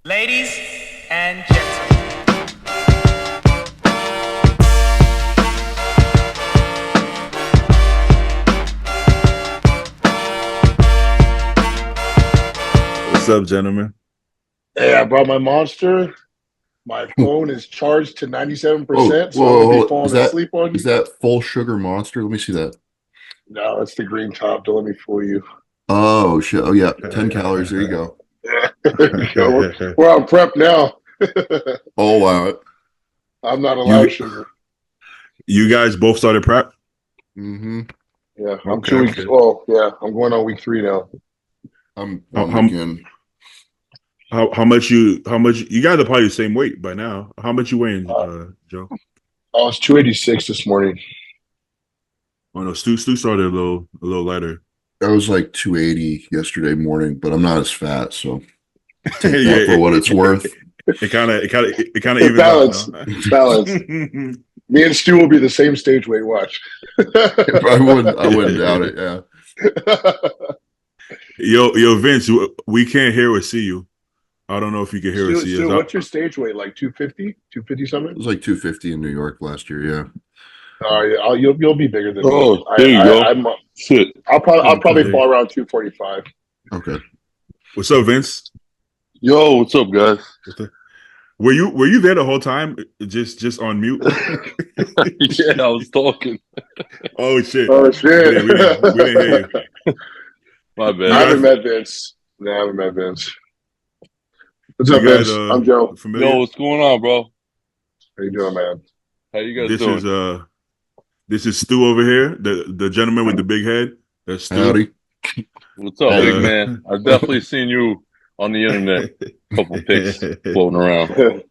Ladies and gentlemen, what's up, gentlemen? Hey, I brought my Monster. My phone is charged to 97%, Whoa, so I'm gonna whoa, be falling asleep on you. is that full sugar Monster? Let me see that. No, it's the green top. Don't let me fool you. Oh shit! Oh yeah, 10 calories. There you go. There you go. We're on prep now. Oh wow. I'm not allowed sugar. You guys both started prep? Mm-hmm. Yeah, I'm Okay, 2 weeks. okay. Oh, yeah, I'm going on week 3 now. I'm How- one how- weekend. How much you guys are probably the same weight by now. How much you weighing, Joe? I was 286 this morning. Oh no, Stu started a little lighter. I was like 280 yesterday morning, but I'm not as fat, so take that Yeah, for what it's worth. It kind of evens Balance. out. Balance. Me and Stu will be the same stage weight. Watch. I wouldn't doubt it. Yeah. Yo, Vince, we can't hear or see you. I don't know if you can hear or see Stu, us. what's your stage weight? Like 250? 250 It something? was like 250 in New York last year. Yeah. Oh, yeah, you'll be bigger than me. Oh, there you go. Shit. I'll probably fall around 245. Okay. What's up, Vince? Yo, what's up, guys? Were you there the whole time? Just on mute? Yeah, I was talking. Oh shit! Oh shit! We didn't hear you. My I bad. haven't met Vince. No, I haven't met Vince. What's up, You guys, Vince? I'm Joe. Familiar? Yo, what's going on, bro? How you doing, man? How you guys doing? This is Stu over here, the gentleman with the big head. That's Stu. Howdy. What's up, big man? I've definitely seen you on the internet. A couple pics floating around.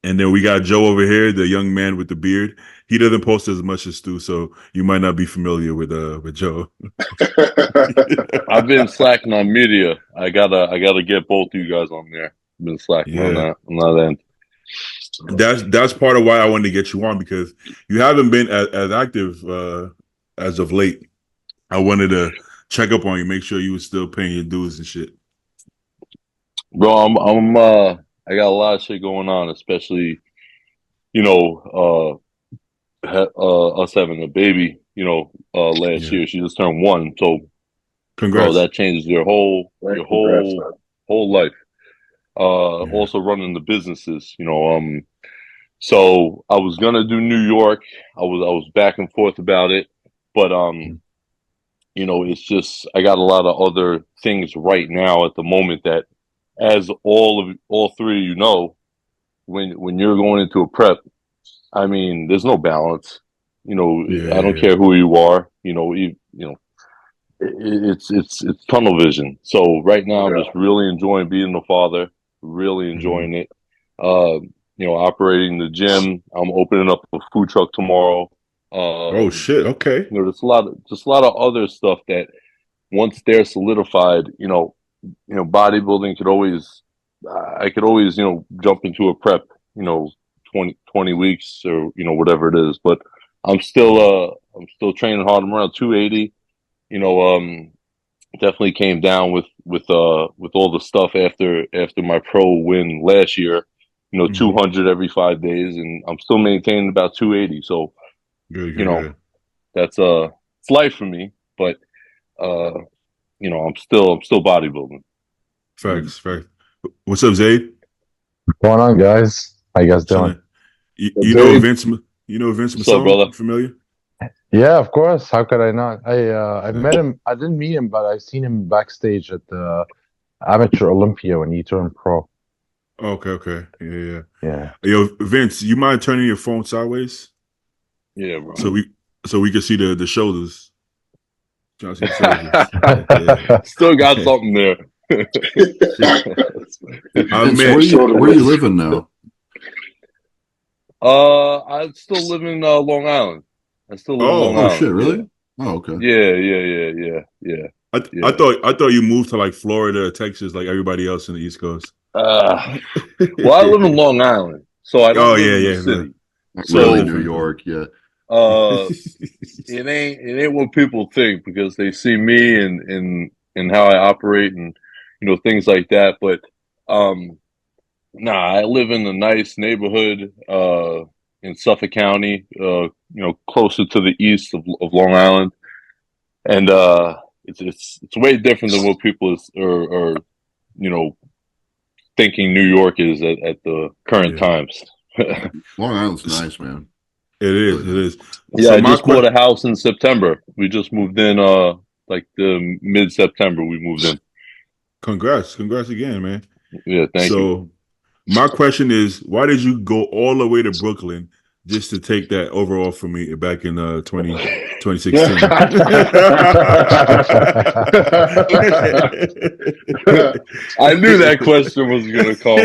And then we got Joe over here, the young man with the beard. He doesn't post as much as Stu, so you might not be familiar with Joe. I've been slacking on media. I gotta get both of you guys on there. I've been slacking on that end. That's part of why I wanted to get you on, because you haven't been as active as of late. I wanted to check up on you, make sure you were still paying your dues and shit. Bro, I got a lot of shit going on, especially, us having a baby, last year. She just turned 1. So, Congrats. bro, that changes your whole life. Also running the businesses, so I was gonna do New York. I was back and forth about it, but it's just I got a lot of other things right now at the moment that, as all three of you know, when you're going into a prep, I mean, there's no balance. I don't care who you are. It's tunnel vision. So right now, I'm just really enjoying being a father. Really enjoying it. Operating the gym. I'm opening up a food truck tomorrow. Oh shit! Okay. There's a lot of other stuff that once they're solidified, bodybuilding could always, I could always, jump into a prep, 20 weeks or, whatever it is. But I'm still training hard. I'm around 280, definitely came down with all the stuff after my pro win last year, 200 every 5 days, and I'm still maintaining about 280. So, Good. that's it's life for me, but I'm still bodybuilding. Facts. What's up, Zayd? What's going on, guys? How you guys doing? You know Vince? You know Vince What's up, Masone? brother? Familiar? Yeah, of course. How could I not? I met him. I didn't meet him, but I've seen him backstage at the Amateur Olympia when he turned pro. Okay. Yeah. Yo, Vince, you mind turning your phone sideways Yeah, bro. so we can see the shoulders? Trying to see the shoulders. Still got something there. Where you living now? I still live in Long Island. I still live in Long Island. Oh shit, really? Oh, okay. Yeah. I thought you moved to like Florida or Texas like everybody else in the East Coast. Well, I live in Long Island, so I don't live in the city. So really New York, yeah. It ain't what people think, because they see me and how I operate and things like that. But Nah, I live in a nice neighborhood in Suffolk County, closer to the east of Long Island, and it's way different than what people are you know thinking New York is at the current times. Long Island's nice, man. It is. Really It is. Yeah, So I my just bought a house in September. We just moved in like the mid-September we moved in. congrats again, man. Yeah, thank you. So my question is, why did you go all the way to Brooklyn just to take that overall from me back in 2016? I knew that question was gonna come.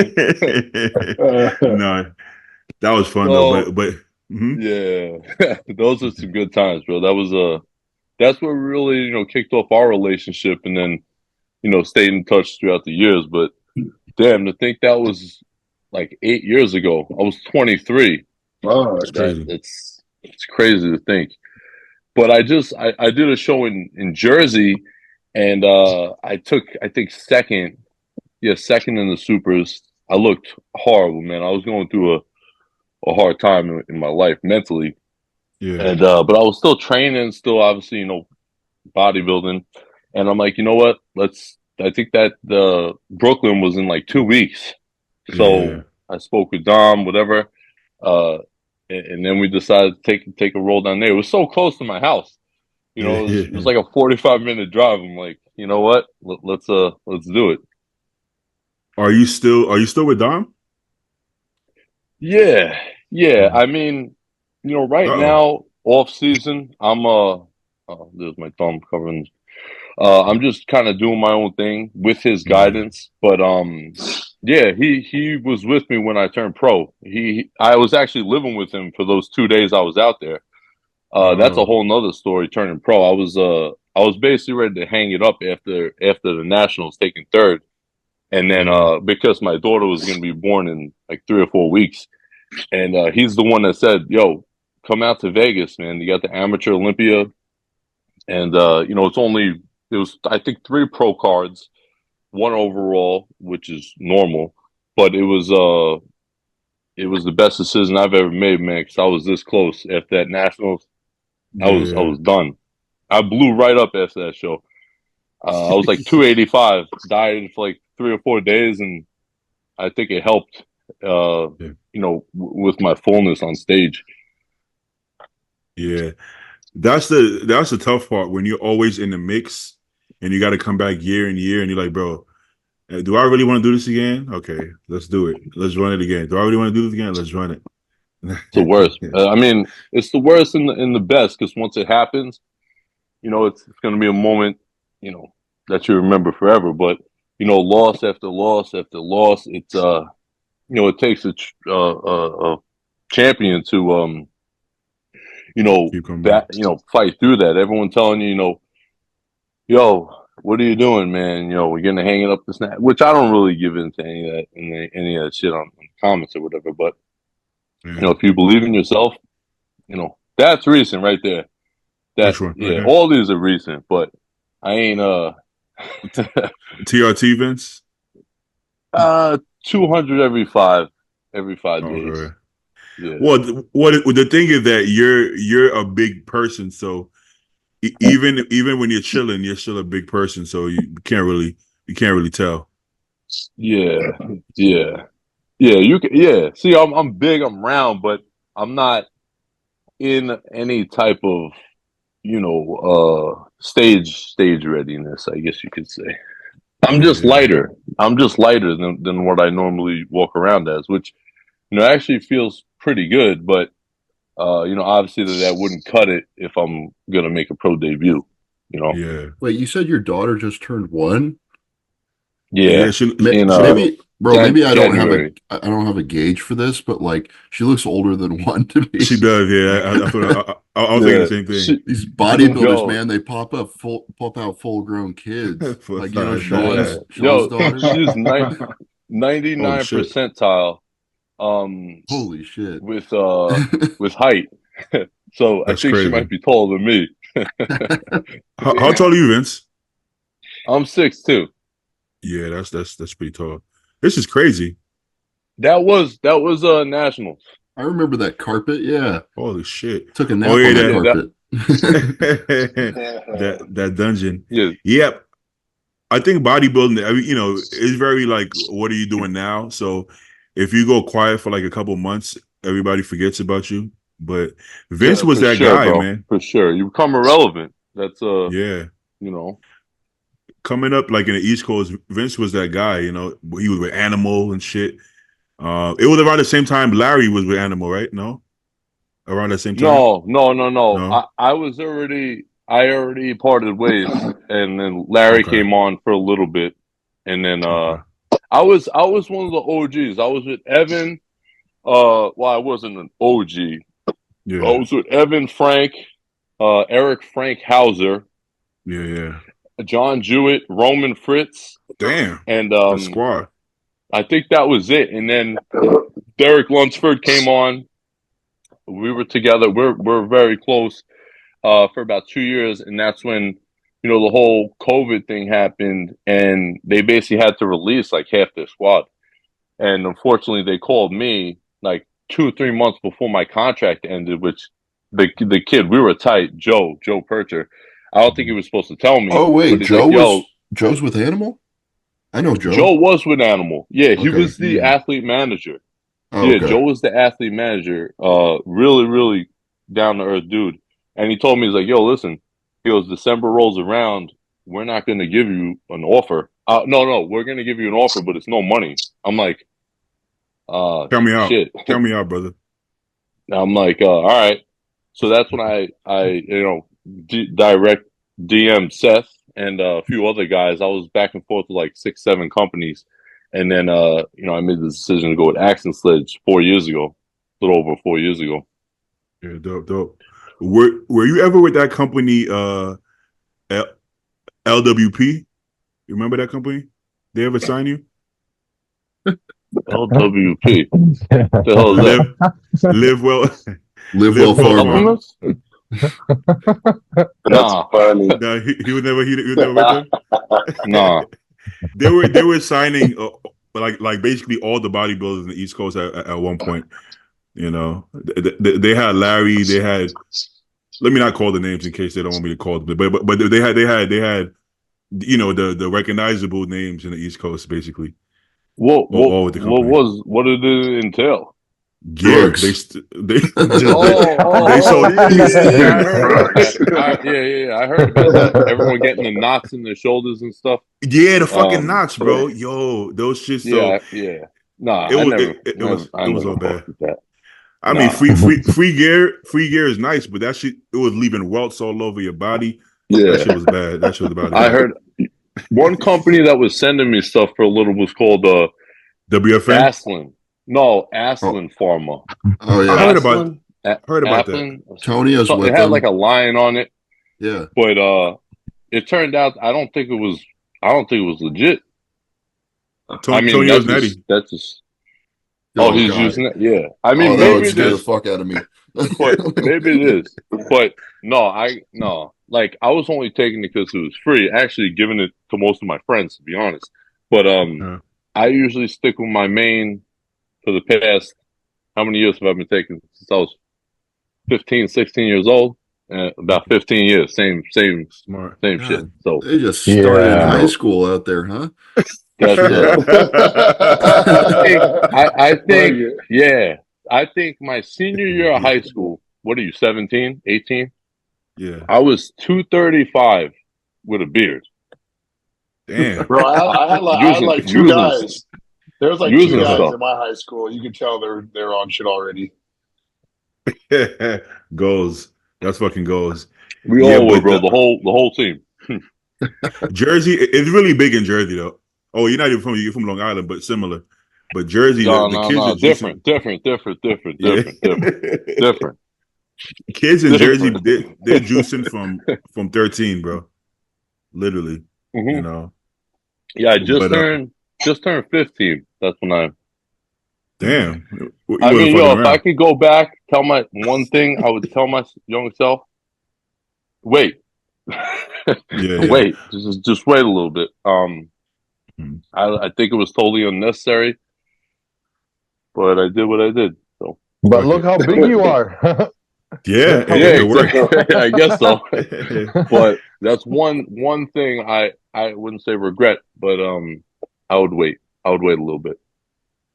No, that was fun So, though. But yeah, those are some good times, bro. That's what really kicked off our relationship, and then stayed in touch throughout the years. But damn, to think that was like 8 years ago. I was 23. Oh, it's crazy. It's crazy to think. But I did a show in Jersey, and I took, I think, second in the supers. I looked horrible, man. I was going through a hard time in my life mentally, Yeah. and but I was still training, still obviously bodybuilding, and I'm like, you know what? I think that the Brooklyn was in like 2 weeks, so I spoke with Dom, whatever, and then we decided to take a roll down there. It was so close to my house, it was like a 45-minute drive. I'm like, you know what? Let's do it. Are you still with Dom? Yeah. I mean, right now, off season, I'm there's my thumb covering. I'm just kind of doing my own thing with his guidance, but yeah, he was with me when I turned pro. I was actually living with him for those 2 days I was out there. That's a whole nother story. Turning pro, I was basically ready to hang it up after the Nationals taking third, and then because my daughter was going to be born in like 3 or 4 weeks, and he's the one that said, "Yo, come out to Vegas, man. You got the Amateur Olympia, and it was, I think, 3 pro cards, 1 overall, which is normal, but it was the best decision I've ever made, man. Because I was this close after that Nationals. I was done. I blew right up after that show. I was like 285, dieted for like 3 or 4 days, and I think it helped. With my fullness on stage. Yeah, that's the tough part when you're always in the mix and you got to come back year and year, and you're like, bro, do I really want to do this again? Okay, let's do it. Let's run it again. Do I really want to do this again? Let's run it. It's the worst. I mean, it's the worst in the best, because once it happens, it's going to be a moment, that you remember forever. But loss after loss after loss, it's it takes a champion to fight through that. Everyone telling you, yo, what are you doing, man? We're gonna hang it up this night, which I don't really give into any of that, shit on comments or whatever. But if you believe in yourself, that's recent right there. All these are recent, but I ain't TRT, Vince. 200 every five days. Okay. Yeah. Well, the thing is that you're a big person, so even when you're chilling, you're still a big person, so you can't really tell. Yeah. You can. Yeah. See, I'm big, I'm round, but I'm not in any type of stage readiness, I guess you could say. I'm just lighter. I'm just lighter than what I normally walk around as, which actually feels pretty good. But obviously that wouldn't cut it if I'm gonna make a pro debut. Yeah. Wait, you said your daughter just turned 1? Yeah. Maybe, bro. Maybe I don't January. have a gauge for this, but like she looks older than 1 to me. She does. Yeah. I was thinking the same thing. These bodybuilders, man, they pop out full grown kids. Like Sean's daughter. She's 99 percentile. Holy shit. With height. So That's I think crazy. she might be taller than me. How tall are you, Vince? I'm 6'2". Yeah, that's pretty tall. This is crazy. That was Nationals. I remember that carpet. Yeah, Holy shit! took a nap Oh yeah, on that that, carpet. that dungeon. Yeah. Yep. I think bodybuilding, I mean, you know, is very like, what are you doing now? So if you go quiet for like a couple months, everybody forgets about you. But Vince was for that sure, guy, bro. man. For sure. You become irrelevant. That's Yeah. you know. Coming up like in the East Coast, Vince was that guy, you know. He was with Animal and shit. It was around the same time Larry was with Animal, right? No? Around the same time? No. No? I already parted ways, and then Larry Okay. came on for a little bit, and then Okay. I was one of the OGs. I was with Evan. Well, I wasn't an OG. Yeah. I was with Evan, Frank, Eric Frank Hauser, Yeah. John Jewett, Roman Fritz, Damn. and The squad. I think that was it. And then Derek Lunsford came on. We were together. We're very close for about 2 years, and that's when the whole COVID thing happened, and they basically had to release like half their squad. And unfortunately, they called me like 2 or 3 months before my contract ended. Which the kid, we were tight, Joe Percher. I don't think he was supposed to tell me. Oh wait, but he's like, Joe's with Animal. I know Joe. Joe was with Animal. Yeah, he Okay. was the athlete manager. Oh, Yeah, okay. Joe was the athlete manager. Really, really down to earth dude. And he told me, he's like, yo, listen, he goes, December rolls around, we're not going to give you an offer. No, we're going to give you an offer, but it's no money. I'm like, Tell me out. shit. Tell me out, brother. I'm like, all right. So that's when I direct DM Seth and a few other guys. I was back and forth with like 6, 7 companies. And then, I made the decision to go with Action Sledge 4 years ago, a little over 4 years ago. Yeah, dope. Were you ever with that company, LWP? You remember that company? They ever sign you? LWP. What the hell is that? Live well. Live well Pharma. Nah. Funny. No, he would never. He would never with them. Nah. They were signing like basically all the bodybuilders in the East Coast at one point. You know, they had Larry. They had. Let me not call the names in case they don't want me to call them. But they had the recognizable names in the East Coast basically. What with the company. what did it entail? Drugs. They sold. I heard about that. Everyone getting the knots in their shoulders and stuff. Yeah, the fucking knots, bro. Yo, those shits. Yeah. Nah, it was all bad. That. I mean, free gear is nice, but that shit, it was leaving welts all over your body. Yeah, that shit was bad. That shit was bad. I heard one company that was sending me stuff for a little was called WFN. Aslan. No, Aslan Pharma. Oh yeah, I heard about that. Tony is with it had them. like a lion on it. Yeah, but it turned out I don't think it was legit. Tonio's natty. That's just. Oh, he's using it. Yeah, I mean, that would maybe scare it the is. fuck out of me. But maybe it is. But no. Like I was only taking it because it was free. Actually, giving it to most of my friends, to be honest. But I usually stick with my main for the past. How many years have I been taking since I was 15, 16 years old? About 15 years. Same Smart. shit. So They just started in high school out there, huh? That's, I think, yeah. I think my senior year of high school, what are you, 17, 18? Yeah. I was 235 with a beard. Damn. Bro, I had like two guys. There was like 2 guys in my high school. You could tell they're on shit already. Goals. That's fucking goals. We all were, bro. The whole team. Jersey, it's really big in Jersey though. Oh, you're from Long Island, but similar. But Jersey, the kids are different. Kids in Jersey, they're juicing from 13, bro. Literally, you know. Yeah, I just turned 15. That's when I. Damn. I mean, if I could go back, tell my one thing, I would tell my young self, wait. Wait. Just wait a little bit. I think it was totally unnecessary. but I did what I did. So, But look how big you are. Yeah, yeah, it worked. I guess so. But that's one thing I wouldn't say regret, but I would wait. I would wait a little bit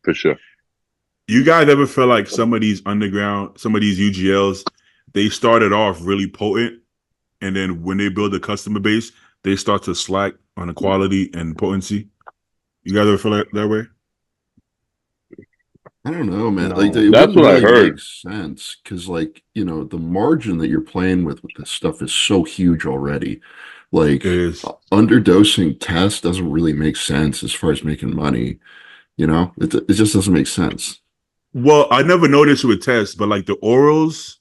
for sure. You guys ever feel like some of these underground, some of these UGLs, they started off really potent, and then when they build a customer base, they start to slack on the quality and potency? You guys ever feel like that way? I don't know, man. No. Like, it That's wouldn't what I really heard. make sense because, like, you know, the margin that you're playing with this stuff is so huge already. Like, It is. underdosing tests doesn't really make sense as far as making money. You know, it just doesn't make sense. Well, I never noticed with tests, but like the orals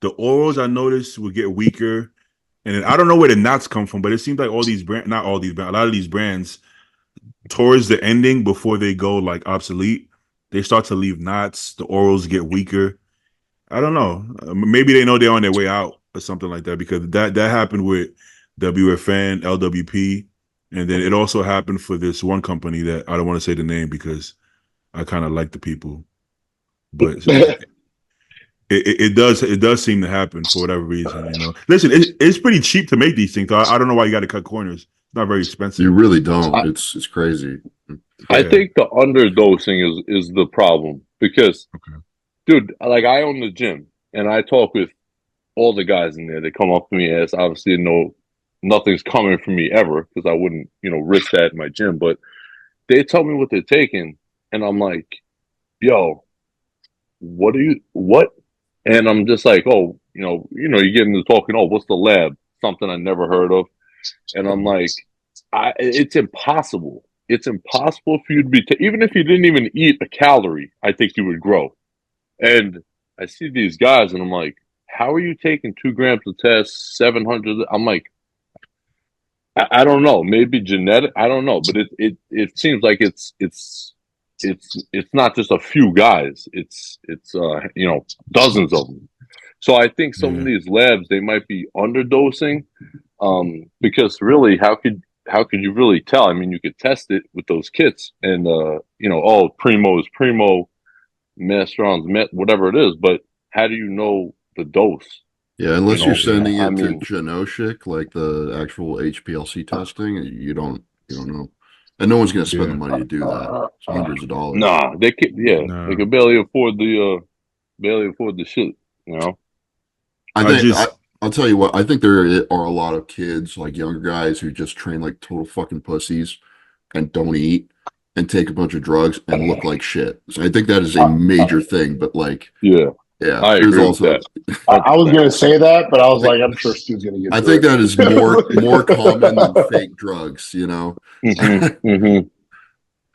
I noticed would get weaker. And then I don't know where the knots come from, but it seems like all these brands, not all these brands, a lot of these brands, towards the ending, before they go like obsolete, they start to leave knots. The orals get weaker. I don't know. Maybe they know they're on their way out or something like that, because that happened with WFN, LWP, and then it also happened for this one company that I don't want to say the name because I kind of like the people, but it does seem to happen for whatever reason. You know, listen, it's pretty cheap to make these things. I don't know why you got to cut corners. It's not very expensive. You really don't. It's crazy. I think the underdosing is the problem because, dude, like I own the gym and I talk with all the guys in there. They come up to me as obviously nothing's coming from me ever because I wouldn't, risk that in my gym. But they tell me what they're taking, and I'm like, yo, what? And I'm just like, oh, you get into talking, oh, what's the lab? Something I never heard of. And I'm like, it's impossible. It's impossible for you to be, even if you didn't even eat a calorie, I think you would grow. And I see these guys and I'm like, how are you taking 2 grams of test, 700? I'm like, I don't know, maybe genetic. I don't know, but it seems like it's not just a few guys. It's dozens of them. So I think some of these labs, they might be underdosing, because really, how could you really tell? I mean, you could test it with those kits, and Primo is Primo, Masteron's Met, whatever it is. But how do you know the dose? Yeah, unless you're sending it to Genoshic, like the actual HPLC testing, you don't know. And no one's going to spend the money to do that. It's hundreds of dollars. Nah, they could. Yeah, they could barely afford the shit. I'll tell you what. I think there are a lot of kids, like younger guys, who just train like total fucking pussies and don't eat and take a bunch of drugs and look like shit. So I think that is a major thing. But like, yeah, I agree with that. I was going to say that, but I was like, I'm sure Stu's going to get. I think that is more common than fake drugs. Mm-hmm, mm-hmm.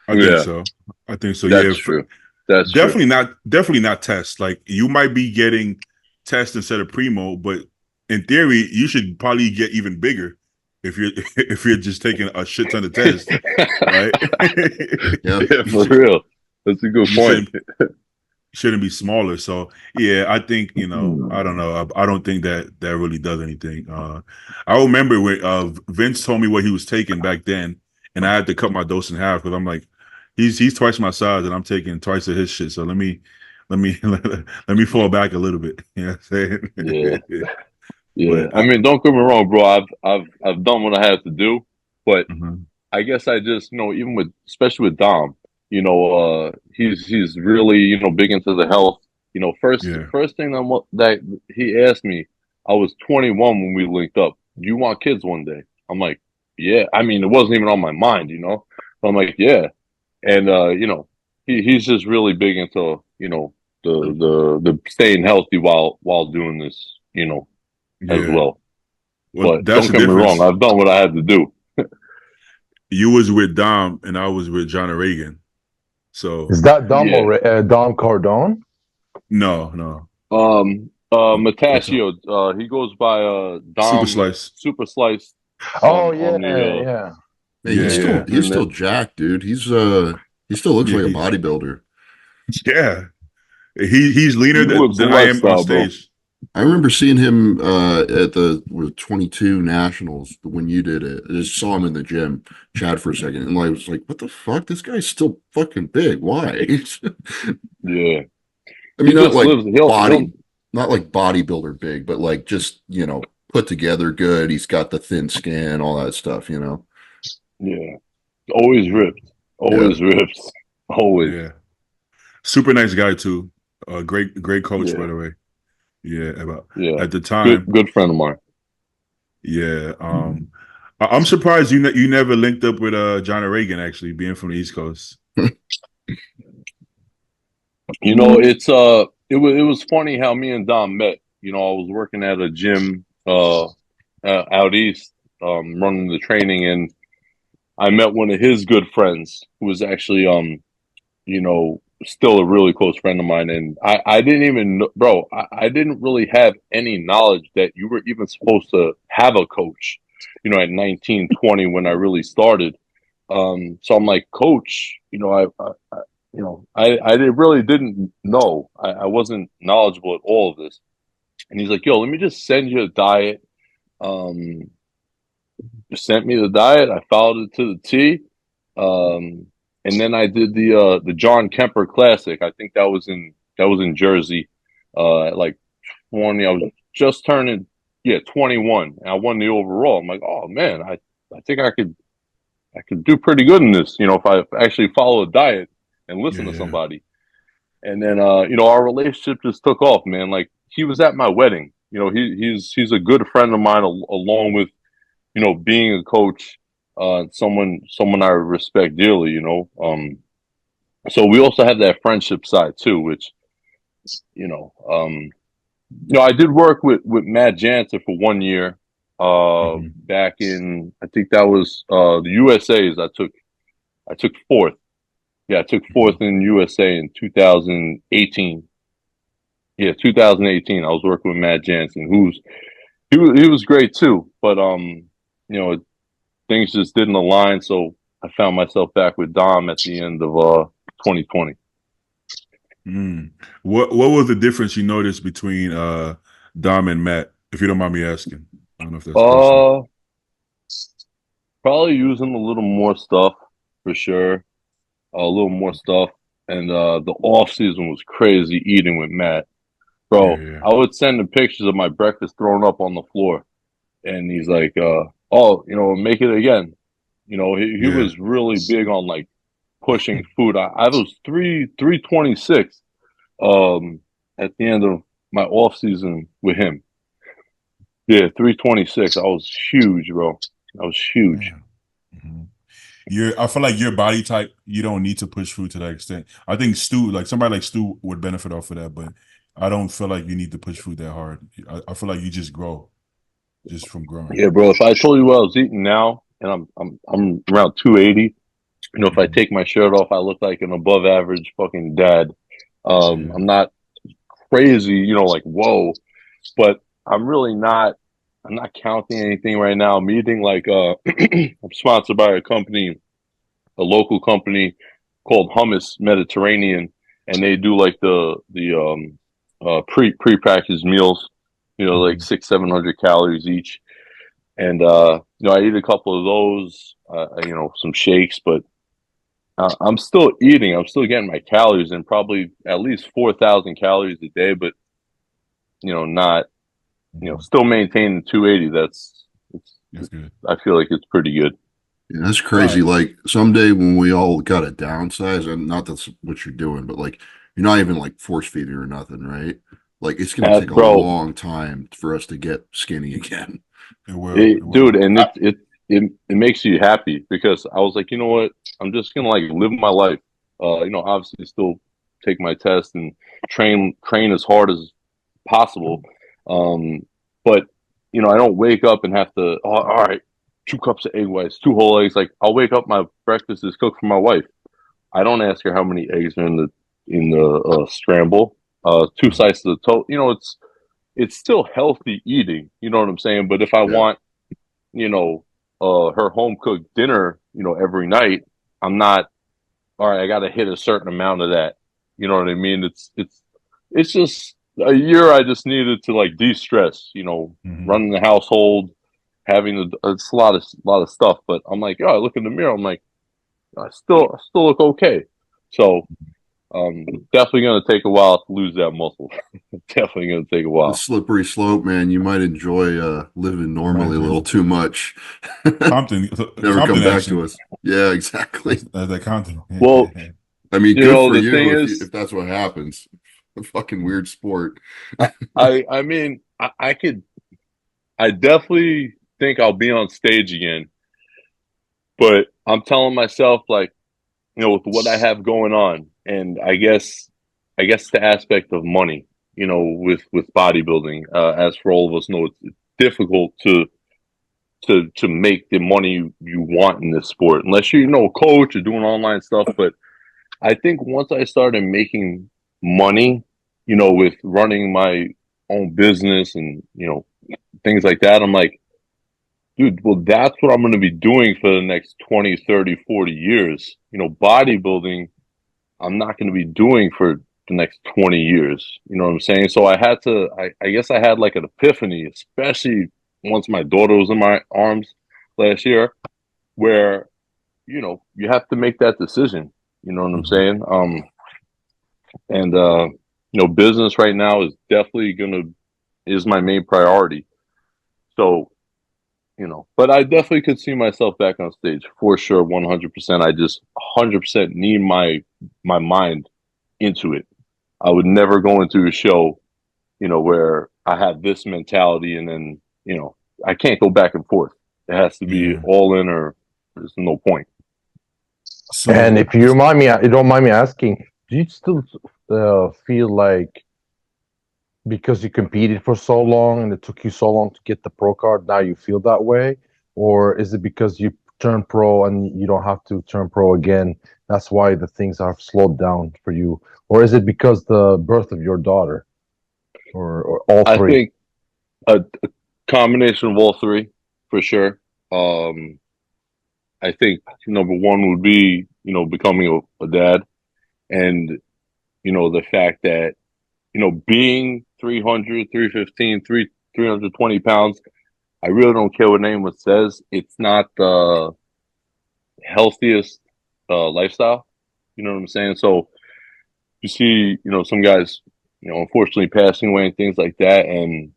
I think so. That's true. That's definitely not test. Like you might be getting test instead of Primo, but in theory, you should probably get even bigger if you're just taking a shit ton of tests, right? Yeah, for real. That's a good point. Shouldn't be smaller. So yeah, I think I don't know. I don't think that really does anything. I remember when Vince told me what he was taking back then, and I had to cut my dose in half because I'm like, he's twice my size, and I'm taking twice of his shit. So let me fall back a little bit. You know what I'm saying? Yeah. I mean, don't get me wrong, bro. I've done what I had to do, but I guess I just even especially with Dom, he's really big into the health. First thing that he asked me, I was 21 when we linked up. Do you want kids one day? I'm like, yeah. I mean, it wasn't even on my mind, But I'm like, yeah. And he's just really big into the staying healthy while doing this, as well. But don't get me wrong, I've done what I had to do. You was with Dom and I was with John Reagan. So is that Dom or Dom Cardone? No. Mataccio, he goes by Dom Super Slice. Oh yeah. He's still jacked, dude. He still looks like a bodybuilder. Yeah. He's leaner than I am on stage. I remember seeing him at the 22 Nationals when you did it. I just saw him in the gym, chat for a second, and I was like, "What the fuck? This guy's still fucking big. Why?" Yeah. I mean, He just lives. not like bodybuilder big, but like just, put together good. He's got the thin skin, all that stuff, Yeah. Always ripped. Always ripped. Always. Yeah. Super nice guy too. Great coach, by Yeah. the way. Yeah. Yeah. At the time. Good friend of mine. Yeah. I'm surprised you never linked up with John Reagan, actually, being from the East Coast. It was funny how me and Dom met. I was working at a gym out east, running the training, and I met one of his good friends who was actually still a really close friend of mine. And I didn't even know, bro, I didn't really have any knowledge that you were even supposed to have a coach, at 19, 20 when I really started. So I'm like, coach, I really didn't know. I wasn't knowledgeable at all of this. And he's like, yo, let me just send you a diet. Just sent me the diet. I followed it to the T. And then I did the John Kemper Classic. I think that was in Jersey. At like 20, I was just turning 21. And I won the overall. I'm like, oh man, I think I could do pretty good in this, if I actually follow a diet and listen to somebody. And then our relationship just took off, man. Like, he was at my wedding. He's a good friend of mine, along with being a coach, someone I respect dearly. So we also have that friendship side too, which I did work with Matt Jansen for 1 year. Back in, I think that was the USA's. I took fourth. Yeah, I took fourth in USA in 2018. Yeah, 2018. I was working with Matt Jansen, he was great too, but things just didn't align. So I found myself back with Dom at the end of 2020. What was the difference you noticed between Dom and Matt, if you don't mind me asking? I don't know if that's personal. Probably using a little more stuff for sure. A little more stuff. And the off season was crazy eating with Matt. Bro, Yeah. I would send him pictures of my breakfast thrown up on the floor. And he's like, make it again. He was really big on like pushing food. I was 326 at the end of my off season with him. Yeah, 326. I was huge, bro. I was huge. I feel like your body type, you don't need to push food to that extent. I think somebody like Stu would benefit off of that, but I don't feel like you need to push food that hard. I feel like you just grow, just from growing. Yeah, bro. If I told you what I was eating now, and I'm around 280, if I take my shirt off, I look like an above average fucking dad. I'm not crazy, like whoa, but I'm really not. I'm not counting anything right now. I'm eating like I'm sponsored by a local company called Hummus Mediterranean, and they do like the pre-packaged meals, like 600-700 calories each. And I eat a couple of those, some shakes, but I'm still eating. I'm still getting my calories in, probably at least 4,000 calories a day, but not. Still maintaining 280. That's good. I feel like it's pretty good. Yeah, that's crazy. Right. Like someday when we all got to downsize, and not that's what you're doing, but like you're not even like force feeding or nothing, right? Like it's gonna take a long time for us to get skinny again. Dude, and it makes you happy, because I was like, you know what? I'm just gonna like live my life. Obviously still take my test and train as hard as possible. But I don't wake up and have to, all right, 2 cups of egg whites, 2 whole eggs. Like, I'll wake up, my breakfast is cooked for my wife. I don't ask her how many eggs are in the scramble. 2 slices of toast. It's still healthy eating. You know what I'm saying? But if I want, her home cooked dinner, every night, I'm not, all right, I got to hit a certain amount of that. You know what I mean? It's just a year I just needed to like de-stress, running the household, having it's a lot of stuff. But I'm like, I look in the mirror, I'm like, I still look okay. So, Definitely going to take a while to lose that muscle. Definitely going to take a The while. slippery slope, man. You might enjoy living normally a little too much. Compton, Never Compton come back action. to us. Yeah, exactly. That Compton. Well, I mean, you good know, for the you thing if, is, if that's what happens. A fucking weird sport. I mean, I definitely think I'll be on stage again, but I'm telling myself, like, you know, with what I have going on, and I guess the aspect of money, you know, with bodybuilding, as for all of us know, it's difficult to make the money you want in this sport, unless you're, you know, a coach or doing online stuff. But I think once I started making money, you know, with running my own business and, you know, things like that, I'm like, dude, well, that's what I'm going to be doing for the next 20, 30, 40 years. You know, bodybuilding, I'm not going to be doing for the next 20 years. You know what I'm saying? So I had to, I guess I had like an epiphany, especially once my daughter was in my arms last year, where, you know, you have to make that decision. You know what I'm saying? And, you know, business right now is definitely is my main priority. So, you know, but I definitely could see myself back on stage for sure, 100%. I just 100% need my mind into it. I would never go into a show, you know, where I have this mentality and then, you know, I can't go back and forth. It has to be all in or there's no point. So, And if you don't mind me asking, do you still feel like because you competed for so long and it took you so long to get the pro card, now you feel that way? Or is it because you turn pro and you don't have to turn pro again? That's why the things are slowed down for you? Or is it because the birth of your daughter? Or all I three? think a combination of all three for sure. I think number one would be, you know, becoming a dad and, you know, the fact that, you know, being 300, 315, 320 pounds, I really don't care what anyone says. It's not the healthiest lifestyle. You know what I'm saying? So you see, you know, some guys, you know, unfortunately passing away and things like that. And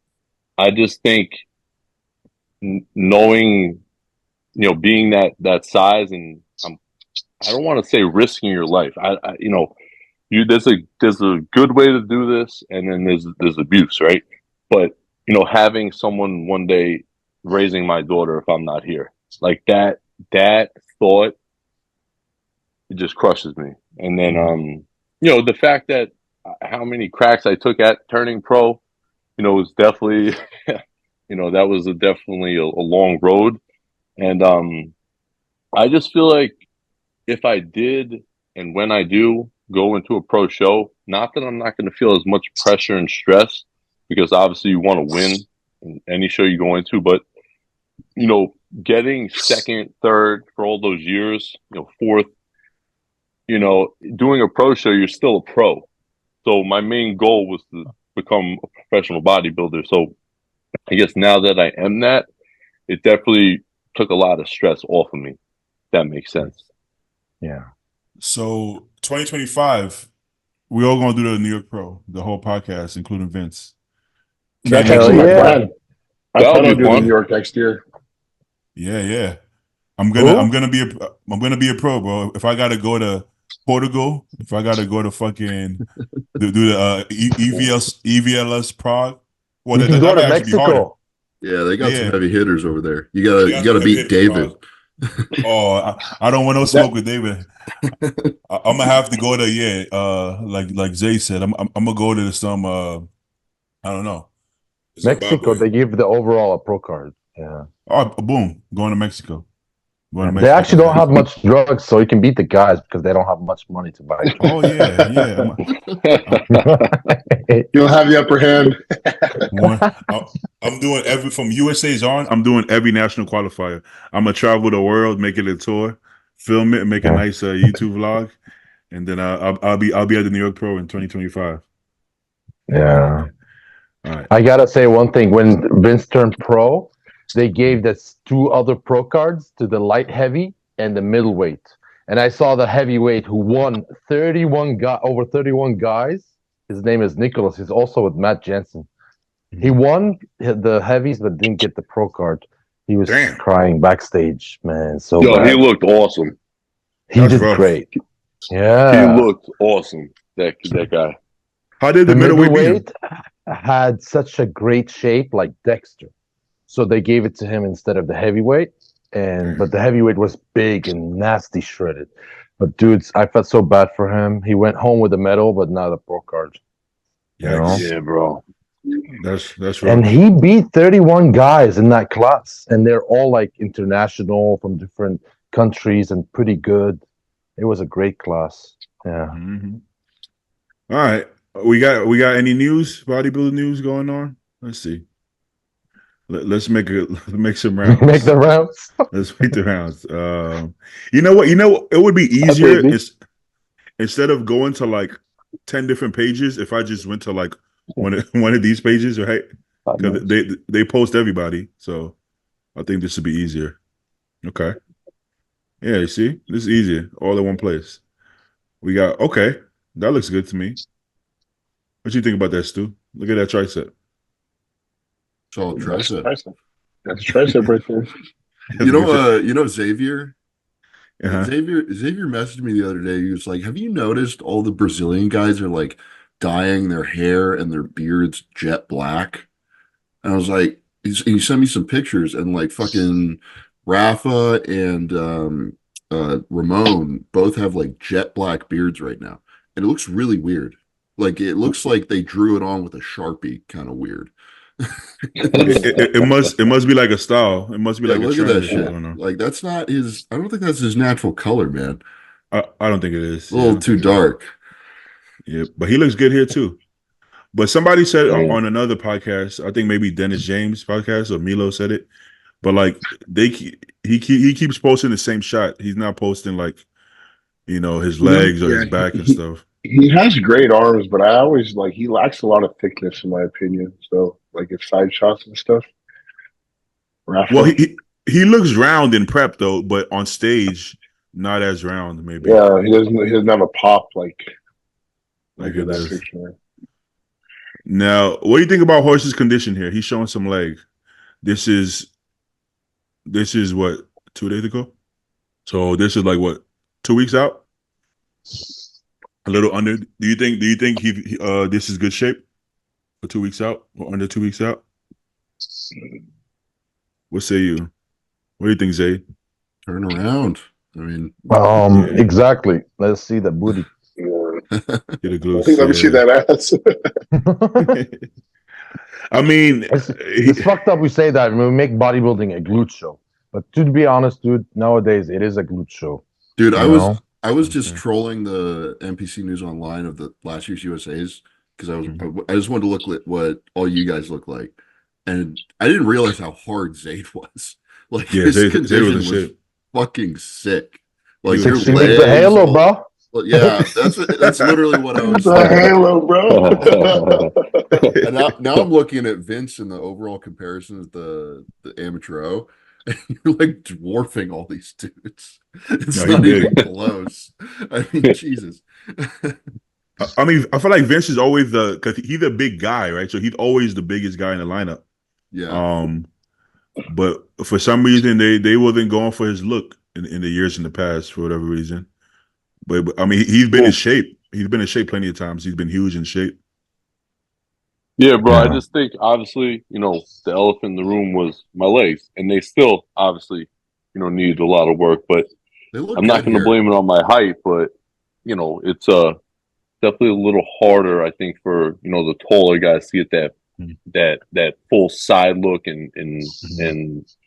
I just think knowing, you know, being that size and I don't want to say risking your life. You know, there's a good way to do this, and then there's abuse, right? But you know, having someone one day raising my daughter if I'm not here, like that thought, it just crushes me. And then you know, the fact that how many cracks I took at turning pro, you know, was definitely you know, that was definitely a long road. And I just feel like if I did and when I do go into a pro show, not that I'm not going to feel as much pressure and stress because obviously you want to win in any show you go into, but you know, getting second, third for all those years, you know, fourth, you know, doing a pro show, you're still a pro. So my main goal was to become a professional bodybuilder. So I guess now that I am that, it definitely took a lot of stress off of me. If that makes sense. Yeah. So 2025, we all gonna do the New York Pro, the whole podcast, including Vince. That's Can't actually wait. my plan. I That'll plan be on doing fun. New York next year. Yeah. I'm Who? gonna be a pro, bro. If I gotta go to Portugal, if I gotta go to fucking do the EVLS Prague, well, You can that go might to actually be harder. Mexico. Yeah, they got some Yeah, heavy hitters over there. You they gotta got you some gotta heavy beat hitters, David. Oh, I don't want no smoke with David. I'm gonna have to go to like Zay said, I'm gonna go to some I don't know, Mexico, Zimbabwe. they give the overall a pro card. Yeah. Oh, boom, going to Mexico. Going to They Mexico for actually don't that. have much drugs, so you can beat the guys because they don't have much money to buy drugs. Oh yeah. You'll have the upper hand. I'm doing from USA's on. I'm doing every national qualifier. I'm gonna travel the world, make it a tour, film it, and make a nice YouTube vlog, and then I'll be at the New York Pro in 2025. Yeah. All right. I gotta say one thing. When Vince turned pro, they gave the two other pro cards to the light heavy and the middleweight. and I saw the heavyweight who won over 31 guys. His name is Nicholas. He's also with Matt Jensen. He won the heavies, but didn't get the pro card. He was crying backstage, man. So Yo, bad. he looked awesome. He did great. Yeah, he looked awesome. That guy. How did the middleweight had such a great shape, like Dexter? So they gave it to him instead of the heavyweight, but the heavyweight was big and nasty shredded. But dudes, I felt so bad for him. He went home with a medal, but not a pro card. Yeah, bro. That's rough. And he beat 31 guys in that class, and they're all like international from different countries and pretty good. It was a great class. Yeah. Mm-hmm. All right, we got any news? Bodybuilding news going on? Let's see. Let's make some rounds. Make the rounds. Let's make the rounds. You know what? It would be easier instead of going to like 10 different pages if I just went to like one of these pages, right? Because they post everybody, so I think this would be easier. Okay. Yeah, you see, this is easier, all in one place. We got that looks good to me. What you think about that, Stu? Look at that tricep. So tricep. That's a tricep right there. You know Xavier. Uh-huh. Xavier messaged me the other day. He was like, "Have you noticed all the Brazilian guys are like dyeing their hair and their beards jet black?" And I was like, he sent me some pictures, and like fucking Rafa and Ramon both have like jet black beards right now, and it looks really weird. Like it looks like they drew it on with a Sharpie, kind of weird. it must be like a style. It must be like look a at that trend. shit. Like that's not his. I don't think that's his natural color, man. I don't think it is. A little too dark. Yeah, but he looks good here too. But somebody said on another podcast, I think maybe Dennis James podcast or Milo said it. But like he keeps posting the same shot. He's not posting like, his legs or his back and stuff. He has great arms, but I always he lacks a lot of thickness in my opinion. So like his side shots and stuff. Rafa. Well, he looks round in prep though, but on stage not as round maybe. Yeah, he doesn't have a pop like it does. Now, what do you think about Horse's condition here? He's showing some leg. This is what, 2 days ago? So this is like what, 2 weeks out? A little under. Do you think he this is good shape for 2 weeks out or under 2 weeks out? What say you? What do you think, Zay? Turn around. I mean, exactly. Let's see the booty. Get a glue. Let me see that ass. I mean, it's fucked up we say that when we make bodybuilding a glute show. But to be honest, dude, nowadays it is a glute show. Dude, I was just trolling the NPC News Online of the last year's USAs because I just wanted to look at what all you guys look like, and I didn't realize how hard Zayd was. Like his condition was fucking sick. Like 16 is the halo, bro. Well, yeah, that's literally what I was saying. Halo, bro. And now I'm looking at Vince in the overall comparison of the amateur O, and you're like dwarfing all these dudes. It's not even close. I mean, Jesus. I mean, I feel like Vince is always because he's a big guy, right? So he's always the biggest guy in the lineup. Yeah. But for some reason, they wasn't going for his look in the years in the past for whatever reason. But I mean, he's been in shape. He's been in shape plenty of times. He's been huge in shape. Yeah, bro. I just think, obviously, the elephant in the room was my legs, and they still obviously, needed a lot of work. But I'm not going to blame it on my height. But it's definitely a little harder, I think, for the taller guys to get that full side look and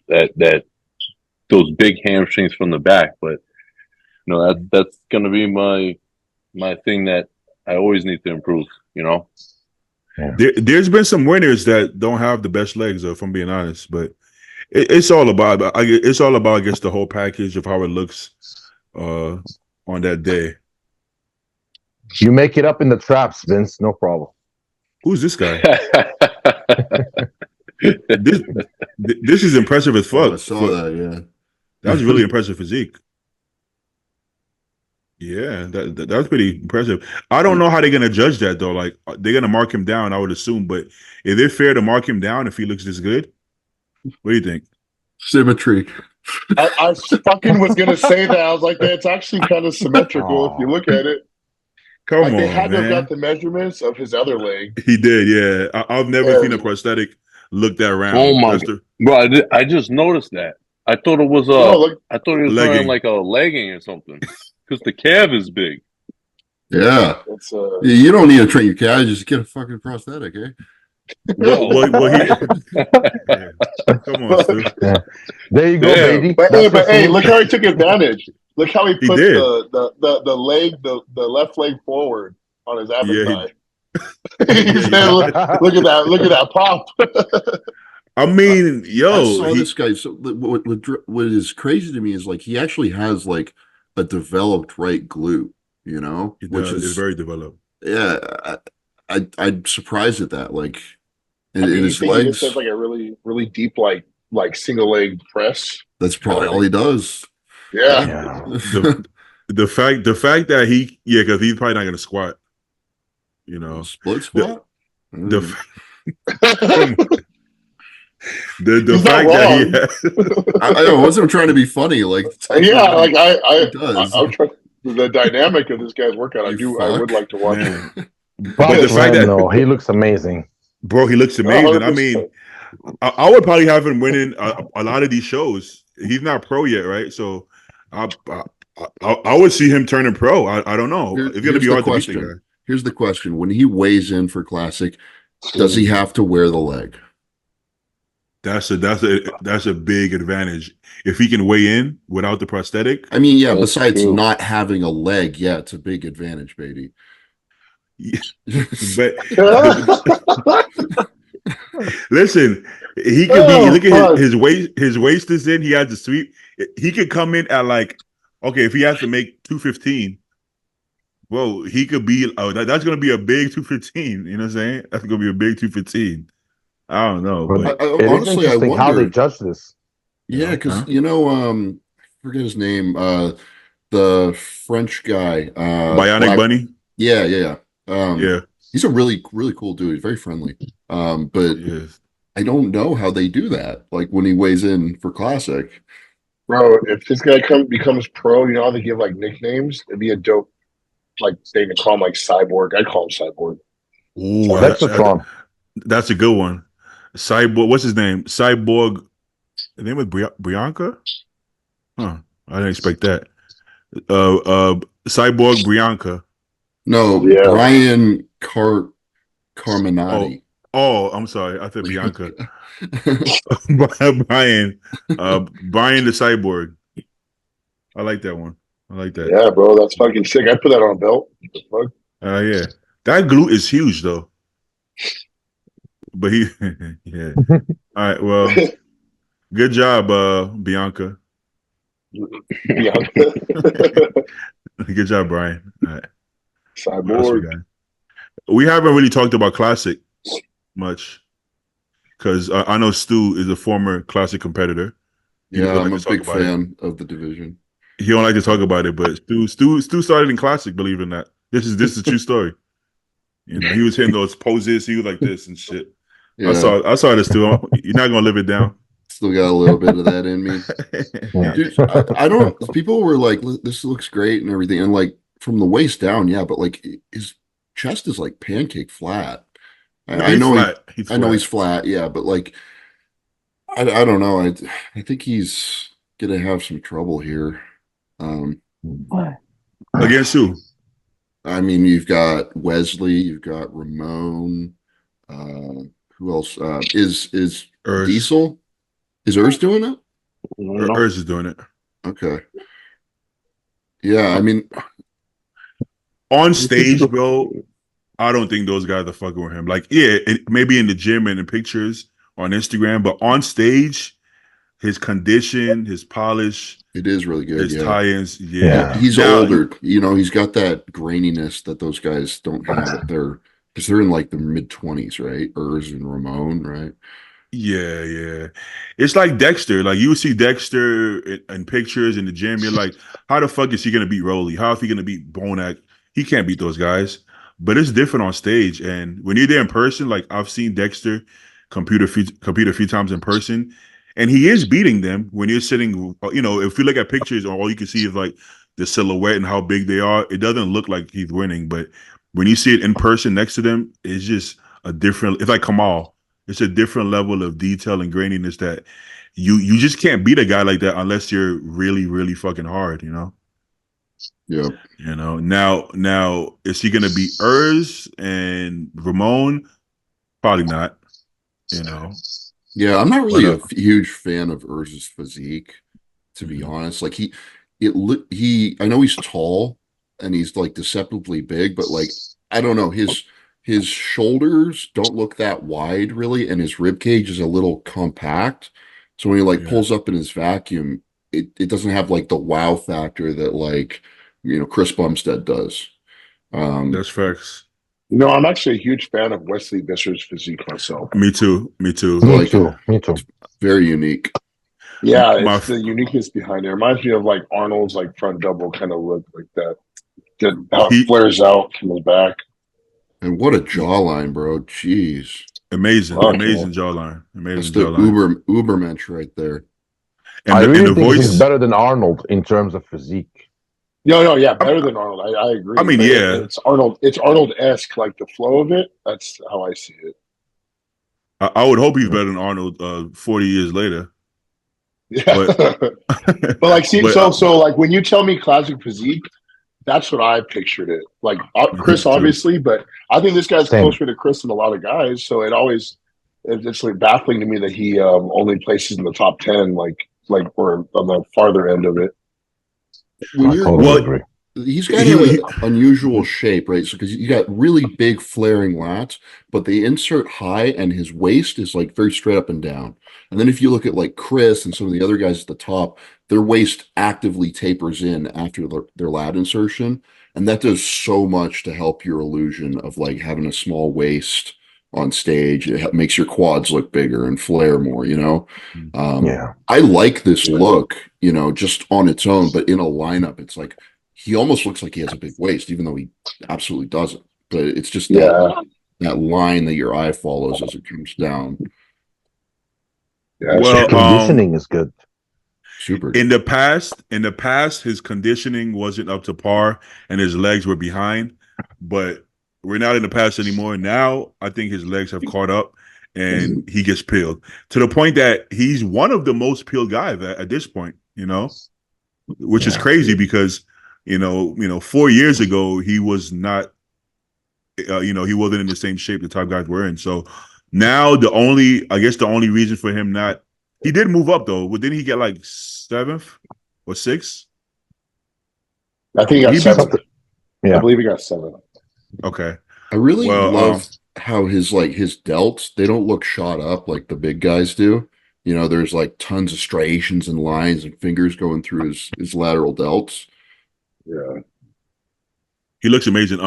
that those big hamstrings from the back. But that's going to be my thing that I always need to improve. Yeah. There's been some winners that don't have the best legs, though, if I'm being honest. But it's all about I guess the whole package of how it looks on that day. You make it up in the traps, Vince. No problem. Who's this guy? this is impressive as fuck. I saw that. Yeah, that was really impressive physique. Yeah, that's pretty impressive. I don't know how they're gonna judge that though. Like they're gonna mark him down, I would assume. But is it fair to mark him down if he looks this good? What do you think? Symmetry. I fucking was gonna say that. I was like, it's actually kind of symmetrical if you look at it. Come Like they on, had to have man. got the measurements of his other leg. He did, yeah. I've never seen a And prosthetic look that round. Oh my That's god, bro! I just noticed that. I thought it was no, look, I thought he was legging. wearing like a legging or something because the calf is big. Yeah. it's You don't need to train your calves, just get a fucking prosthetic, eh? Well, yeah. Come on, Stu. Yeah. There you go, Yeah. baby. But That's the hey, look solution. how he took advantage. Look how he He put did. the leg, the left leg forward on his Yeah, appetite. He said, look at that pop. I mean, I yo, saw this guy. So what is crazy to me is like he actually has like a developed right glute, you know, he which does. It's is very developed. yeah. I'm surprised at that. Like in I mean, you his think he legs, just has like a really, really deep, like single leg press. that's probably all he does. Yeah. Yeah. The fact that because he's probably not gonna squat. You know, Split squat. the Mm. the He's not fact that he wrong. has, I wasn't trying to be funny. Like Yeah, like he does. I'm trying the dynamic of this guy's workout. I You would fuck. like to watch it. man. Props But the to fact him, that though. He looks amazing. bro, he looks Oh, amazing. I 100%. mean, I would probably have him winning a lot of these shows. He's not pro yet, right? So I would see him turning pro. I don't know. It's gonna Here's be the hard to beat the guy. question. Here's the question: when he weighs in for classic, does he have to wear the leg? That's a big advantage. If he can weigh in without the prosthetic, I mean, yeah. That's Besides true. not having a leg, yeah, it's a big advantage, baby. but listen, he could be. Look at his waist. His waist is in. He has the sweep. He could come in at like, okay, if he has to make 215, well, he could be. Oh, that's gonna be a big 215. You know what I'm saying? That's gonna be a big 215. I don't know, But but it is Honestly, I interesting how they wonder. judge this. Yeah, because Huh? I forget his name. The French guy. Bionic Bunny. Yeah. Yeah, He's a really, really cool dude. He's very friendly. But yes. I don't know how they do that. Like when he weighs in for classic. Bro, if this guy becomes pro, you know how they give like nicknames? It'd be a dope like they can call him like Cyborg. I'd call him Cyborg. Ooh, Lexatron. that's a good one. Cyborg. What's his name? Cyborg. The name was Brianka. Huh. I didn't expect that. Cyborg Brianka. No, Yeah. Brian Carminati. Oh, I'm sorry. I said Bianca. Brian. Brian the Cyborg. I like that one. I like that. Yeah, bro, that's fucking sick. I put that on a belt. What the fuck? Yeah. That glute is huge though. But he yeah. All right, well, good job, Bianca. Yeah. Good job, Brian. All right. What else we Cyborg. got? We haven't really talked about classic much because I know Stu is a former classic competitor. He Yeah, don't I'm like a to talk big about it. fan of the division. He don't like to talk about it, but Stu started in classic. Believe it or not, this is a true story. You know, he was hitting those poses. He was like this and shit. Yeah, I saw this too. You're not gonna live it down. still got a little bit of that in me. Dude, I don't. People were like, "This looks great" and everything, and like from the waist down, yeah, but like his chest is like pancake flat. I know He's I know flat. he's flat, yeah, but like I don't know. I think he's gonna have some trouble here. Against who? I mean, you've got Wesley, you've got Ramon. Who else? Is Urs. Diesel? Is Urs doing it? Urs is doing it. Okay. Yeah, I mean, On stage, bro, I don't think those guys are fucking with him. Like, yeah, maybe in the gym and in pictures on Instagram, but on stage, his condition, his polish, it is really good. his Yeah. tie-ins, Yeah. He's Now- older. You know, he's got that graininess that those guys don't have. Because they're in like the mid-20s, right? Urs and Ramon, right? Yeah. It's like Dexter. Like you would see Dexter in pictures in the gym. You're like, how the fuck is he gonna beat Rolly? How is he gonna beat Bonak? He can't beat those guys. But it's different on stage. And when you're there in person, like I've seen Dexter compete a few times in person, and he is beating them when you're sitting. If you look at pictures, all you can see is like the silhouette and how big they are. It doesn't look like he's winning, but when you see it in person next to them, it's just a different. It's like Kamal. It's a different level of detail and graininess that you just can't beat a guy like that unless you're really, really fucking hard, Yeah. Now is he gonna beat Urs and Ramon? Probably not, Yeah, I'm not really But, a huge fan of Urz's physique, to be honest. Like I know he's tall and he's like deceptively big, but like I don't know, his shoulders don't look that wide really, and his rib cage is a little compact. So when he like Yeah. pulls up in his vacuum, it doesn't have like the wow factor that like Chris Bumstead does. that's facts. I'm actually a huge fan of Wesley Visser's physique myself. Me too. Me Like- too. Me too. Very unique. Yeah, My- it's the uniqueness behind it. It reminds me of like Arnold's like front double kind of look like that. How it flares out, comes back. And what a jawline, bro. Jeez. Amazing, Okay. amazing jawline. That's Amazing the jawline. Ubermensch right there. And I the, really and the think he's voice. better than Arnold in terms of physique. No, yeah, better than Arnold. I agree. I mean, But yeah. it's Arnold. It's Arnold-esque, like the flow of it. That's how I see it. I would hope he's better than Arnold 40 years later. Yeah, But- but like, see, But, so like when you tell me classic physique, that's what I pictured it. Like Chris, too. obviously, but I think this guy's Same. closer to Chris than a lot of guys. So it's like baffling to me that he only places in the top 10, like or on the farther end of it. When I you're- totally Well, agree. He's got He- an unusual shape, right? So because you got really big flaring lats, but they insert high, and his waist is like very straight up and down. And then if you look at like Chris and some of the other guys at the top, their waist actively tapers in after their lat insertion, and that does so much to help your illusion of like having a small waist on stage. It makes your quads look bigger and flare more. Yeah. I like this look, just on its own, but in a lineup, it's like he almost looks like he has a big waist, even though he absolutely doesn't. But it's just that line that your eye follows as it comes down. Yeah, Well, Conditioning is good. Super. in the past, his conditioning wasn't up to par and his legs were behind. But we're not in the past anymore. Now I think his legs have caught up and he gets peeled to the point that he's one of the most peeled guys at this point, which is crazy because 4 years ago he was not, he wasn't in the same shape the top guys were in. So now the only reason for him he did move up though. But didn't he get like 7th or 6th? I think he got He 7. Yeah. I believe he got 7. Okay. I really Well, love how his delts, they don't look shot up like the big guys do. There's like tons of striations and lines and fingers going through his lateral delts. Yeah. He looks amazing.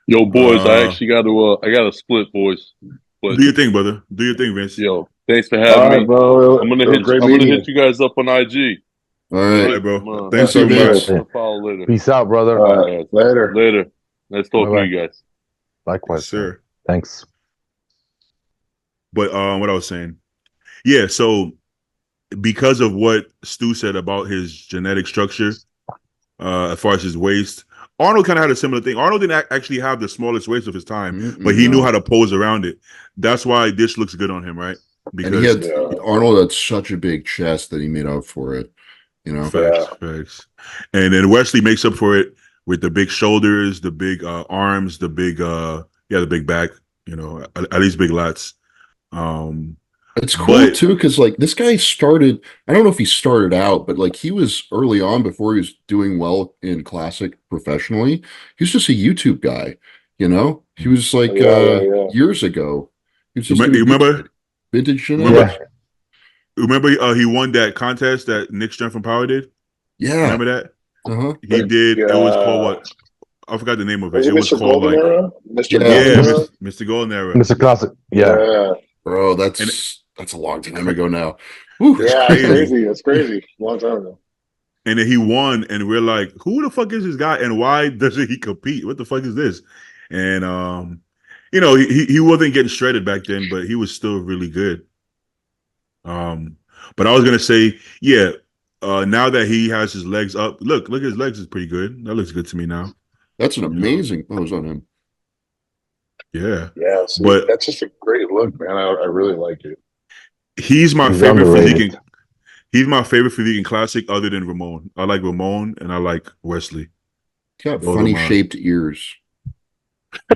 Yo, boys, I actually got to split, boys. But Do your thing, brother. Do your thing, Vince. yo, thanks for All having right, me. bro. I'm gonna It was great meeting you. hit you guys up on IG. All All right. right, bro. Come on. Thanks so Thanks, much. Vince. Follow later. Peace out, brother. All right, later. Later. Nice talking Bye-bye. to you guys. Likewise, Yes, sir. man. Thanks. But what I was saying, yeah. So because of what Stu said about his genetic structure, as far as his waist, Arnold kind of had a similar thing. Arnold didn't actually have the smallest waist of his time, but he knew how to pose around it. That's why this looks good on him, right? And Arnold had such a big chest that he made up for it. Facts. And then Wesley makes up for it with the big shoulders, the big arms, the big back. At least big lats. It's cool too, because like this guy started, I don't know if he started out, but like he was early on before he was doing well in classic professionally. He was just a YouTube guy, He was like years ago. He was just You remember vintage Remember, remember he won that contest that Nick Strength from Power did? Yeah. Remember that? Uh-huh. He did. It was called what? I forgot the name of it. Was it It was Mr. called Golden like Era? Mr. yeah, Golden Era? Mr. Golden Era. Mr. Classic. Yeah. Bro, that's a long time ago now. Whew. Yeah, crazy. it's crazy. It's crazy. A long time ago. And then he won, and we're like, who the fuck is this guy, and why doesn't he compete? What the fuck is this? And you know, he wasn't getting shredded back then, but he was still really good. But I was gonna say, yeah, now that he has his legs up, look, his legs is pretty good. That looks good to me now. That's an amazing pose on him. Yeah, Yeah, see, but that's just a great look, man. I really like it. he's my He's favorite underrated. physique. He's my favorite physique in classic, other than Ramon. I like Ramon and I like Wesley. He's got Those are funny mine. shaped ears.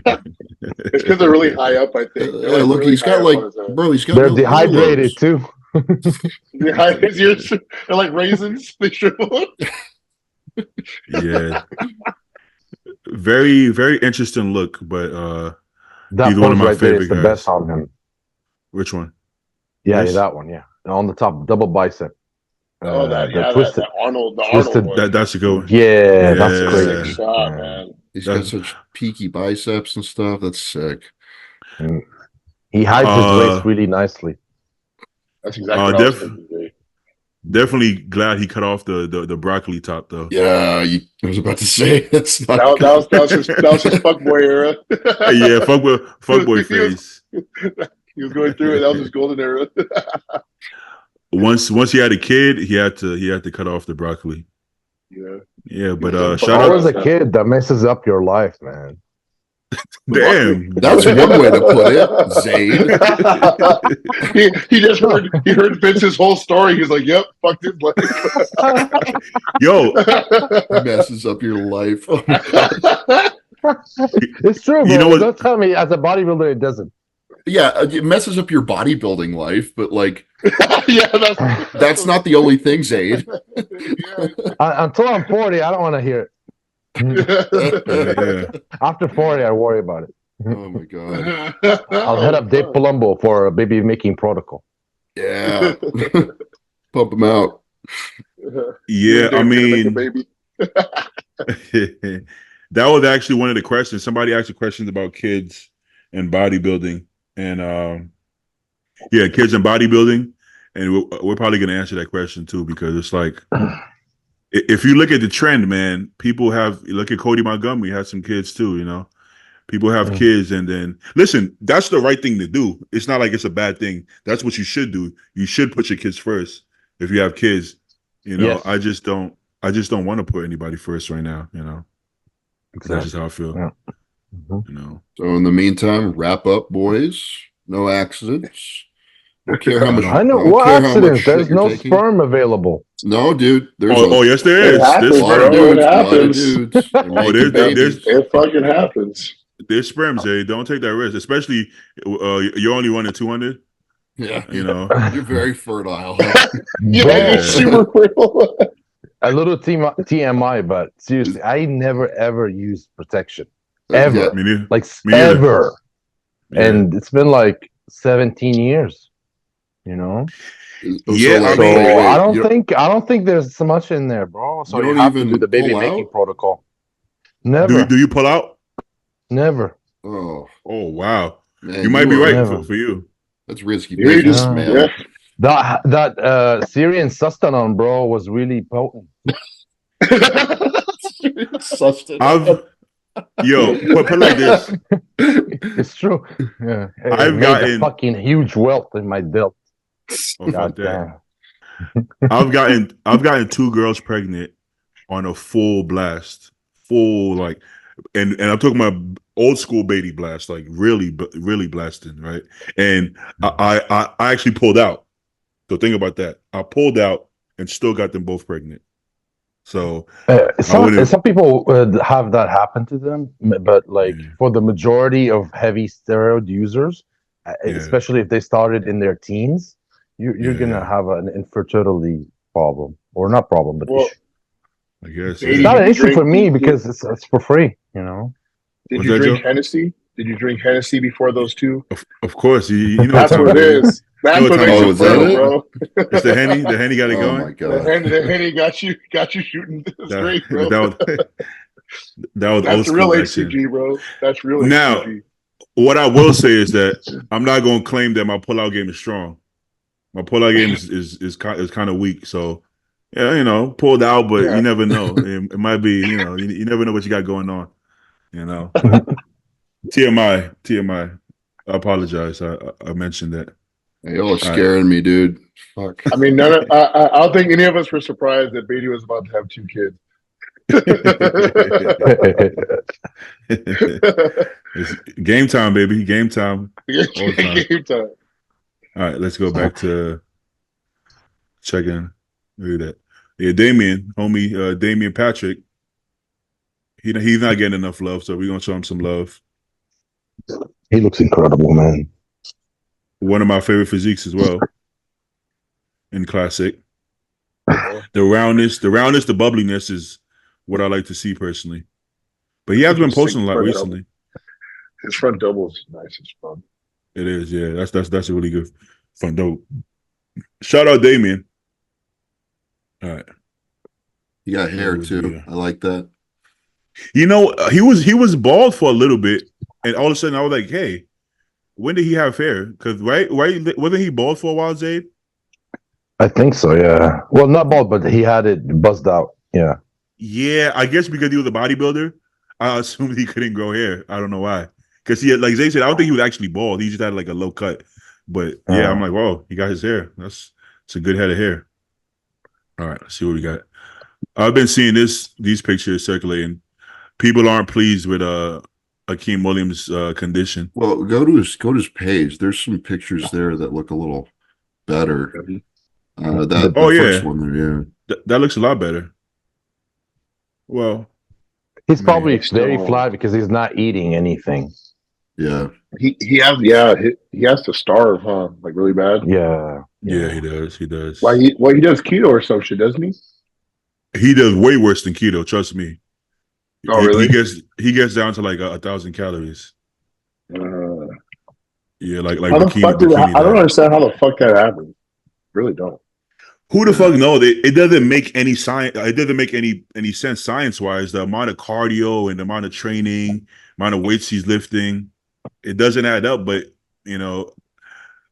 It's because they're really high up, I think. They're, like, Look, really he's high got up like, on his head. bro, he's got They're no dehydrated earlobes. too. Behind his ears, they're like raisins. They shrivel up. Yeah, very very interesting look. But That he's one of pose my right there is favorite the guys. best on him. Which one? Yeah, Yes. that one. Yeah, on the top, double bicep. Oh, the that twisted. Arnold, the twisted- Arnold one. That's a good one. Yeah, that's Yeah. crazy. Sick shot, Yeah. man. He's got such peaky biceps and stuff. That's sick. And he hides his waist really nicely. That's exactly what I was def- thinking. Jay. Definitely glad he cut off the broccoli top though. Yeah, I was about to say it's not. That was his fuckboy era. Yeah, fuckboy face. He was going through it. That was his golden era. Once he had a kid, he had to cut off the broccoli. Yeah. Yeah, but was shout Always out. a kid that messes up your life, man. Damn. That's one way to put it, Zayd. he just heard Vince's whole story. He's like, "Yep, fuck this life." Yo, Messes up your life. Oh my God. It's true, bro. You know what- Don't tell me as a bodybuilder it doesn't. Yeah, it messes up your bodybuilding life, but like Yeah, that's not the only thing, Zayd. Until I'm 40, I don't want to hear it. yeah. After 40, I worry about it. Oh my God. I'll head up Dave Palumbo for a baby making protocol. Yeah. Pump him out. Yeah, I mean, baby. that was actually one of the questions. Somebody asked a question about kids and bodybuilding, and yeah, kids and bodybuilding, and we're probably going to answer that question too, because it's like, if you look at the trend, man, people look at Cody Montgomery, has some kids too, you know. People have kids, and then listen, that's the right thing to do. It's not like it's a bad thing. That's what you should do. You should put your kids first if you have kids. You know, Yes. I just don't want to put anybody first right now, you know. That's just how I feel. Yeah. You know. So in the meantime, wrap up, boys. No accidents. Don't care how much. I know. don't What care how much accidents? shit There's you're no taking. sperm available. No, dude. There's Oh, yes, there is. It happens, There's a lot of bro. sperm. dudes. It A lot of happens. dudes. They're making there's- babies. It fucking happens. There's sperms, Jay. Don't take that risk, especially you're only running 200. Yeah. You know. You're very fertile. Yeah, Bro, it's super real. a little TMI, but seriously, I never ever used protection. Yeah. Ever. Me neither. Like Me neither. ever. Yeah. And it's been like 17 years. You know? Yeah, I So mean, wait, I don't think there's so much in there, bro. So You you, don't have to even do the baby pull making out? protocol. Never. do you pull out? Never. Oh, Oh wow, man, you might be are- right Never. for you. That's risky Yeah, you business, just- man. yeah. That Syrian sustanon, bro, was really potent. I've put like this. It's true. Yeah. I've made gotten- a fucking huge welt in my belt. Oh, fuck God that. damn. I've gotten 2 girls pregnant on a full blast, full like, and I'm talking about old school baby blast, like really blasting, right? And I actually pulled out. So think about that. I pulled out and still got them both pregnant. So wouldn't- Some people have that happen to them, but like Yeah. for the majority of heavy steroid users, Yeah. especially if they started in their teens, you're Yeah. gonna have an infertility problem, or not problem, but Well, issue. I guess Hey, It's did not you an issue drink- for me because it's for free, you know. Did Was you that drink Joe? Hennessy? Did you drink Hennessy before those two? of course you know That's what what time it is. That's know what what makes time it is that real, it? bro. It's the Henny. The Henny got it Oh going. my The god. Henny got you shooting straight, bro. that was old That's school real back then. HCG, bro. That's real Now- HCG. What I will say is that I'm not going to claim that my pullout game is strong. My pullout game is kind of weak. So, yeah, pulled out, but you never know. It might be, you never know what you got going on. But TMI. I apologize. I mentioned that. Hey, y'all are scaring me, dude. Fuck. I mean, I don't think any of us were surprised that Beatty was about to have 2 kids. It's game time, baby. Game time. Game time. All right, let's go back to checking. Look at that. Yeah, Damien, homie, Damien Patrick. He's not getting enough love, so we're gonna show him some love. He looks incredible, man. One of my favorite physiques as well. In classic. The roundness, the bubbliness is what I like to see personally. But he has been posting a lot recently. His front double is nice as fun. It is, yeah. That's a really good front double. Shout out Damien. All right. You got hair too. I like that. He was bald for a little bit, and all of a sudden I was like, hey, when did he have hair? Because right, wasn't he bald for a while, Zayd? I think so, yeah. Well, not bald, but he had it buzzed out. Yeah. Yeah, I guess because he was a bodybuilder, I assumed he couldn't grow hair. I don't know why. Because he had, like Zayd said, I don't think he was actually bald. He just had like a low cut. But yeah, I'm like, whoa, he got his hair. It's a good head of hair. All right, let's see what we got. I've been seeing these pictures circulating. People aren't pleased with Akeem Williams' condition. Well, go to his page. There's some pictures there that look a little better. That first one there, yeah. That looks a lot better. Well, he's probably very flat because he's not eating anything. Yeah. He has to starve, huh? Like really bad. Yeah. Yeah, he does. He does. Why he does keto or some shit, doesn't he? He does way worse than keto, trust me. Oh, really? He gets down to like 1,000 calories. Yeah, like how the fuck I don't understand how the fuck that happened. Really don't. Who the fuck knows? It doesn't make any science. It doesn't make any sense science wise. The amount of cardio and the amount of training, amount of weights he's lifting, it doesn't add up. But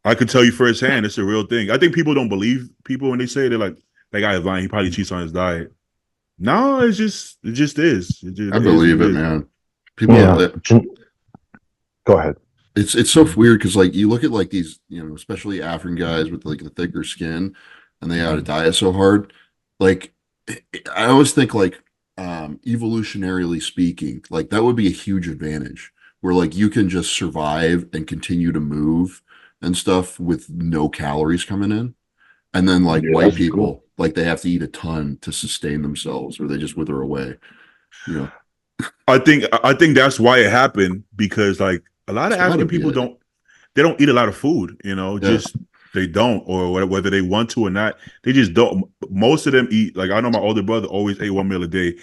I could tell you firsthand, it's a real thing. I think people don't believe people when they say they're like, that guy is lying. He probably cheats on his diet. No, it just is. I believe it, man. People, go ahead. It's so weird because like you look at like these, especially African guys with like the thicker skin, and they had to diet so hard. Like I always think like evolutionarily speaking, like that would be a huge advantage where like you can just survive and continue to move and stuff with no calories coming in. And then like white people, like they have to eat a ton to sustain themselves or they just wither away. I think that's why it happened, because like a lot of African people don't eat a lot of food, just they don't, or whether they want to or not, they just don't. Most of them eat, like I know my older brother always ate 1 meal a day.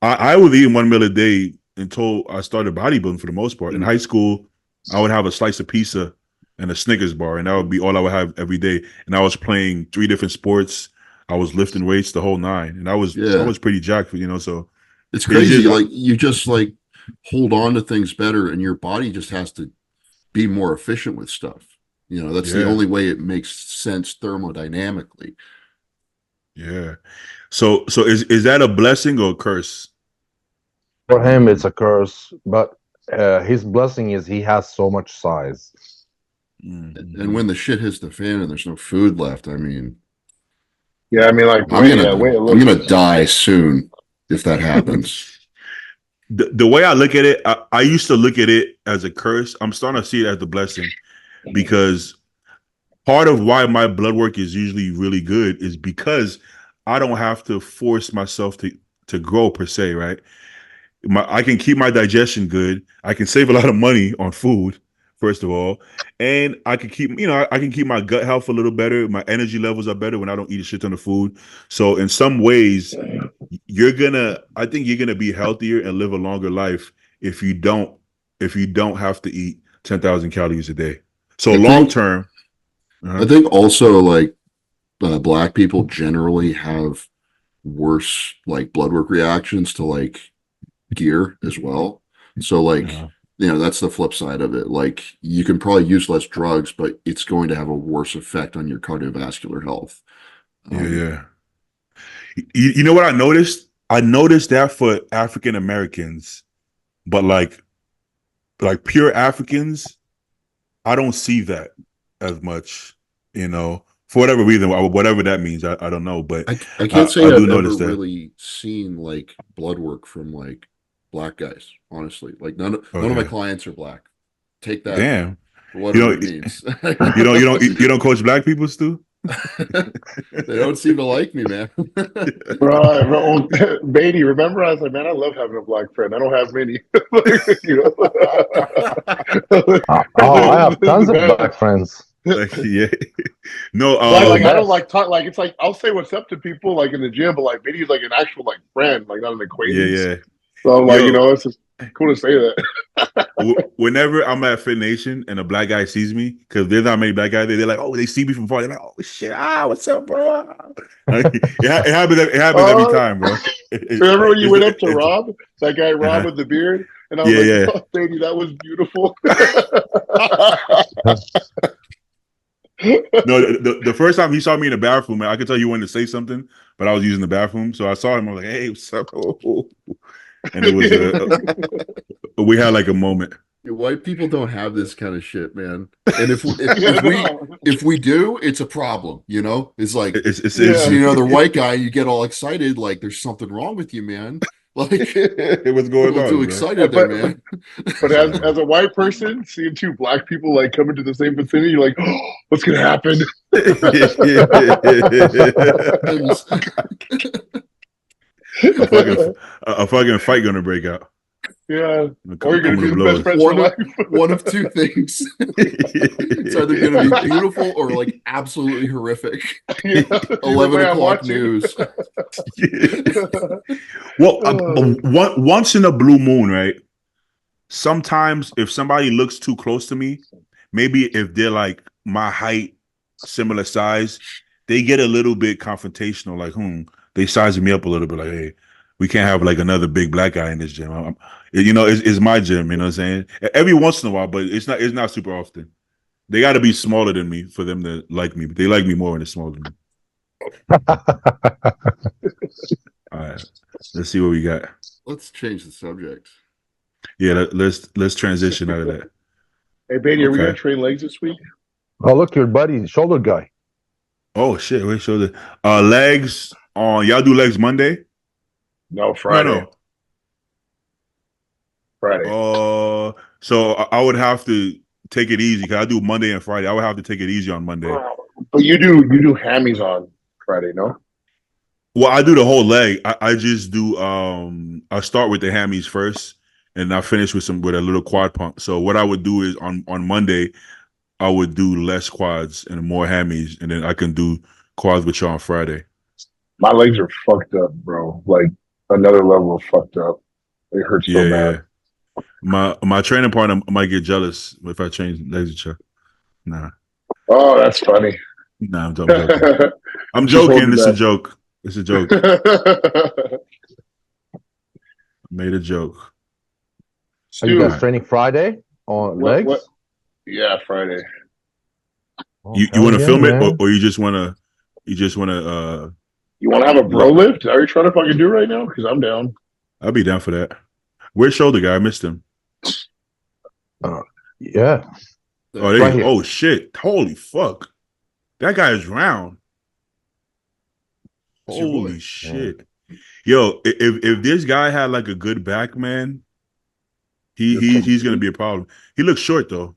I was eating 1 meal a day until I started bodybuilding for the most part. In high school, I would have a slice of pizza and a Snickers bar, and that would be all I would have every day. And I was playing 3 different sports. I was lifting weights the whole 9, and I was pretty jacked, so it's crazy. Like you just like hold on to things better, and your body just has to be more efficient with stuff. That's the only way it makes sense thermodynamically. Yeah. So is that a blessing or a curse? For him, it's a curse, but his blessing is he has so much size. And when the shit hits the fan and there's no food left, I mean, like I'm gonna die soon if that happens. The way I look at it, I used to look at it as a curse. I'm starting to see it as a blessing, because part of why my blood work is usually really good is because I don't have to force myself to grow per se, right? I can keep my digestion good. I can save a lot of money on food, first of all, and I can keep my gut health a little better. My energy levels are better when I don't eat a shit ton of food. So in some ways, I think you're gonna be healthier and live a longer life if you don't have to eat 10,000 calories a day. So long term, I think also like black people generally have worse like blood work reactions to like gear as well. So like that's the flip side of it. Like you can probably use less drugs, but it's going to have a worse effect on your cardiovascular health. Yeah. You know what I noticed? I noticed that for African Americans, but like pure Africans, I don't see that as much, for whatever reason, whatever that means. I don't know, but I can't say I do I've ever notice that. really seen like blood work from like black guys, honestly. Like none of my clients are black. Take that Damn. for whatever it means. You don't coach black people, Stu? They don't seem to like me, man. Bro, Beatty, remember I was like, man, I love having a black friend. I don't have many. I have tons of black friends. Yeah. No, like I don't like talk, like it's like I'll say what's up to people like in the gym, but like Beatty's like an actual like friend, like not an acquaintance. Yeah. So I'm like, it's just cool to say that. Whenever I'm at Fit Nation and a black guy sees me, because there's not many black guys there, they're like, oh, they see me from far. They're like, oh shit, what's up, bro? It happens every time, bro. Remember when you went up to Rob, that guy Rob with the beard, and I was like, oh, Beatty, that was beautiful. No, the first time he saw me in the bathroom, man, I could tell you wanted to say something, but I was using the bathroom, so I saw him. I was like, "Hey, what's up?" And it was we had like a moment. White people don't have this kind of shit, man. And if we do, it's a problem. It's like it's see another white guy, you get all excited, like there's something wrong with you, man. Like it was going on. Too excited there, man. But as a white person, seeing two black people like come into the same vicinity, you're like, oh, what's gonna happen? a fucking fight gonna break out. Yeah, or you're gonna be the best friends for life. One of two things. It's either gonna be beautiful or like absolutely horrific. 11 o'clock news. Well, once in a blue moon, right? Sometimes if somebody looks too close to me, maybe if they're like my height, similar size, they get a little bit confrontational. Like, they sizing me up a little bit. Like, hey, we can't have like another big black guy in this gym. It's my gym. You know what I'm saying? Every once in a while, but it's not super often. They got to be smaller than me for them to like me. But they like me more when they're smaller than me. All right, let's see what we got. Let's change the subject. Yeah, let's transition out of that. Hey, Beatty, are we gonna train legs this week? Oh, look, your buddy, shoulder guy. Oh shit! Wait, shoulder. Legs on. Y'all do legs Monday? No, Friday. No. Friday. So I would have to take it easy because I do Monday and Friday. I would have to take it easy on Monday. But you do hammies on Friday, no? Well, I do the whole leg. I just do. I start with the hammies first, and I finish with a little quad pump. So what I would do is on Monday, I would do less quads and more hammies, and then I can do quads with you on Friday. My legs are fucked up, bro. Like another level of fucked up. It hurts so bad. My training partner might get jealous if I change legs with you. Nah. Oh, that's funny. Nah, I'm joking. I'm joking. It's a joke. It's a joke. Made a joke. Are you guys training Friday on legs? What? Yeah, Friday. You want to film it, or you just want to? You want to have a bro lift? Are you trying to fucking do right now? Because I'm down. I'll be down for that. Where's shoulder guy? I missed him. Yeah. Oh, there you go. Oh shit! Holy fuck! That guy is round. Holy shit! Yo, if this guy had like a good back, man, he's gonna be a problem. He looks short though.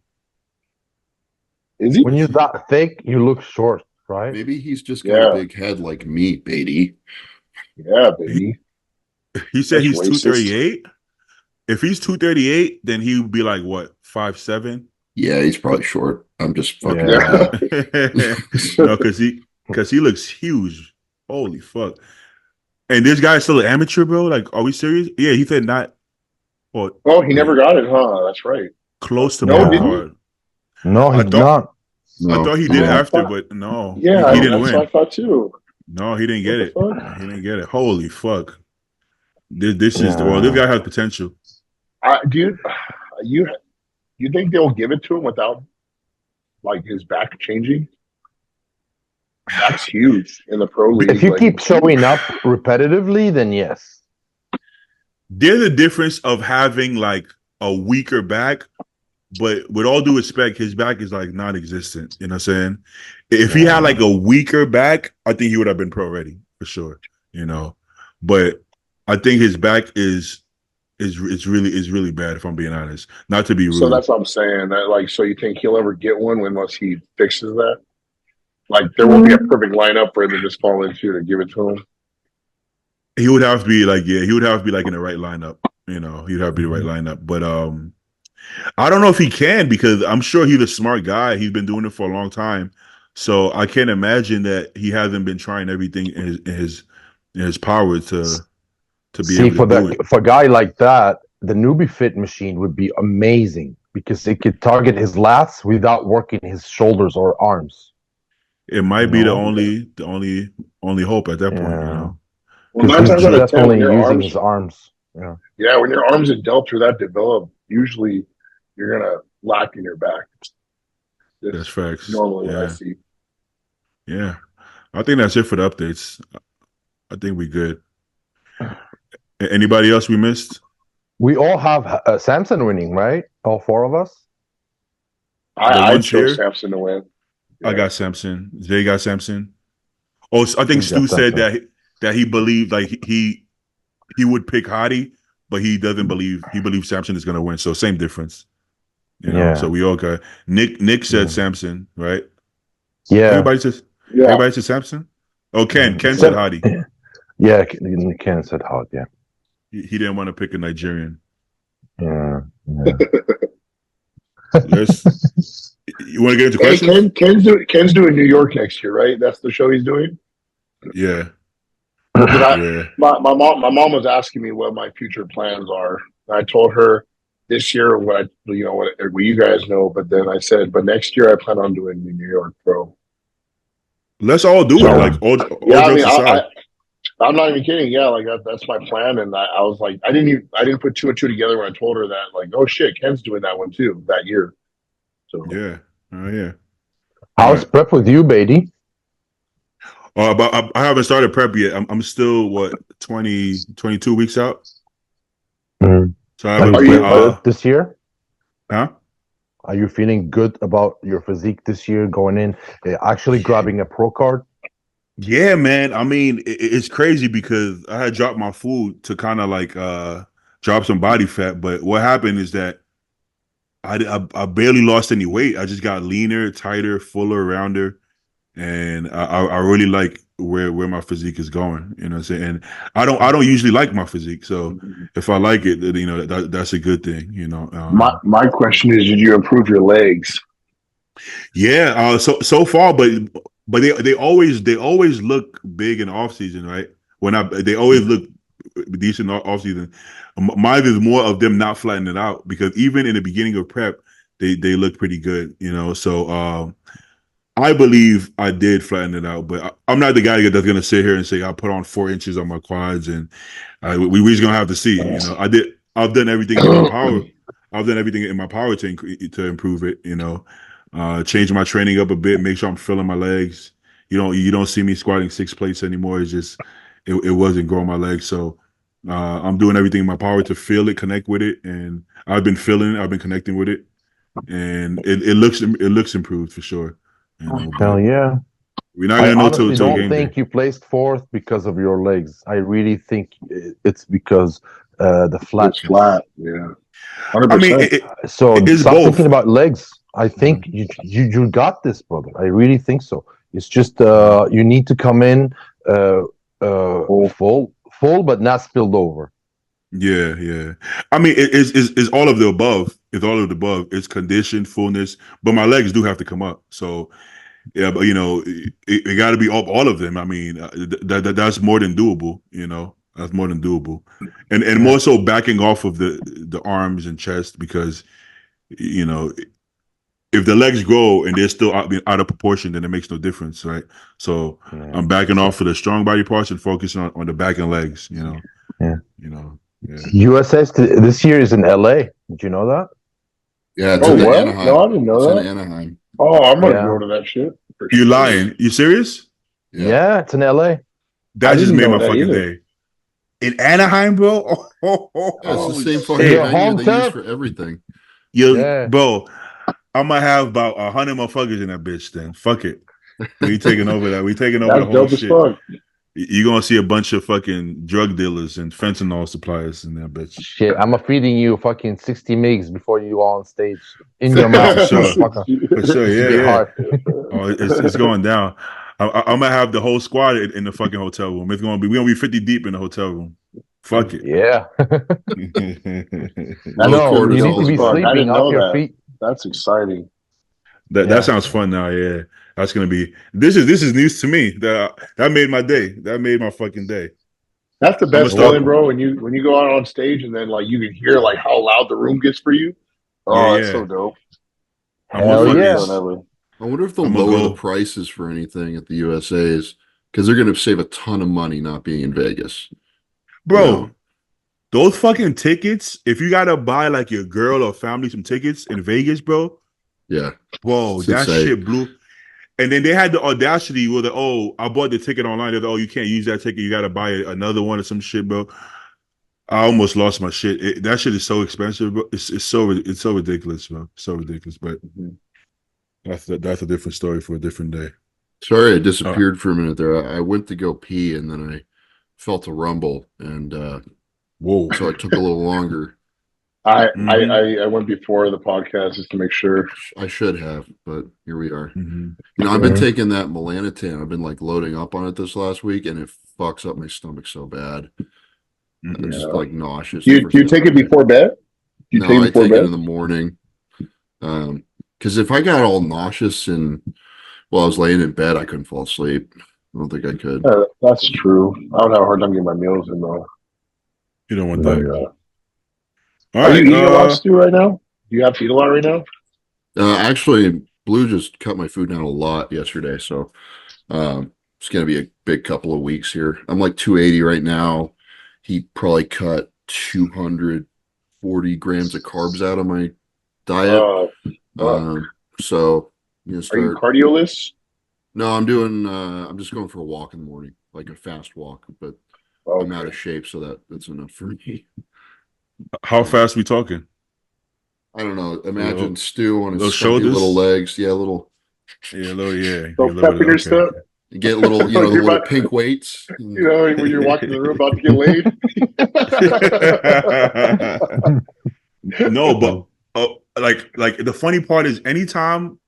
Is he? When you're that thick, you look short, right? Maybe he's just got a big head like me, Beatty. Yeah, baby. He said he's 238. If he's 238, then he would be like what, 5'7"? Yeah, he's probably short. I'm just fucking No, because he looks huge. Holy fuck! And this guy's still an amateur, bro. Like, are we serious? Yeah, he said not. Oh, he never got it, huh? That's right. Close to my card. No, he did not. I thought he did after, but no. Yeah, he didn't win. What I thought too. No, he didn't get it. He didn't get it. Holy fuck! This is this guy has potential. Dude, you think they'll give it to him without like his back changing? That's huge in the pro league. If you like, keep showing up repetitively, then yes. There's a difference of having like a weaker back, but with all due respect, his back is like non-existent. You know what I'm saying? If he had like a weaker back, I think he would have been pro ready for sure. You know, but I think his back is really bad. If I'm being honest, not to be rude. So that's what I'm saying. That like, so you think he'll ever get one unless he fixes that? Like, there won't be a perfect lineup for him to just fall into to give it to him. He would have to be like, he would have to be like in the right lineup. You know, he'd have to be the right lineup. But I don't know if he can, because I'm sure he's a smart guy. He's been doing it for a long time, so I can't imagine that he hasn't been trying everything in his power to be able to do it. For a guy like that, the Newbie Fit machine would be amazing because it could target his lats without working his shoulders or arms. It might be the only hope at that point. You know, Well, Because 9 times he's out of 10, definitely when your using arms, his arms. Yeah. yeah, when your arms and delts are that developed, usually you're gonna lack in your back. that's facts. Normally what I Yeah, see. yeah. I think that's it for the updates. I think we good. Anybody else we missed? We all have Samson winning, right? All four of us? I ones chose here? Samson to win. I got Samson. Zay got Samson. Oh, I think You Stu got said Samson. that he believed like he would pick Hottie, but he doesn't believe he believes Samson is going to win. So same difference. You know, Yeah. so we all got Nick said Yeah. Samson, right? Yeah. Everybody says Samson. Oh, Ken said Hottie. Yeah, Ken said hot, yeah. He didn't want to pick a Nigerian. Yeah. You want to get into Hey, questions? Ken's doing New York next year, right? That's the show he's doing. Yeah. My mom was asking me what my future plans are. I told her this year what you guys know, but then I said, but next year I plan on doing New York, bro. Let's all do it. Yeah. Like all Yeah, jokes aside. I'm not even kidding. Yeah, like that's my plan, and I was like, I didn't put two and two together when I told her that. Like, oh shit, Ken's doing that one too that year. So Yeah. Oh yeah. How's prep with you, Beatty? But I haven't started prep yet. I'm still 22 weeks out. Mhm. So I Are haven't. you good this year? Huh? Are you feeling good about your physique this year going in, actually grabbing a pro card? Yeah, man. I mean, it's crazy because I had dropped my food to kind of like drop some body fat, but what happened is that I barely lost any weight. I just got leaner, tighter, fuller, rounder, and I really like where my physique is going. You know what I'm saying? And I don't usually like my physique, so if I like it, then, you know, that's a good thing. You know. my question is, did you improve your legs? Yeah. So far, but they always look big in off season, right? They always look decent off season. Mine is more of them not flattening it out, because even in the beginning of prep, they look pretty good, you know. So I believe I did flatten it out, but I'm not the guy that's gonna sit here and say I put on 4 inches on my quads, and we're just gonna have to see. You know, I've done everything in my power. I've done everything in my power to improve it. You know, change my training up a bit, make sure I'm filling my legs. You don't see me squatting 6 plates anymore. It's just it wasn't growing my legs, so I'm doing everything in my power to feel it, connect with it, and I've been feeling it. I've been connecting with it, and it looks improved for sure. You know, Hell yeah. we're not I gonna know honestly till don't game think day. you placed fourth because of your legs. I really think it's because the flat. It's flat. Yeah, I mean, 100%. So it's stop both. thinking about legs. I think you got this, brother. I really think so. It's just you need to come in full, but not spilled over. Yeah. I mean, it's all of the above. It's all of the above. It's condition, fullness, but my legs do have to come up. So yeah, but you know, it got to be all of them. I mean, that's more than doable. You know, that's more than doable, and more so backing off of the arms and chest, because you know, if the legs grow and they're still out of proportion, then it makes no difference, right? So I'm backing off of the strong body parts and focusing on the back and legs. You know, Yeah. You know. Yeah. USS this year is in LA. Did you know that? Yeah, it's Oh, in what? Anaheim. No, I didn't know It's that. in Anaheim. Oh, I'm gonna Yeah. go to that shit. For You sure. lying? You serious? Yeah, it's in LA. That I just didn't made know my that fucking either. day. In Anaheim, bro. Yeah, it's the Holy same shit. fucking Your venue they use hometown? for everything. Yeah. Bro, I might have about 100 motherfuckers in that bitch. Then fuck it. We taking over that. We taking over the That's whole dope as shit. fuck. You're gonna see a bunch of fucking drug dealers and fentanyl suppliers in that bitch. Shit, I'm feeding you fucking 60 migs before you go on stage. In your mouth, For sure. motherfucker. For sure, It's a yeah, bit yeah. hard. Oh, it's going down. I'm gonna have the whole squad in the fucking hotel room. It's we're gonna be 50 deep in the hotel room. Fuck it. Yeah. That's No, quarters you dope need to as be fuck. I sleeping didn't off know your that. feet. That's exciting. That Yeah. sounds fun now. Yeah, that's gonna be. This is news to me. That made my day. That made my fucking day. That's the I'ma best start- feeling, bro. When you go out on stage and then like you can hear like how loud the room gets for you. Oh, that's Yeah. so dope. I'm gonna Hell fucking. yeah. I wonder if they'll I'm gonna lower go- the prices for anything at the USA's because they're going to save a ton of money not being in Vegas. Bro, You know? those fucking tickets. If you gotta buy like your girl or family some tickets in Vegas, bro. Yeah. Whoa, It's that insane. shit blew. And then they had the audacity with I bought the ticket online. They're you can't use that ticket. You got to buy another one or some shit, bro. I almost lost my shit. That shit is so expensive, bro. It's so ridiculous, bro. So ridiculous. But that's a different story for a different day. Sorry, I disappeared for a minute there. I went to go pee and then I felt a rumble and Whoa. so it took a little longer. I went before the podcast just to make sure. I should have, but here we are. Mhm. You know, I've been taking that melanotan. I've been like loading up on it this last week, and it fucks up my stomach so bad. Mhm. I'm just like nauseous. Do you take it before bed? No, I take it in the morning. Because if I got all nauseous and while I was laying in bed, I couldn't fall asleep. I don't think I could. That's true. I would have a hard time getting my meals in though. You don't want that. All Are right. you eating a lot, Stu, right now? Do you have to eat a lot right now? Actually, Blue just cut my food down a lot yesterday, so it's gonna be a big couple of weeks here. I'm like 280 right now. He probably cut 240 grams of carbs out of my diet. So are you cardioless? No, I'm doing. I'm just going for a walk in the morning, like a fast walk. But I'm out of shape, so that's enough for me. How fast we talking? I don't know. Imagine Stu on his those stumpy shoulders? little legs. Yeah, little. Yeah, a little. Yeah, So a little pepping your step. You get little, the You're little about- pink weights. You know, when you're walking in the room about to get laid. No, but like the funny part is anytime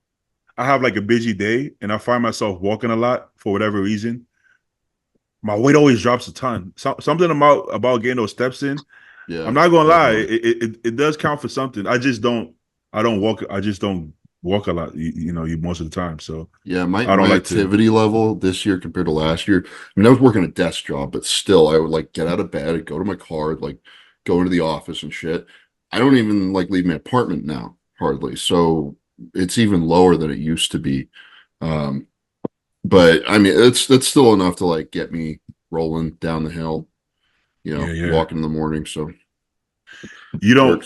I have like a busy day and I find myself walking a lot for whatever reason, my weight always drops a ton. Something about getting those steps in. Yeah, I'm not gonna lie, definitely. it does count for something. I just don't walk a lot, you most of the time. So yeah, my I don't like activity level this year compared to last year. I mean, I was working a desk job, but still, I would like get out of bed, I'd go to my car, like go into the office and shit. I don't even like leave my apartment now, hardly. So it's even lower than it used to be. But I mean, that's still enough to like get me rolling down the hill, walking in the morning. So you don't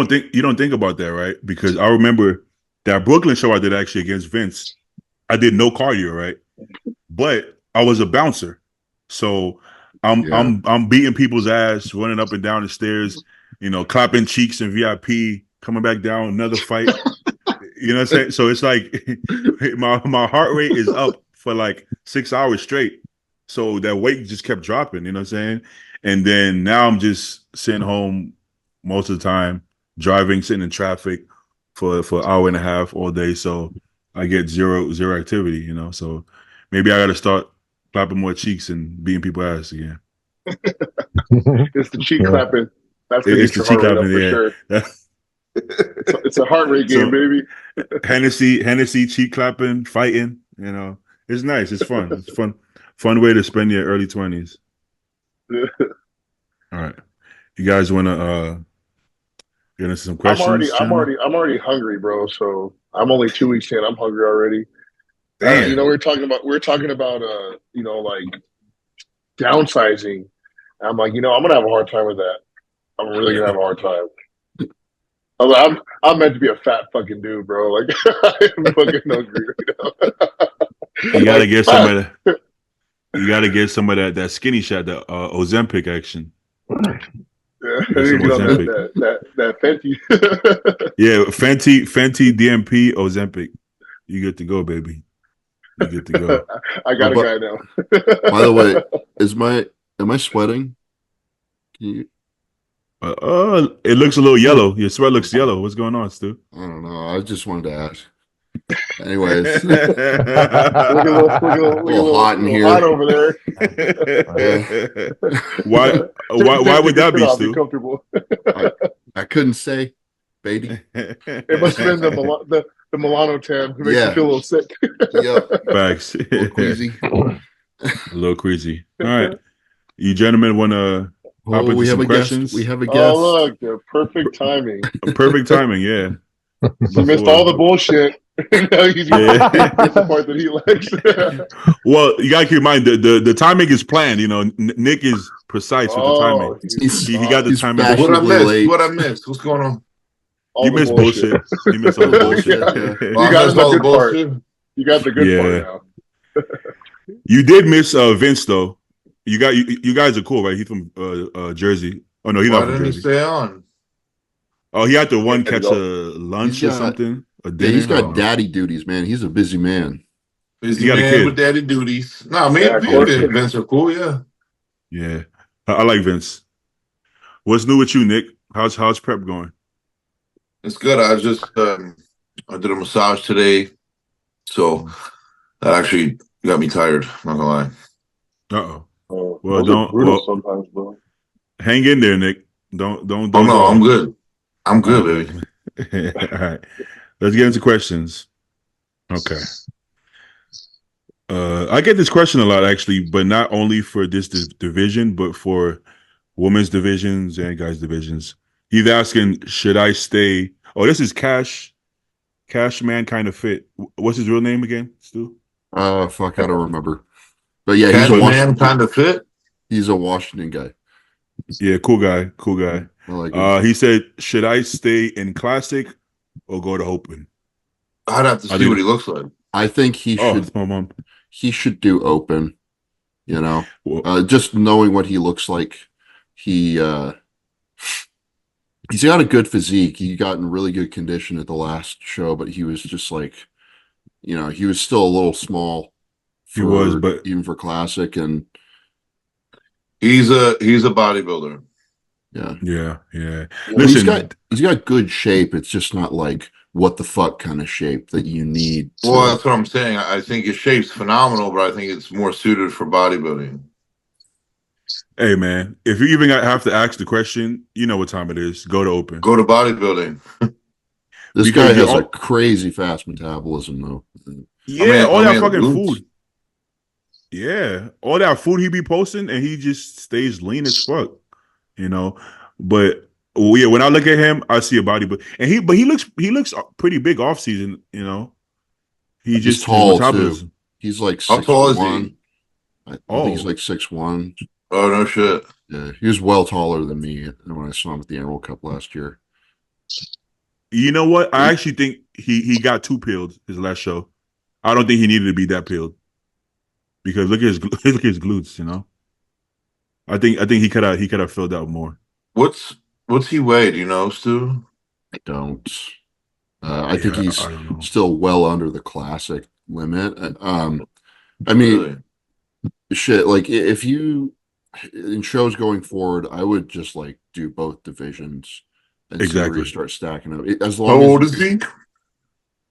think about that, right? Because I remember that Brooklyn show I did actually against Vince. I did no cardio, right? But I was a bouncer. So I'm beating people's ass, running up and down the stairs, clapping cheeks in VIP, coming back down, another fight. You know what I'm saying? So it's like my heart rate is up for like 6 hours straight. So that weight just kept dropping, you know what I'm saying? And then now I'm just sitting home most of the time, driving, sitting in traffic for an hour and a half all day. So I get zero activity, So maybe I gotta start clapping more cheeks and beating people's ass again. It's the cheek clapping. That's the cheek clapping, for sure. It's a heart rate game, baby. Hennessy, cheek clapping, fighting. It's nice. It's fun. It's fun way to spend your early 20s. All right, you guys want to get into some questions? I'm already hungry, bro. So I'm only 2 weeks in. I'm hungry already. Damn. We're talking about like downsizing. I'm like, I'm gonna have a hard time with that. I'm really gonna have a hard time. I'm meant to be a fat fucking dude, bro. Like I'm fucking hungry right now. You gotta Like, get some of that. You gotta get some of that skinny shot, the Ozempic action. Yeah, Get some get on Ozempic. that Fenty. Yeah, Fenty, DMP, Ozempic. You good to go, baby. You good to go. I got a guy now. By the way, am I sweating? Can you, It looks a little yellow. Your sweat looks yellow. What's going on, Stu? I don't know. I just wanted to ask. Anyways, Look a little hot in here. hot over there. Why would that be, Stu? Comfortable. I couldn't say, baby. It must have been the Milano tan to make you feel a little sick. Yep. Facts. A little queasy. A little crazy. All right. You gentlemen want to hop into some questions? We have a guest. Oh, look, the perfect timing. Perfect timing, yeah. He missed all the bullshit. Now he's the part that he likes. Well, you gotta keep in mind the timing is planned. You know, Nick is precise with the timing. He got the timing. What I missed? What's going on? You missed bullshit. You missed all the bullshit. You got the good part. You got the good part now. You did miss Vince though. You guys are cool, right? He's from Jersey. Oh no, he's not from Jersey. Stay on. Oh, he had to catch a lunch or something. He's got daddy duties, man. He's a busy man. Busy man with daddy duties. No, me and Vince are cool, yeah. Yeah. I like Vince. What's new with you, Nick? How's prep going? It's good. I just I did a massage today, so that actually got me tired, not gonna lie. Oh, well, don't sometimes, bro. Hang in there, Nick. Don't. Oh no, I'm good. I'm good, baby. All right. Let's get into questions. Okay. I get this question a lot, actually, but not only for this division, but for women's divisions and guys' divisions. He's asking, should I stay? Oh, this is Cash Man Kind of Fit. What's his real name again, Stu? Fuck, I don't remember. But yeah, Cash Man Kind of Fit. He's a Washington guy. Yeah, cool guy. I like him. He said, should I stay in Classic or go to Open? I'd have to see what he looks like. I think he should. He should do Open. You know, just knowing what he looks like, he's got a good physique. He got in really good condition at the last show, but he was just like, you know, he was still a little small. But even for Classic, and he's a bodybuilder. Yeah. Listen, he's got good shape. It's just not like what the fuck kind of shape that you need. Well, that's what I'm saying. I think his shape's phenomenal, but I think it's more suited for bodybuilding. Hey, man, if you even have to ask the question, you know what time it is. Go to Open. Go to bodybuilding. This guy has a crazy fast metabolism, though. Yeah, all that fucking food. Yeah, all that food he be posting, and he just stays lean as fuck. You know, but yeah, when I look at him, I see a body, but he looks pretty big off season. You know, he's just tall too. He's like 6'1". How tall is he? I think he's like 6'1". Oh no shit! Yeah, he was well taller than me when I saw him at the Emerald Cup last year. You know what? I actually think he got too peeled his last show. I don't think he needed to be that peeled because look at his glutes. You know. I think he could have filled out more. What's he weigh? Do you know, Stu? I don't. I think he's still well under the Classic limit. I mean, really? Shit. Like if you in shows going forward, I would just like do both divisions and see where you start stacking them. How old is he?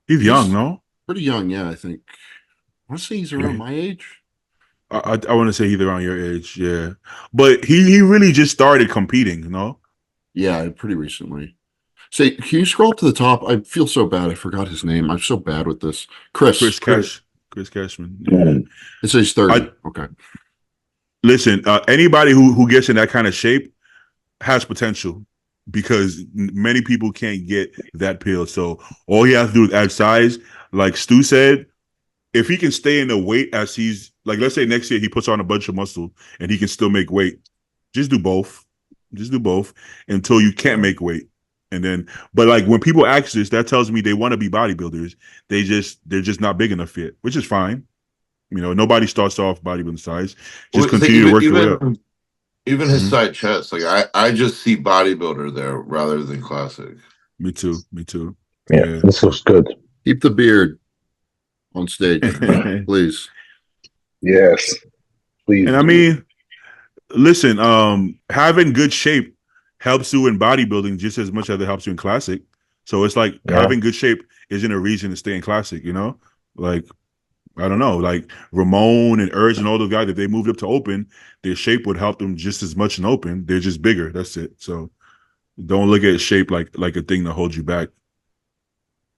He's young, no? Pretty young, yeah. I think. I want to say he's around my age. I want to say he's around your age, yeah. But he really just started competing, you know? Yeah, pretty recently. Say, can you scroll up to the top? I feel so bad. I forgot his name. I'm so bad with this. Chris Cashman. Yeah. It says 30. Okay. Listen, anybody who gets in that kind of shape has potential because many people can't get that pill. So all you have to do is add size. Like Stu said, if he can stay in the weight as he's like, let's say next year he puts on a bunch of muscle and he can still make weight. Just do both. Just do both until you can't make weight. And then, but like when people ask this, that tells me they want to be bodybuilders. They're just not big enough yet, which is fine. You know, nobody starts off bodybuilding size. Just continue to work your way up. Even his side chest, like I just see bodybuilder there rather than classic. Me too. Yeah, this looks good. Keep the beard on stage, please. Yes, please. And I mean, listen, having good shape helps you in bodybuilding just as much as it helps you in classic. So it's like having good shape isn't a reason to stay in classic, you know? Like, I don't know, like Ramon and Urge and all those guys, if they moved up to open, their shape would help them just as much in open. They're just bigger. That's it. So don't look at shape like a thing that holds you back.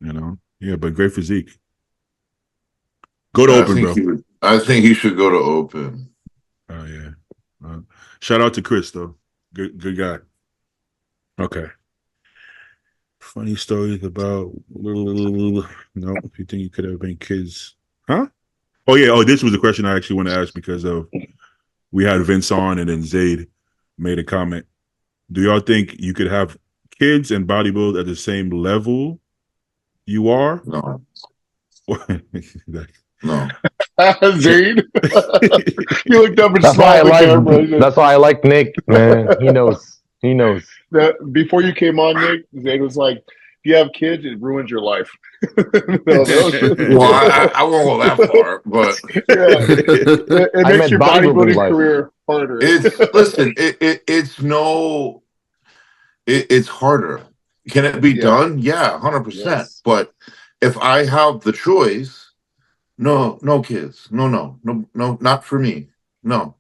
You know? Yeah, but great physique. Go to open, bro. I think he should go to open. Oh yeah. Shout out to Chris though. Good guy. Okay. Funny stories about no, if you think you could have been kids. Huh? Oh yeah, this was a question I actually want to ask because of we had Vince on and then Zayd made a comment. Do y'all think you could have kids and bodybuild at the same level you are? No. No. Zayd, you looked up and that's why I like Nick, man. He knows. Before you came on, Nick, Zayd was like, if you have kids, it ruins your life. Well, I won't go that far, but it makes your bodybuilding career harder. It's harder. Can it be done? Yeah, 100%. Yes. But if I have the choice, no kids. No, not for me. No.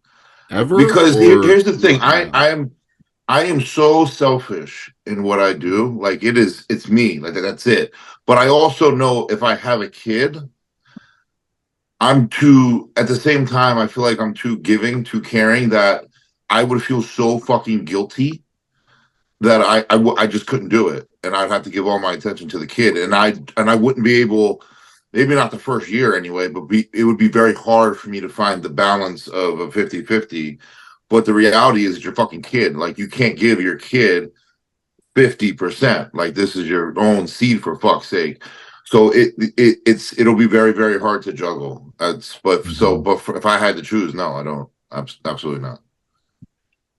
Ever? Because here's the thing. I am so selfish in what I do. Like it's me. Like that's it. But I also know if I have a kid, at the same time, I feel like I'm too giving, too caring, that I would feel so fucking guilty that I just couldn't do it. And I'd have to give all my attention to the kid. And I wouldn't be able, maybe not the first year anyway, but it would be very hard for me to find the balance of a 50-50. But the reality is your fucking kid. Like you can't give your kid 50%. Like this is your own seed, for fuck's sake. So it'll be very, very hard to juggle. If I had to choose, no, I don't. Absolutely not.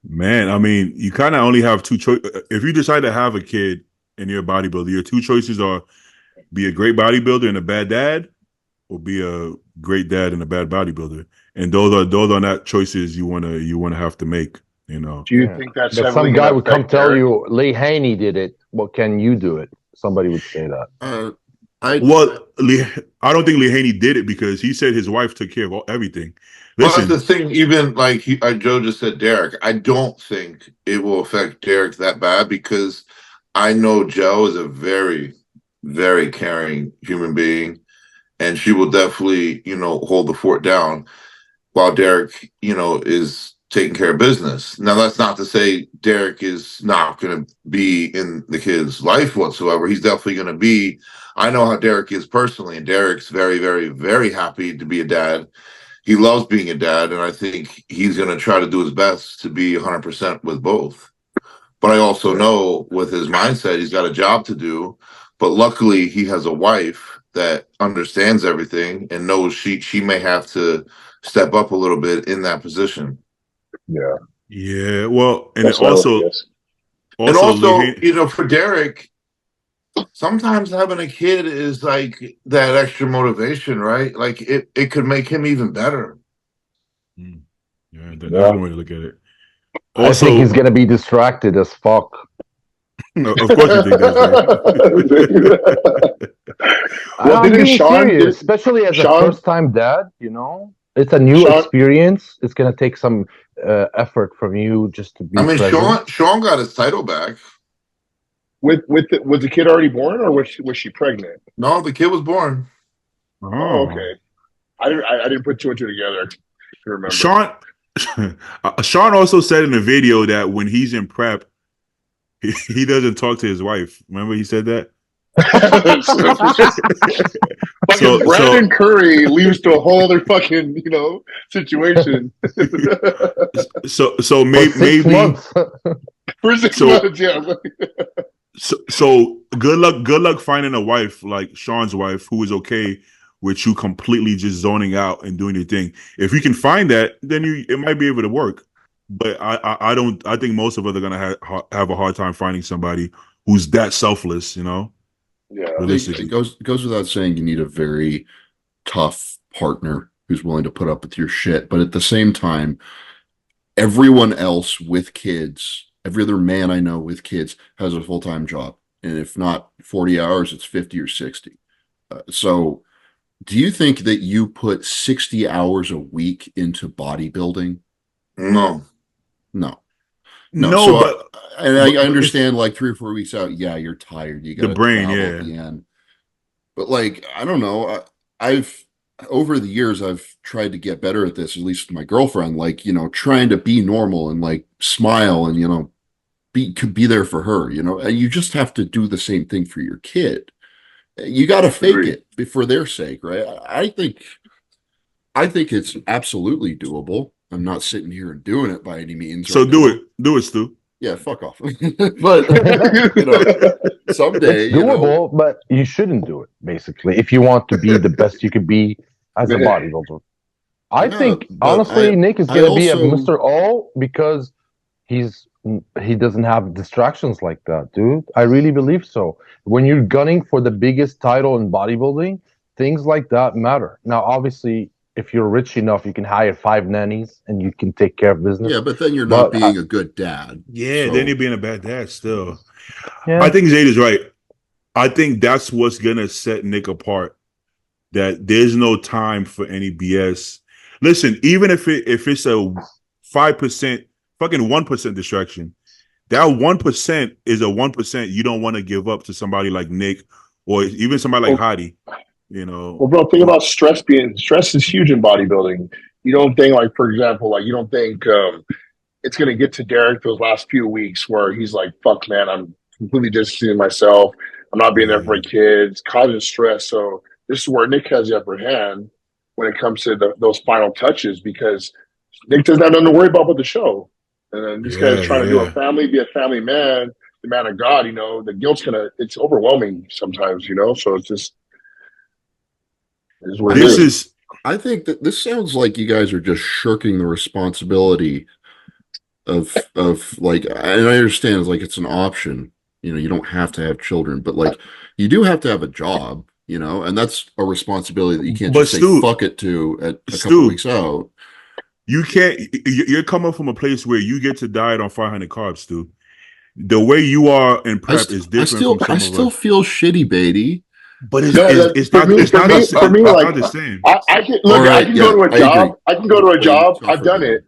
Man, I mean, you kind of only have two choices. If you decide to have a kid and you're a bodybuilder, your two choices are be a great bodybuilder and a bad dad, or be a great dad and a bad bodybuilder. And those are not choices you wanna have to make. You know. Do you think that's some guy would come tell you Lee Haney did it? Well, can you do it? Somebody would say that. I don't think Lee Haney did it because he said his wife took care of everything. Listen, well, that's the thing. Even like Joe just said, Derek. I don't think it will affect Derek that bad because I know Joe is a very, very caring human being, and she will definitely, hold the fort down while Derek, is taking care of business. Now, that's not to say Derek is not going to be in the kid's life whatsoever. He's definitely going to be. I know how Derek is personally, and Derek's very, very, very happy to be a dad. He loves being a dad, and I think he's going to try to do his best to be 100% with both. But I also know with his mindset, he's got a job to do. But luckily, he has a wife that understands everything and knows she may have to step up a little bit in that position. Yeah. Yeah. Well, and that's also, for Derek, sometimes having a kid is like that extra motivation, right? Like it could make him even better. Yeah, that's one way to look at it. Also, I think he's gonna be distracted as fuck. Of course, you think that. Well, didn't Sean, especially as a first-time dad, it's a new experience. It's gonna take some effort from you just to be. I mean, Sean got his title back. Was the kid already born, or was she pregnant? No, the kid was born. Oh, okay. I didn't put two and two together. I remember. Sean also said in the video that when he's in prep, he doesn't talk to his wife. Remember he said that? Brandon Curry leads to a whole other fucking situation. so maybe for 6 months, yeah. So good luck finding a wife like Sean's wife who is okay with you completely just zoning out and doing your thing. If you can find that, then it might be able to work. But I don't. I think most of us are gonna have a hard time finding somebody who's that selfless. Yeah, it goes without saying you need a very tough partner who's willing to put up with your shit. But at the same time, everyone else with kids, every other man I know with kids has a full-time job, and if not 40 hours, it's 50 or 60. So, do you think that you put 60 hours a week into bodybuilding? No. No, but I understand like 3 or 4 weeks out, yeah, you're tired. You got the brain, at the end. But like, I don't know. I've over the years, I've tried to get better at this, at least with my girlfriend, like, trying to be normal and like smile and, could be there for her, and you just have to do the same thing for your kid. You got to fake it for their sake, right? I think it's absolutely doable. I'm not sitting here and doing it by any means. So do it, Stu. Yeah, fuck off. But someday, it's doable, but you shouldn't do it. Basically, if you want to be the best you could be as a bodybuilder, I think honestly, Nick is going to be a Mr. O because he doesn't have distractions like that, dude. I really believe so. When you're gunning for the biggest title in bodybuilding, things like that matter. Now, obviously, if you're rich enough, you can hire 5 nannies and you can take care of business. Yeah, but then you're not being a good dad. Yeah, then you're being a bad dad still. Yeah. I think Zayd is right. I think that's what's gonna set Nick apart. That there's no time for any BS. Listen, even if it's a 5%, fucking 1% distraction, that 1% is a 1% you don't want to give up to somebody like Nick or even somebody like Hadi. Well, bro, think about stress is huge in bodybuilding. You don't think, like, for example, you don't think it's going to get to Derek those last few weeks where he's like, fuck, man, I'm completely distancing myself. I'm not being there for my kids, causing stress. So this is where Nick has the upper hand when it comes to those final touches because Nick doesn't have nothing to worry about but the show. And then this guy's trying to do be a family man, the man of God, the guilt's it's overwhelming sometimes, so it's just, I think that this sounds like you guys are just shirking the responsibility of like, and I understand it's like it's an option, you don't have to have children, but like you do have to have a job, and that's a responsibility that you can't just say fuck it to at a couple weeks out. You can't. You're coming from a place where you get to diet on 500 carbs, Stu. The way you are in prep is different. I still feel shitty, Beatty. But it's not the same. I can go to a job. I can go to a job. I've done it.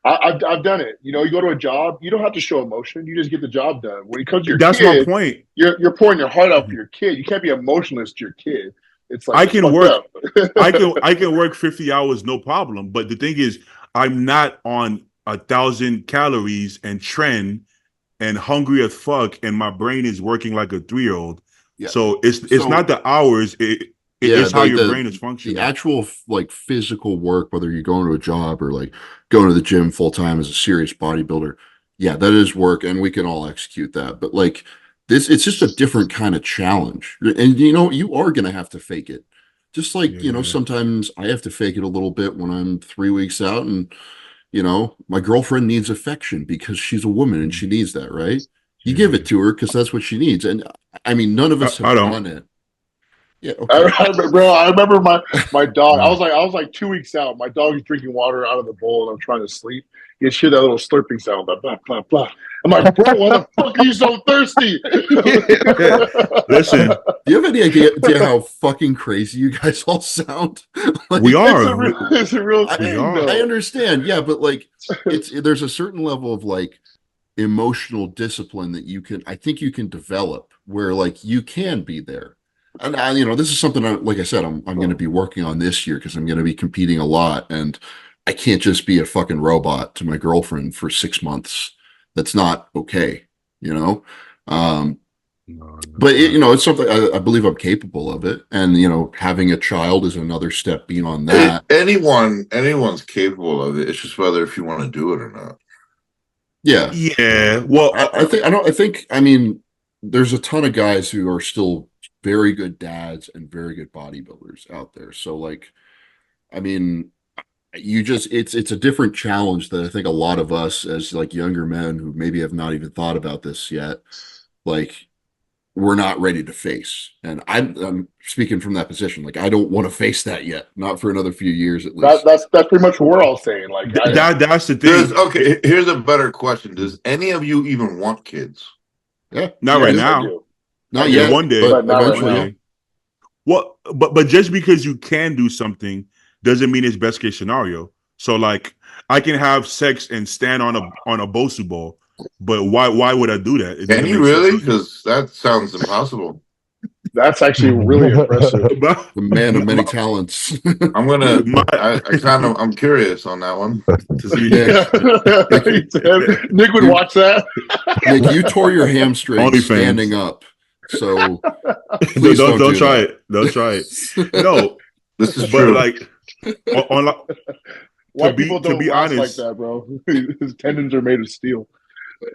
I've done it. You go to a job. You don't have to show emotion. You just get the job done. When it comes to your kid, my point. You're pouring your heart out for your kid. You can't be emotionless to your kid. It's like I can work. I can work 50 hours, no problem. But the thing is, I'm not on 1,000 calories and trend and hungry as fuck, and my brain is working like a 3-year-old. Yeah. So it's not the hours. It's how your brain is functioning. The actual like physical work, whether you're going to a job or like going to the gym full time as a serious bodybuilder, yeah, that is work, and we can all execute that. But like this, it's just a different kind of challenge, and you are gonna have to fake it. Just like sometimes I have to fake it a little bit when I'm 3 weeks out, and my girlfriend needs affection because she's a woman and she needs that, right? You give it to her because that's what she needs, and I mean, none of us have done it. Yeah, okay. I remember my dog. I was like 2 weeks out. My dog is drinking water out of the bowl, and I'm trying to sleep. You hear that little slurping sound, blah blah blah. I'm like, bro, why the fuck are you so thirsty? Listen, do you have any idea how fucking crazy you guys all sound? Like, we are. It's a real thing. I understand, yeah, but like, there's a certain level of like emotional discipline that I think you can develop where like you can be there. And this is something like I said, I'm going to be working on this year because I'm going to be competing a lot, and I can't just be a fucking robot to my girlfriend for 6 months. That's not okay, No. But it's something I believe I'm capable of it, and having a child is another step beyond that. Anyone's capable of it. It's just whether if you want to do it or not. Yeah. Yeah. Well, I mean, there's a ton of guys who are still very good dads and very good bodybuilders out there. So like, I mean, it's a different challenge that I think a lot of us as like younger men who maybe have not even thought about this yet, like we're not ready to face. And I'm speaking from that position. Like I don't want to face that yet, not for another few years at least. That's pretty much what we're all saying. Like that's the thing. Okay, here's a better question. Does any of you even want kids? Yeah. Not right now. Not yet. One day. But eventually. Right. Well, but just because you can do something doesn't mean it's best case scenario. So like I can have sex and stand on a Bosu ball, but why would I do that? Can you really? Because that sounds impossible. That's actually really impressive. The man of many talents. I'm curious on that one. To see Nick would watch that. Nick, you tore your hamstring standing up. So please don't try it. Don't try it. No, this is but true. Why people don't last like that, bro? His tendons are made of steel.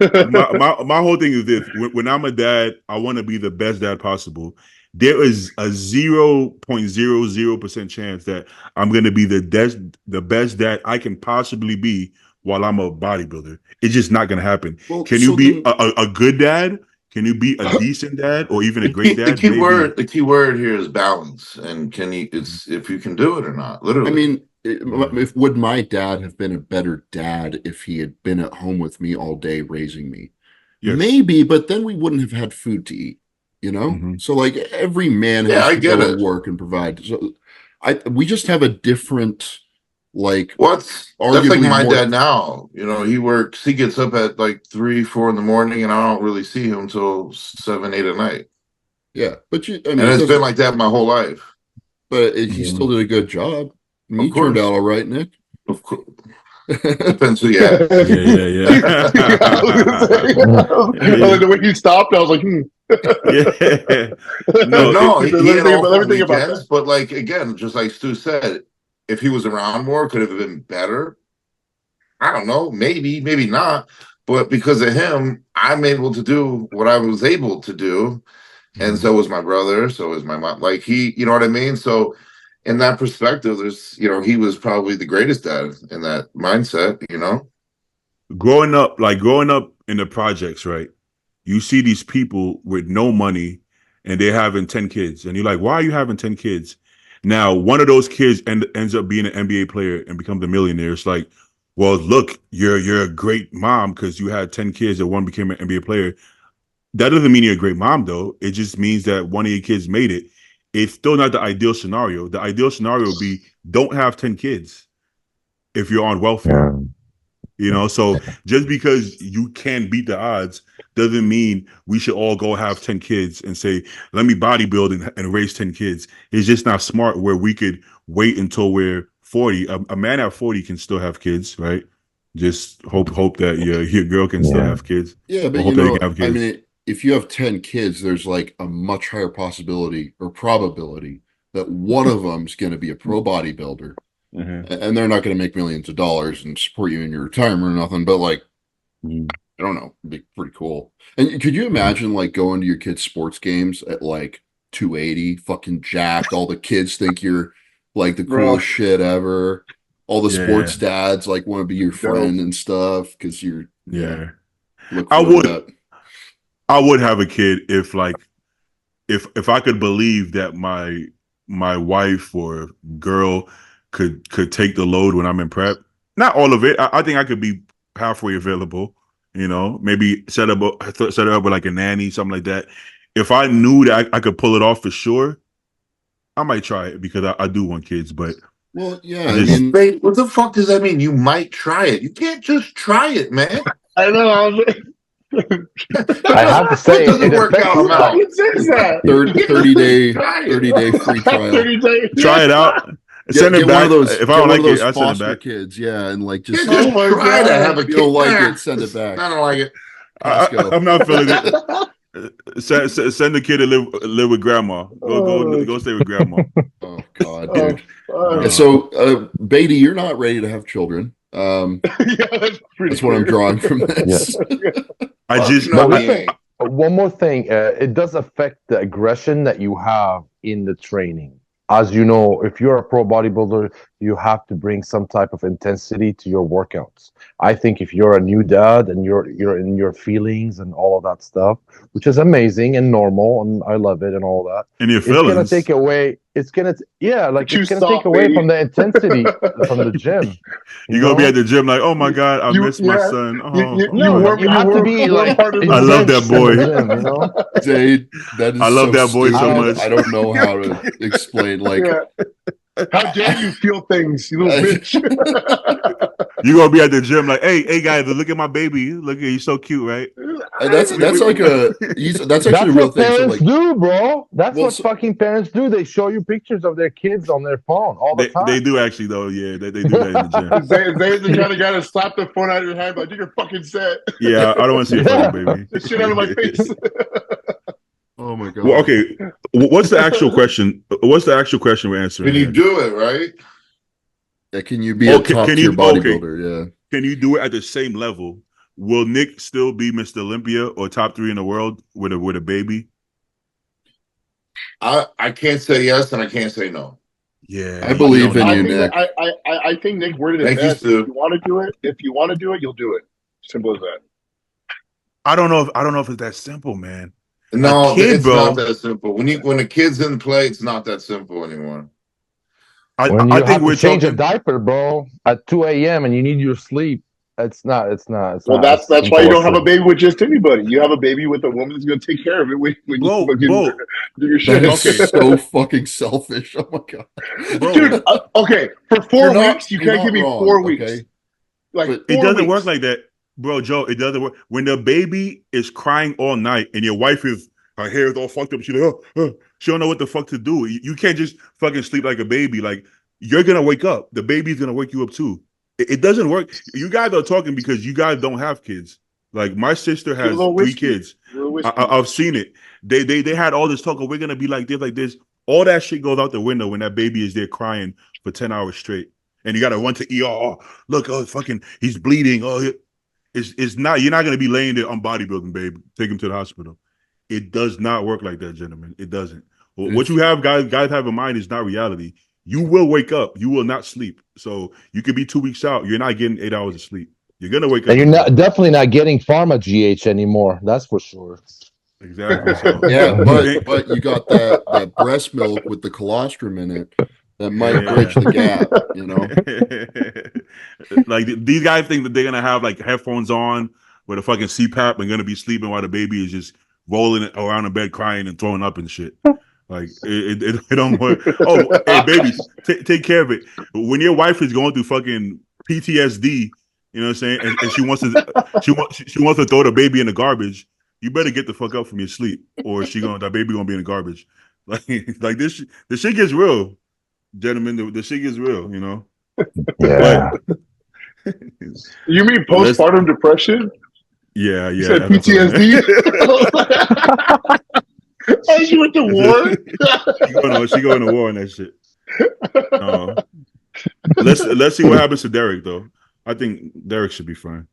my whole thing is this: when I'm a dad, I want to be the best dad possible. There is a 0.00% chance that I'm going to be the best dad I can possibly be while I'm a bodybuilder. It's just not going to happen. Well, can you be a good dad? Can you be a decent dad or even a great dad? The key word here is balance, and if you can do it or not. Literally, I mean. Would my dad have been a better dad if he had been at home with me all day raising me? Yes. Maybe, but then we wouldn't have had food to eat, you know? Mm-hmm. So like every man has to go to work and provide. So we just have a different like that's like my dad now. You know, he gets up at like 3-4 in the morning and I don't really see him until 7-8 at night. Yeah. But and it's been like that my whole life. But he still did a good job. You turned out all right, Nick. Of course. Depends who you ask. Yeah. The way he stopped, I was like, No, he had all weekends, but like again, just like Stu said, if he was around more, could it have been better? I don't know. Maybe not. But because of him, I'm able to do what I was able to do. And so was my brother, so was my mom. Like you know what I mean? So in that perspective, he was probably the greatest dad in that mindset, you know? Growing up in the projects, right? You see these people with no money and they're having 10 kids. And you're like, why are you having 10 kids? Now, one of those kids ends up being an NBA player and becomes a millionaire. It's like, well, look, you're a great mom because you had 10 kids and one became an NBA player. That doesn't mean you're a great mom, though. It just means that one of your kids made it. It's still not the ideal scenario. The ideal scenario would be don't have 10 kids if you're on welfare. Yeah. You know, so just because you can beat the odds doesn't mean we should all go have 10 kids and say, let me bodybuild and raise 10 kids. It's just not smart where we could wait until we're 40. A man at 40 can still have kids, right? Just hope that your girl can still have kids. Yeah, but I mean, if you have 10 kids, there's like a much higher possibility or probability that one of them's going to be a pro bodybuilder. Mm-hmm. And they're not going to make millions of dollars and support you in your retirement or nothing. But like, I don't know, it'd be pretty cool. And could you imagine like going to your kids' sports games at like 280, fucking jacked? All the kids think you're like the coolest shit ever. All the sports dads like want to be your friend and stuff because you're I would have a kid if I could believe that my wife or girl could take the load when I'm in prep. Not all of it. I think I could be halfway available. You know, maybe set her up with like a nanny, something like that. If I knew that I could pull it off for sure, I might try it because I do want kids. But what the fuck does that mean? You might try it. You can't just try it, man. I know. I have to say, it work out. 30-day free trial. 30 days. Try it out. Send it back. If I don't like it, I send it back. Kids, and like just try to have a kid. If you don't like it, send it back. I don't like it. I'm not feeling it. Send the kid to live with grandma. Go stay with grandma. Oh God, dude. So, Beatty, you're not ready to have children. That's what I'm drawing from this. I one more thing. It does affect the aggression that you have in the training. As you know, if you're a pro bodybuilder, you have to bring some type of intensity to your workouts. I think if you're a new dad and you're in your feelings and all of that stuff, which is amazing and normal, and I love it and all that, And your it's gonna feelings. take away. It's gonna, yeah, like Too it's gonna soft, take away baby. from the intensity from the gym. You're gonna be at the gym like, oh my god, I miss my yeah, son. Oh, You have to be like part of the I love that entrenched in boy. the gym, you know. Jade, that is I love so that boy so stupid. much. I don't know how to explain. Like, Yeah. How dare you feel things, you little bitch? You're gonna be at the gym like, hey guys, look at my baby. Look at he's so cute, right? and that's like that's actually That's a real what thing. So parents like, do, bro. That's Well, what so- fucking parents do. They show you pictures of their kids on their phone all the time. They do actually though, yeah. They do that in the gym. Zay's the kind of guy to slap the phone out of your hand, but you're fucking set. Yeah, I don't want to see a Yeah. fucking baby. The shit out of my face. oh my god. Well, okay. What's the actual question? What's the actual question we're answering? Can you here? do it, right? Yeah, can you be Oh, a top can tier you- okay. bodybuilder? Yeah. Can you do it at the same level? Will Nick still be Mr. Olympia or top 3 in the world with a baby? I can't say yes and I can't say no. Yeah, I believe you in don't you, know. Nick. I think Nick worded it Thank you, best. Stu. If you want to do it, you'll do it. Simple as that. I don't know if it's that simple, man. No, A kid, it's bro. not that simple. When the kid's in play, it's not that simple anymore. When you I think have we're to change a talking. diaper, bro, at 2 a.m. and you need your sleep, it's not. Well, that's why you don't have a baby with just anybody. You have a baby with a woman who's going to take care of it when Bro, you fucking bro. do your That shit. is Okay. so fucking selfish. Oh my god. Bro, Dude, okay, for 4 You're not- weeks, you you're can't give not me wrong, 4 weeks. okay? Like But it 4 doesn't weeks. work like that, bro. Joe, it doesn't work. When the baby is crying all night and your wife is her hair is all fucked up, she's like, she don't know what the fuck to do. You can't just fucking sleep like a baby. Like you're gonna wake up. The baby's gonna wake you up too. It doesn't work. You guys are talking because you guys don't have kids. Like my sister has little 3 whiskey. kids. Little whiskey. I've seen it. They had all this talk of we're gonna be like this. All that shit goes out the window when that baby is there crying for 10 hours straight, and you gotta run to ER. Oh, look, fucking, he's bleeding. Oh, it's not. You're not gonna be laying there on bodybuilding, babe. Take him to the hospital. It does not work like that, gentlemen. It doesn't. What you have, guys have in mind is not reality. You will wake up. You will not sleep. So you could be 2 weeks out. You're not getting 8 hours of sleep. You're gonna wake up. And you're definitely not getting pharma GH anymore. That's for sure. Exactly. So, Yeah, but you got that breast milk with the colostrum in it that might bridge the gap, you know. Like these guys think that they're gonna have like headphones on with a fucking CPAP and gonna be sleeping while the baby is just rolling around in bed crying and throwing up and shit. Like it don't work. Oh, hey babies, take care of it. When your wife is going through fucking PTSD, you know what I'm saying, and she wants to throw the baby in the garbage, you better get the fuck up from your sleep, or that baby gonna be in the garbage. Like this shit gets real, gentlemen. The shit gets real, you know. Yeah. You mean postpartum depression? Yeah. You said PTSD? Oh, she went to war? She going to war on that shit. Let's see what happens to Derek though. I think Derek should be fine.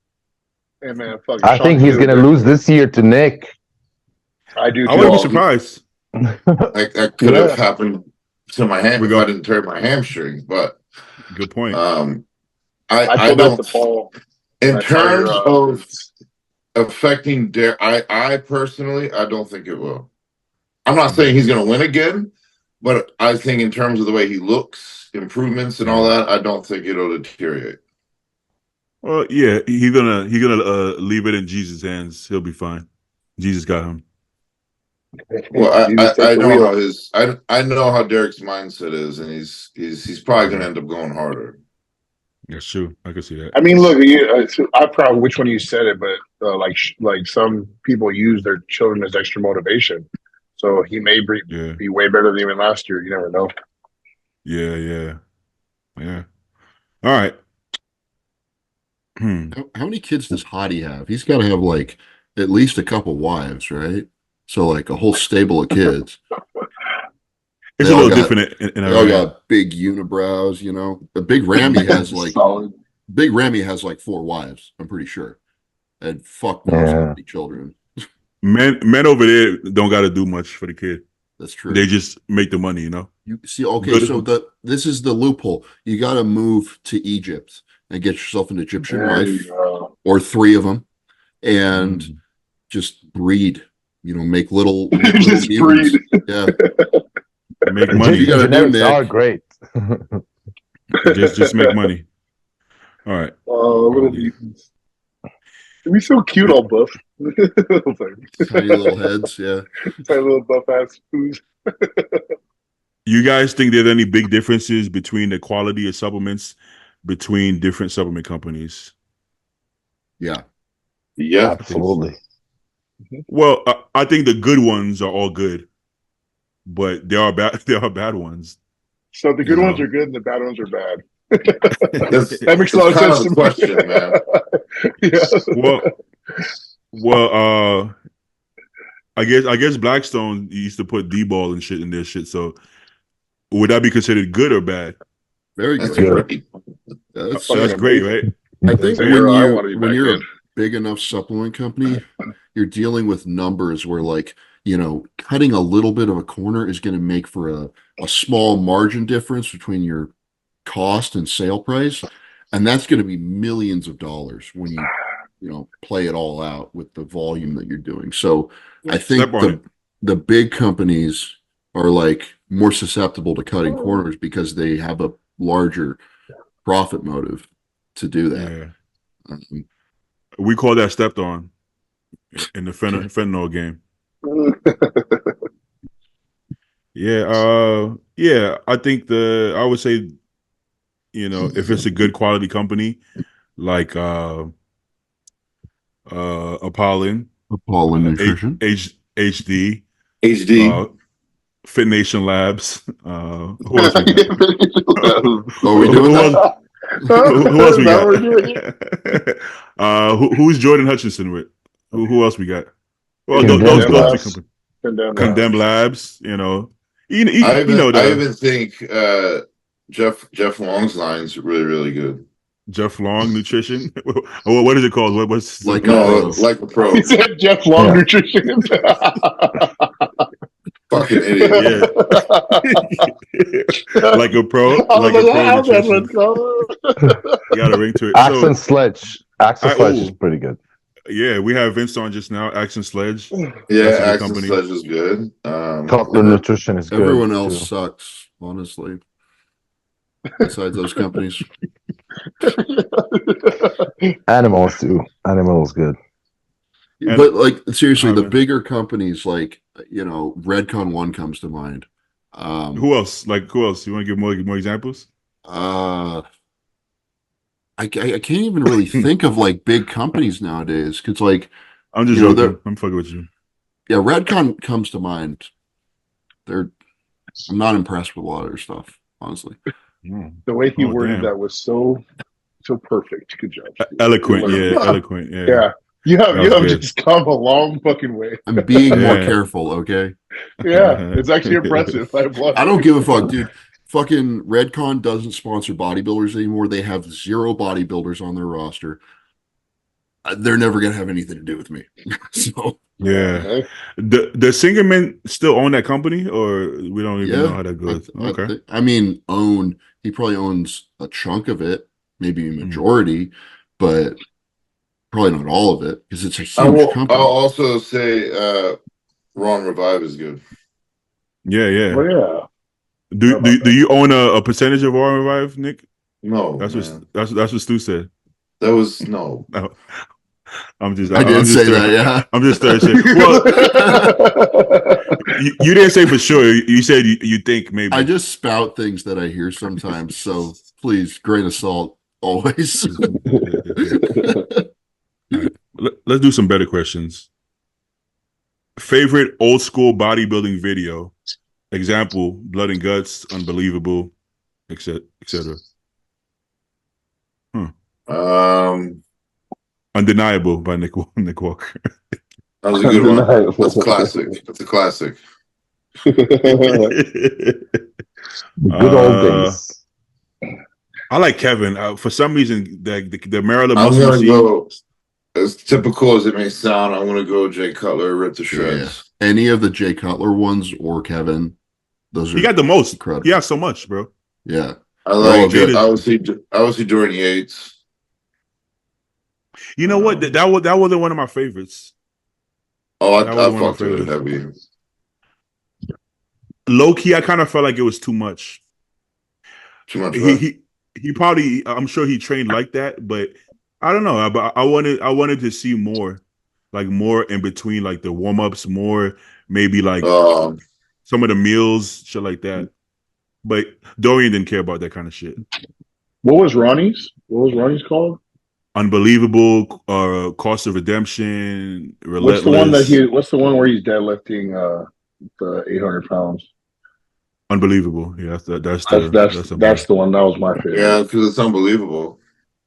Hey, man, fuck I think he's gonna lose this year to Nick. I do. I wouldn't be surprised. That could have happened to my hand if go. I didn't tear my hamstring. But Good point. I don't. the ball. In That's terms how of affecting Derek, I personally, I don't think it will. I'm not saying he's going to win again, but I think in terms of the way he looks, improvements and all that, I don't think it'll deteriorate. Well, yeah, he's gonna leave it in Jesus' hands. He'll be fine. Jesus got him. Well, I know how I know how Derek's mindset is, and he's probably going to end up going harder. That's true. I can see that. I mean, look, I probably which one you said it, but like some people use their children as extra motivation. So he may be way better than even last year. You never know. Yeah. All right. How many kids does Hottie have? He's got to have like at least a couple wives, right? So like a whole stable of kids. It's a little different in they all got big unibrows, you know. The Big Ramy has like Big Ramy has like 4 wives, I'm pretty sure. And fuck knows how many children. Men over there don't got to do much for the kid. That's true. They just make the money, you know. You see, okay, so this is the loophole. You got to move to Egypt and get yourself an Egyptian wife or 3 of them, and just breed. You know, make little just humans. breed. Yeah, make money. You gotta do, Genetics Nick. are great. just make money. All right. Little mutants. We so cute, all buff. Tiny little heads, yeah. Tiny little buff ass foos. You guys think there's any big differences between the quality of supplements between different supplement companies? Yeah. Yeah. Absolutely. Well, I think the good ones are all good, but there are bad. There are bad ones. So the good ones are good and the bad ones are bad. That makes a lot of sense to me. Question, man. Yeah. Well, I guess Blackstone used to put D-ball and shit in their shit. So would that be considered good or bad? Very That's good. great. That's great, right? I think That's when you're a big enough supplement company, you're dealing with numbers where, like, you know, cutting a little bit of a corner is going to make for a small margin difference between your cost and sale price, and that's going to be millions of dollars when you know, play it all out with the volume that you're doing. So I think the big companies are like more susceptible to cutting corners because they have a larger profit motive to do that. Yeah. We call that stepped on in the fentanyl game. Yeah. I think I would say, you know, if it's a good quality company like Apollon Nutrition, HD, Fit Nation Labs. Who else we got? Are we doing that? Who else we got? Who's Jordan Hutchinson with? Who else we got? Well, those Condemned Labs. You know, you know that. I even think Jeff Long's line's really, really good. Jeff Long Nutrition. What is it called? What's like a pro? He said Jeff Long Nutrition. Fucking idiot. Yeah. Like a pro. Like a pro nutrition. You got a ring to it. Accent Sledge. Accent Sledge is pretty good. Yeah, we have Vince on just now. Accent Sledge. Yeah, Accent Sledge is good. Cutler Nutrition is good. Everyone else sucks, honestly. Besides those companies. Animals too. Animal is good. But like seriously, the bigger companies, like, you know, Redcon One comes to mind. Who else? Like who else? You want to give more examples? I can't even really think of like big companies nowadays. Cause like I'm just joking. I'm fucking with you. Yeah, Redcon comes to mind. I'm not impressed with a lot of their stuff, honestly. The way he worded that was so perfect. Good job. Eloquent, eloquent. Yeah. You have just come a long fucking way. I'm being more careful, okay? Yeah, it's actually impressive. I don't give a fuck, dude. Fucking Redcon doesn't sponsor bodybuilders anymore. They have 0 bodybuilders on their roster. They're never gonna have anything to do with me. So yeah, does Singerman still own that company, or we don't even know how that goes? I mean, he probably owns a chunk of it, maybe a majority, but probably not all of it because it's a huge company. I'll also say Ron Revive is good. Yeah. Oh, yeah. Do you own a percentage of Ron Revive, Nick? No, that's what Stu said. That was no. I didn't say that. Yeah, I'm just saying. Well, you didn't say for sure. You said you think maybe. I just spout things that I hear sometimes. So please, grain of salt always. Let's do some better questions. Favorite old school bodybuilding video? Example: Blood and Guts, Unbelievable, etc. Undeniable by Nick Walker. That was a good one. That's classic. That's a classic. Good old days. I like Kevin. For some reason, the Maryland I'm muscle gonna scene. go. as typical as it may sound, I'm gonna go Jay Cutler, rip to shreds. Yeah. Any of the Jay Cutler ones or Kevin, those are He got the most. incredible. He has so much, bro. Yeah. I like Jada's- obviously Jordan Yates. You know what? That wasn't one of my favorites. Oh, That I was one of my fucked with it favorites. heavy. Low key, I kind of felt like it was too much. Too much. He probably, I'm sure he trained like that, but I don't know. But I wanted to see more, like more in between, like the warm ups, more maybe like some of the meals, shit like that. But Dorian didn't care about that kind of shit. What was Ronnie's? What was Ronnie's called? Unbelievable, cost of redemption, relentless. What's the one where he's deadlifting the 800 pounds? Unbelievable. Yeah, that's the one. That was my favorite. Yeah, because it's unbelievable.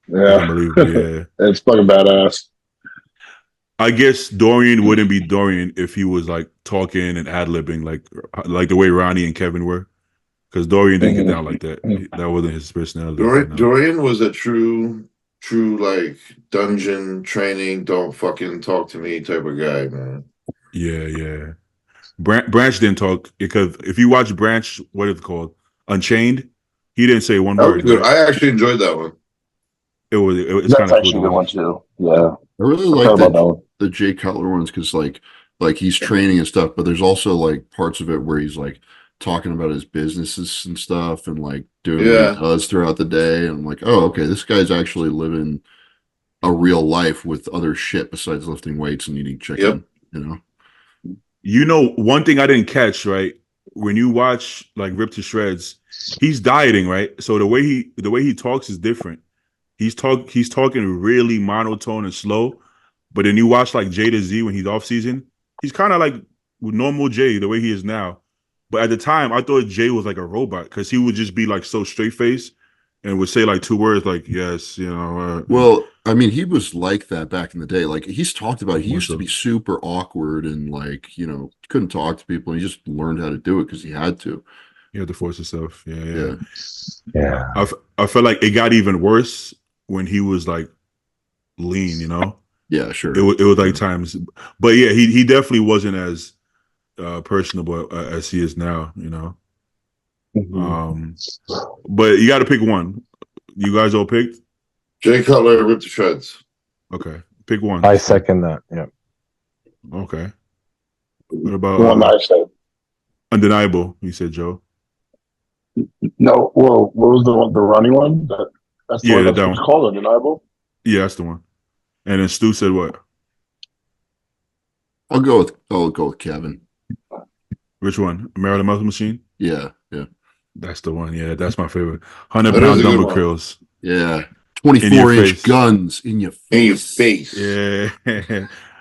Yeah, unbelievable. Yeah, it's fucking badass. I guess Dorian wouldn't be Dorian if he was like talking and ad libbing like the way Ronnie and Kevin were, because Dorian didn't get down like that. That wasn't his personality. Dorian was a true like dungeon training. Don't fucking talk to me type of guy, man. Yeah. Branch didn't talk because if you watch Branch, what is it called? Unchained, he didn't say one word. Good. Right? I actually enjoyed that one. It's kind of cool. Good one too. Yeah, I really like the Jay Cutler ones because like he's training and stuff, but there's also like parts of it where he's like talking about his businesses and stuff and like doing what he does throughout the day. And I'm like, oh, okay, this guy's actually living a real life with other shit besides lifting weights and eating chicken. You know, one thing I didn't catch, right? When you watch like Rip to Shreds, he's dieting, right? So the way he talks is different. He's talking really monotone and slow. But then you watch like Jay to Z when he's off season, he's kind of like normal Jay, the way he is now. But at the time, I thought Jay was like a robot because he would just be like so straight faced and would say like two words like yes, Well, I mean, he was like that back in the day. Like he's talked about, he used to be super awkward and like couldn't talk to people. And he just learned how to do it because he had to. He had to force himself. Yeah. I felt like it got even worse when he was like lean. Yeah, sure. It was like times, but yeah, he definitely wasn't as personable as he is now. But you got to pick one. You guys all picked? Jay Cutler, rip to shreds. Okay, pick one. I second that. Yeah. Okay. What about one I said? Undeniable? You said Joe. No. Well, what was the one? The Ronnie one? That's the one that's that one. Called Undeniable. Yeah, that's the one. And then Stu said what? I'll go with Kevin. Which one? Maryland Muscle Machine? Yeah. That's the one. Yeah, that's my favorite. 100-pound dumbbell curls. Yeah. 24-inch guns in your face. Yeah.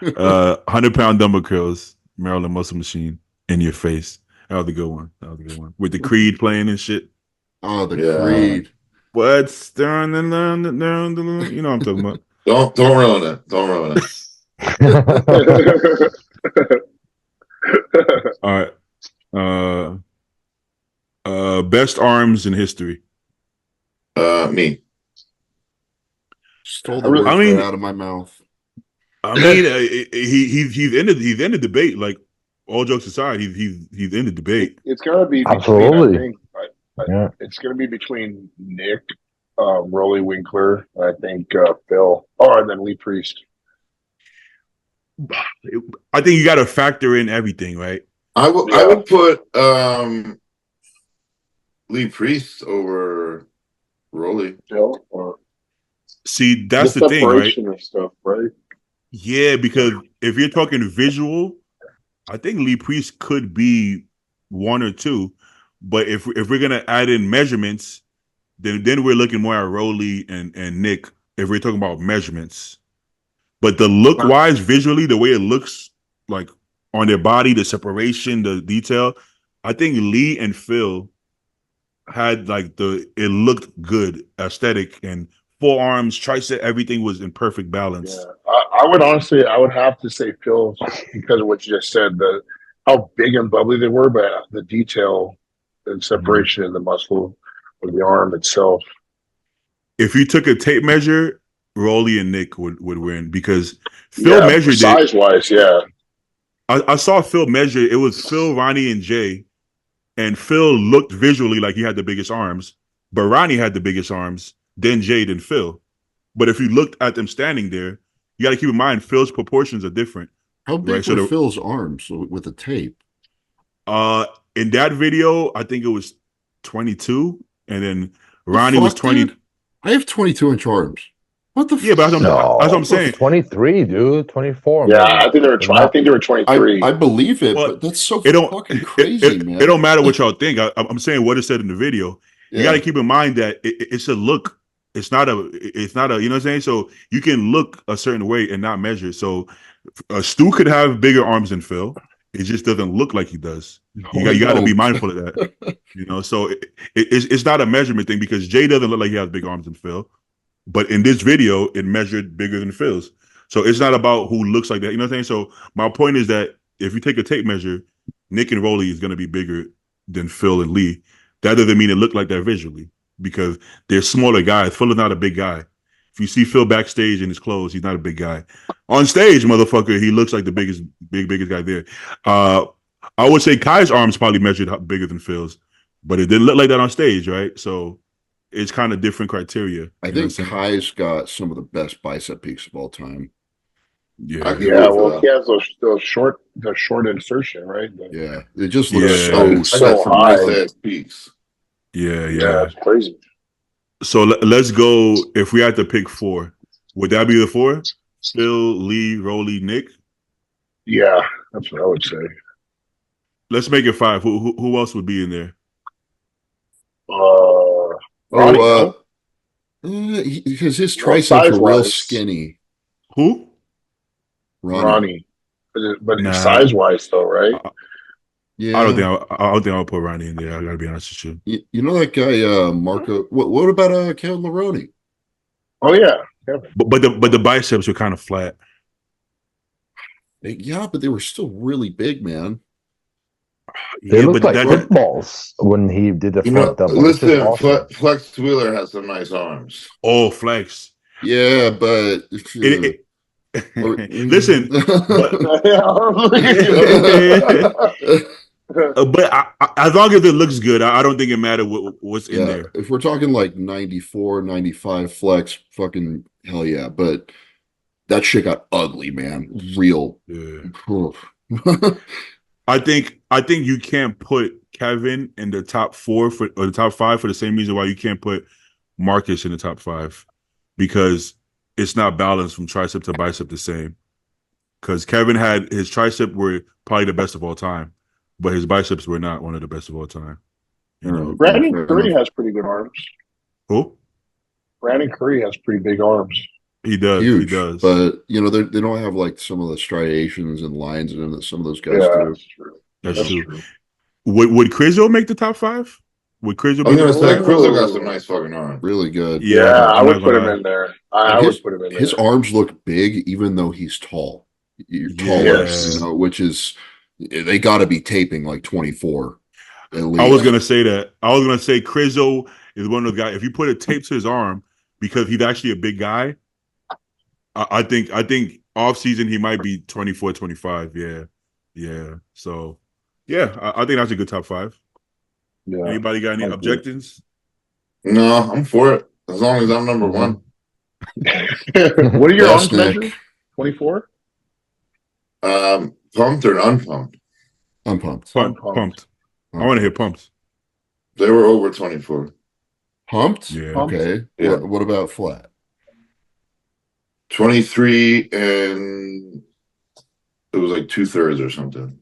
100-pound dumbbell curls, Maryland Muscle Machine in your face. That was a good one. With the Creed playing and shit. Oh, the Creed. What's down? You know what I'm talking about. Don't ruin it. Don't ruin it. All right. Best arms in history. Me. Stole the words right out of my mouth. I mean, he's in the debate. Like all jokes aside, he's in the debate. It's gonna be absolutely. Yeah. It's gonna be between Nick, Rolly Winkler, I think Phil, and then Lee Priest. I think you got to factor in everything, right? I would put Lee Priest over Rolly. Phil, or see, that's the thing, right? And stuff, right? Yeah, because if you're talking visual, I think Lee Priest could be one or two. But if we're gonna add in measurements, then we're looking more at Rolly and Nick if we're talking about measurements. But the look wise, visually, the way it looks like on their body, the separation, the detail, I think Lee and Phil had like it looked good, aesthetic, and forearms, tricep, everything was in perfect balance. Yeah, I would have to say Phil because of what you just said, how big and bubbly they were, but the detail and separation in the muscle of the arm itself. If you took a tape measure Rolly and Nick would win because Phil measured it. Size wise, yeah. I saw Phil measure. It was Phil, Ronnie, and Jay, and Phil looked visually like he had the biggest arms, but Ronnie had the biggest arms, then Jay, then Phil. But if you looked at them standing there, you got to keep in mind Phil's proportions are different. How big were Phil's arms with the tape? In that video, I think it was 22, and then Ronnie was 20. Dude? I have 22-inch arms. What the? Yeah, but that's what I'm saying. 23, dude. 24. Yeah, man. I think they were 23. I believe it, but that's so fucking crazy, man. It don't matter what y'all think. I'm saying what it said in the video. You got to keep in mind that it's a look. It's not a. You know what I'm saying. So you can look a certain way and not measure. So Stu could have bigger arms than Phil. It just doesn't look like he does. You got to be mindful of that. You know, so it's not a measurement thing because Jay doesn't look like he has big arms than Phil. But in this video, it measured bigger than Phil's. So it's not about who looks like that. You know what I'm saying? So my point is that if you take a tape measure, Nick and Rolly is going to be bigger than Phil and Lee. That doesn't mean it looked like that visually because they're smaller guys. Phil is not a big guy. If you see Phil backstage in his clothes, he's not a big guy. On stage, motherfucker, he looks like the biggest guy there. I would say Kai's arms probably measured bigger than Phil's, but it didn't look like that on stage, right? So it's kind of different criteria. I think Kai's got some of the best bicep peaks of all time. Yeah, well, he has the short insertion, right? Yeah, it just looks so high. Peaks. Yeah, it's crazy. So let's go. If we had to pick 4, would that be the 4? Phil, Lee, Rolly, Nick. Yeah, that's what I would say. Let's make it 5. Who else would be in there? Because his triceps are real skinny. Who? Ronnie. But size wise, though, right? Yeah, I don't think I'll put Ronnie in there. I gotta be honest with you. You know that guy, Marco. What about Kevin Laroni? Oh yeah, Kevin. But the biceps were kind of flat. Yeah, but they were still really big, man. They looked like footballs when he did the front double. Listen, awesome. Flex Wheeler has some nice arms. Oh, Flex. Yeah, but listen. But as long as it looks good, I don't think it matters what's in there. If we're talking like 94, 95 Flex, fucking hell yeah. But that shit got ugly, man. Real. Yeah. I think you can't put Kevin in the top 4 or the top 5 for the same reason why you can't put Marcus in the top 5 because it's not balanced from tricep to bicep the same. Because Kevin had his tricep were probably the best of all time, but his biceps were not one of the best of all time. You know, Brandon Curry has pretty good arms. Who? Brandon Curry has pretty big arms. He does. Huge, he does. But they don't have like some of the striations and lines in them that some of those guys do. That's true. That's true. Would Crizzo make the top 5? Would Crizzo? I'm gonna say Crizzo got some nice fucking arms. Really good. Yeah, I would put him in there. I would put him in there. His arms look big, even though he's tall. You're taller, which is they got to be taping like 24. At least. I was gonna say that. I was gonna say Crizzo is one of those guys. If you put a tape to his arm because he's actually a big guy, I think off season he might be 24, 25. Yeah. So yeah, I think that's a good top 5. Yeah. Anybody got any objections? No, I'm for it. As long as I'm number 1. What are your arms measure? 24? Pumped or unpumped? Unpumped. Pumped. I want to hear pumped. They were over 24. Pumped? Yeah. Okay. Yeah. What about flat? 23 and it was like 2/3 or something.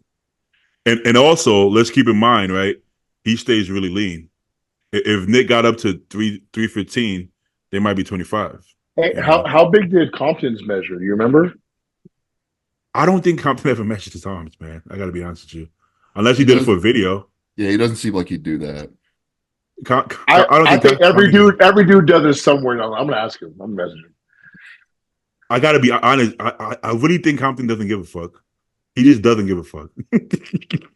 And also, let's keep in mind, right? He stays really lean. If Nick got up to 315, they might be 25. Hey, how big did Compton's measure? Do you remember? I don't think Compton ever measured his arms, man. I got to be honest with you. Unless he did it for a video. Yeah, he doesn't seem like he'd do that. I think every dude does it somewhere. I'm going to ask him. I'm messaging him. I got to be honest. I really think Compton doesn't give a fuck. He just doesn't give a fuck.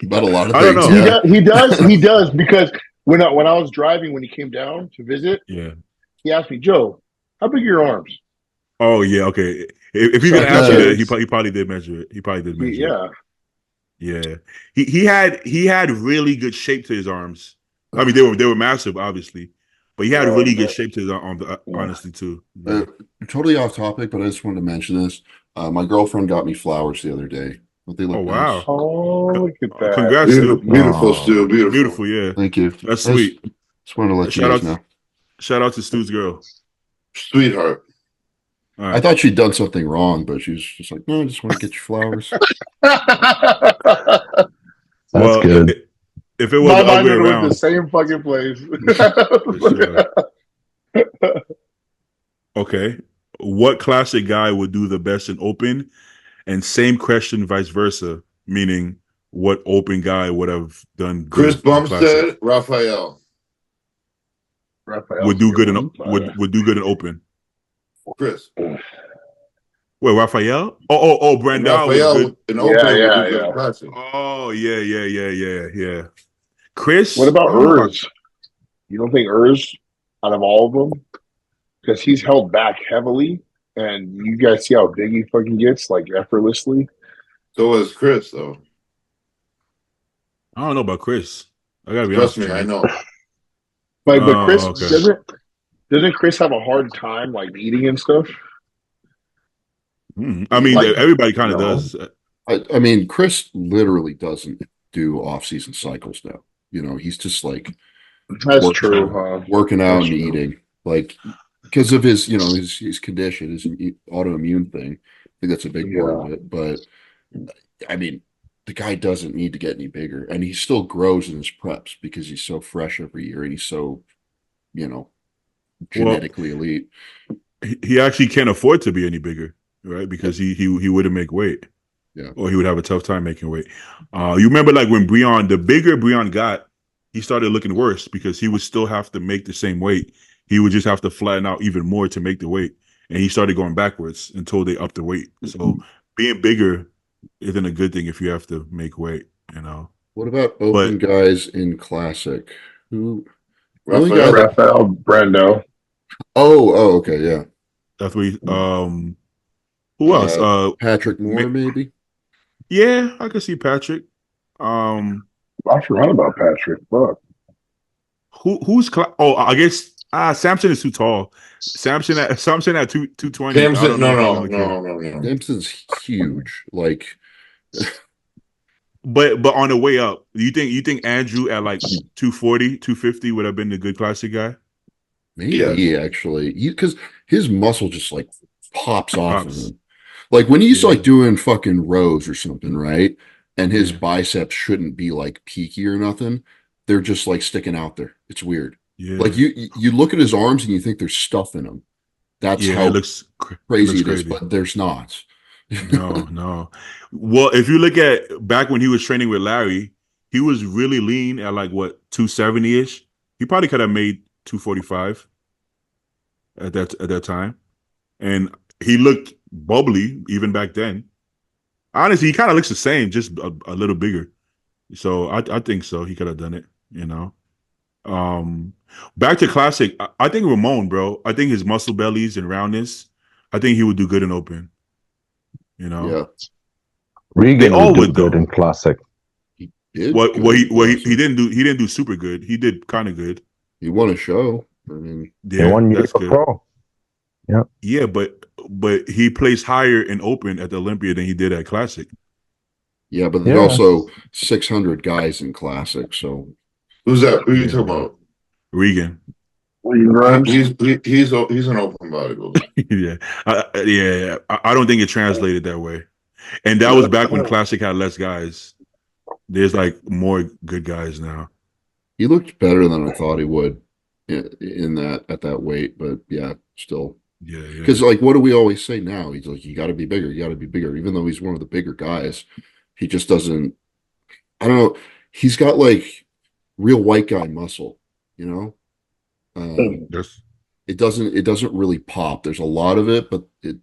About a lot of I don't things. know. Yeah. He does because when I was driving when he came down to visit, yeah, he asked me, Joe, how big are your arms? Oh yeah, okay. If you're So gonna he ask me that, says, he probably did measure it. He probably did measure it. yeah. Yeah, he had really good shape to his arms. I mean, they were massive, obviously, but he had really good shape to his arms, honestly, too. Yeah. Totally off topic, but I just wanted to mention this. My girlfriend got me flowers the other day. Don't they Oh look nice? wow! Oh, look at that. Congrats, Beautiful, Stu. beautiful, Oh. Stu. Beautiful. Beautiful, yeah. Thank you. That's I sweet. just wanted to let you Shout guys out, know. shout out to Stu's girl. Sweetheart. All I right. thought she'd done something wrong, but she was just like, no, I just want to get you flowers. That's Well, good. if it was My the other mind way went to the around, same fucking place. for sure. Okay. What classic guy would do the best in open? And same question, vice versa, meaning what open guy would have done Chris good in classic? Bumstead, Raphael. Raphael's Would do good in one. would do good in open. Chris. Wait, Raphael? Oh, Brandao was Raphael good. in open would Yeah, do good yeah. classic. Oh, yeah. Chris? What about I don't know Urs? You don't think Urs, out of all of them, because he's held back heavily, and you guys see how big he fucking gets, like effortlessly. So is Chris, though. I don't know about Chris. I gotta be Trust honest me, with I you. know. But Chris Okay. doesn't Chris have a hard time like eating and stuff? I mean, Like, everybody kind of no. does. I mean, Chris literally doesn't do off-season cycles now. You know, he's just like That's working true, out, huh? working out That's and true. eating, like because of his, you know, his condition, his autoimmune thing. I think that's a big part of it. But I mean, the guy doesn't need to get any bigger, and he still grows in his preps because he's so fresh every year, and he's so, you know, genetically elite. He actually can't afford to be any bigger, right? Because he wouldn't make weight. Yeah. Or he would have a tough time making weight. You remember like when the bigger Breon got, he started looking worse because he would still have to make the same weight. He would just have to flatten out even more to make the weight. And he started going backwards until they upped the weight. So being bigger isn't a good thing if you have to make weight, you know. What about open guys in classic? Who? Raphael Brando. Oh, okay, yeah. That's what who else? Patrick Moore, maybe. Yeah, I could see Patrick. I forgot about Patrick. Fuck. I guess Samson is too tall. Samson at 220. Samson, no. Samson's huge. Like, but on the way up, you think Andrew at like 240, 250 would have been the good classic guy? maybe actually, because his muscle just like pops off of him. Like when he's like doing fucking rows or something, right? And his biceps shouldn't be like peaky or nothing. They're just like sticking out there. It's weird. Yeah. Like you look at his arms and you think there's stuff in them. That's how it looks crazy it is, but there's not. No. Well, if you look at back when he was training with Larry, he was really lean at like what 270-ish. He probably could have made 245 at that time. And he looked bubbly even back then. Honestly, he kind of looks the same, just a little bigger. So I think so. He could have done it, you know. Back to classic. I think Ramon, bro. I think his muscle bellies and roundness. I think he would do good in open. You know. Yeah. Regan would do good in classic. He did. He didn't do super good. He did kind of good. He won a show. I mean, yeah, 1 year for pro. Yeah. Yeah, but he placed higher in open at the Olympia than he did at classic. Yeah, but there's also 600 guys in classic. So who's that? Who are you talking about? Regan. He's an open bodybuilder. yeah. I don't think it translated that way. And that was back when classic had less guys. There's like more good guys now. He looked better than I thought he would in that at that weight, but yeah, still. Yeah. Because like, what do we always say now? He's like, you got to be bigger. You got to be bigger. Even though he's one of the bigger guys, he just doesn't. I don't know. He's got like real white guy muscle, you know. Yes. It doesn't really pop. There's a lot of it, but it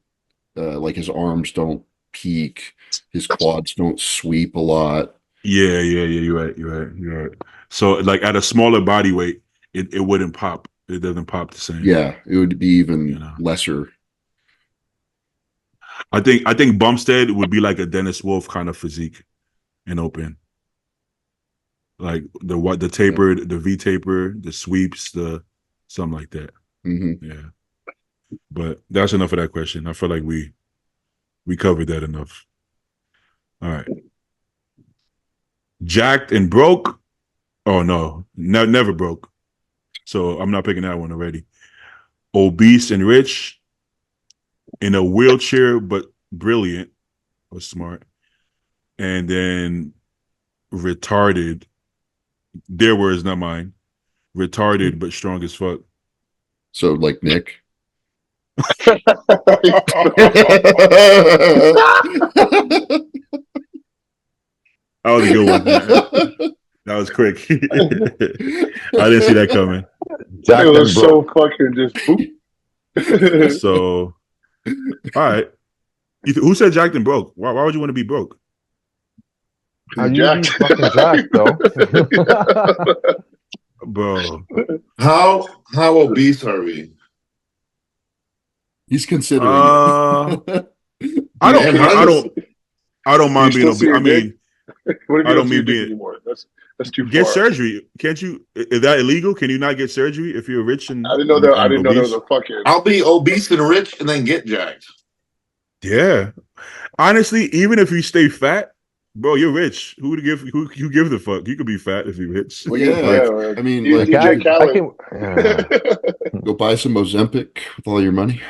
like his arms don't peak, his quads don't sweep a lot. Yeah. You're right. So like at a smaller body weight, it wouldn't pop. It doesn't pop the same. Yeah, it would be even lesser. I think Bumstead would be like a Dennis Wolf kind of physique in open. Like the tapered, the V taper, the sweeps, the something like that. Mm-hmm. Yeah. But that's enough of that question. I feel like we covered that enough. All right. Jacked and broke. Oh no, never broke. So I'm not picking that one already. Obese and rich. In a wheelchair, but brilliant or smart. And then retarded. Their words, not mine. Retarded, but strong as fuck. So like Nick. That was a good one. That was quick. I didn't see that coming. It was so fucking just boop. So, all right. Who said jacked and broke? Why would you want to be broke? Are you be fucking jacked though? Bro. How obese are we? He's considering. I don't mind being obese. I mean, what if I don't mean being anymore? That's too far. Get surgery. Can't you? Is that illegal? Can you not get surgery if you're rich and I didn't know that. I didn't know there obese? was a fucking. I'll be obese and rich and then get jacked. Yeah. Honestly, even if you stay fat, bro, you're rich. Who give the fuck? You could be fat if you're rich. Well, yeah, Yeah, I mean, You- like, DJ Khaled. go buy some Ozempic with all your money.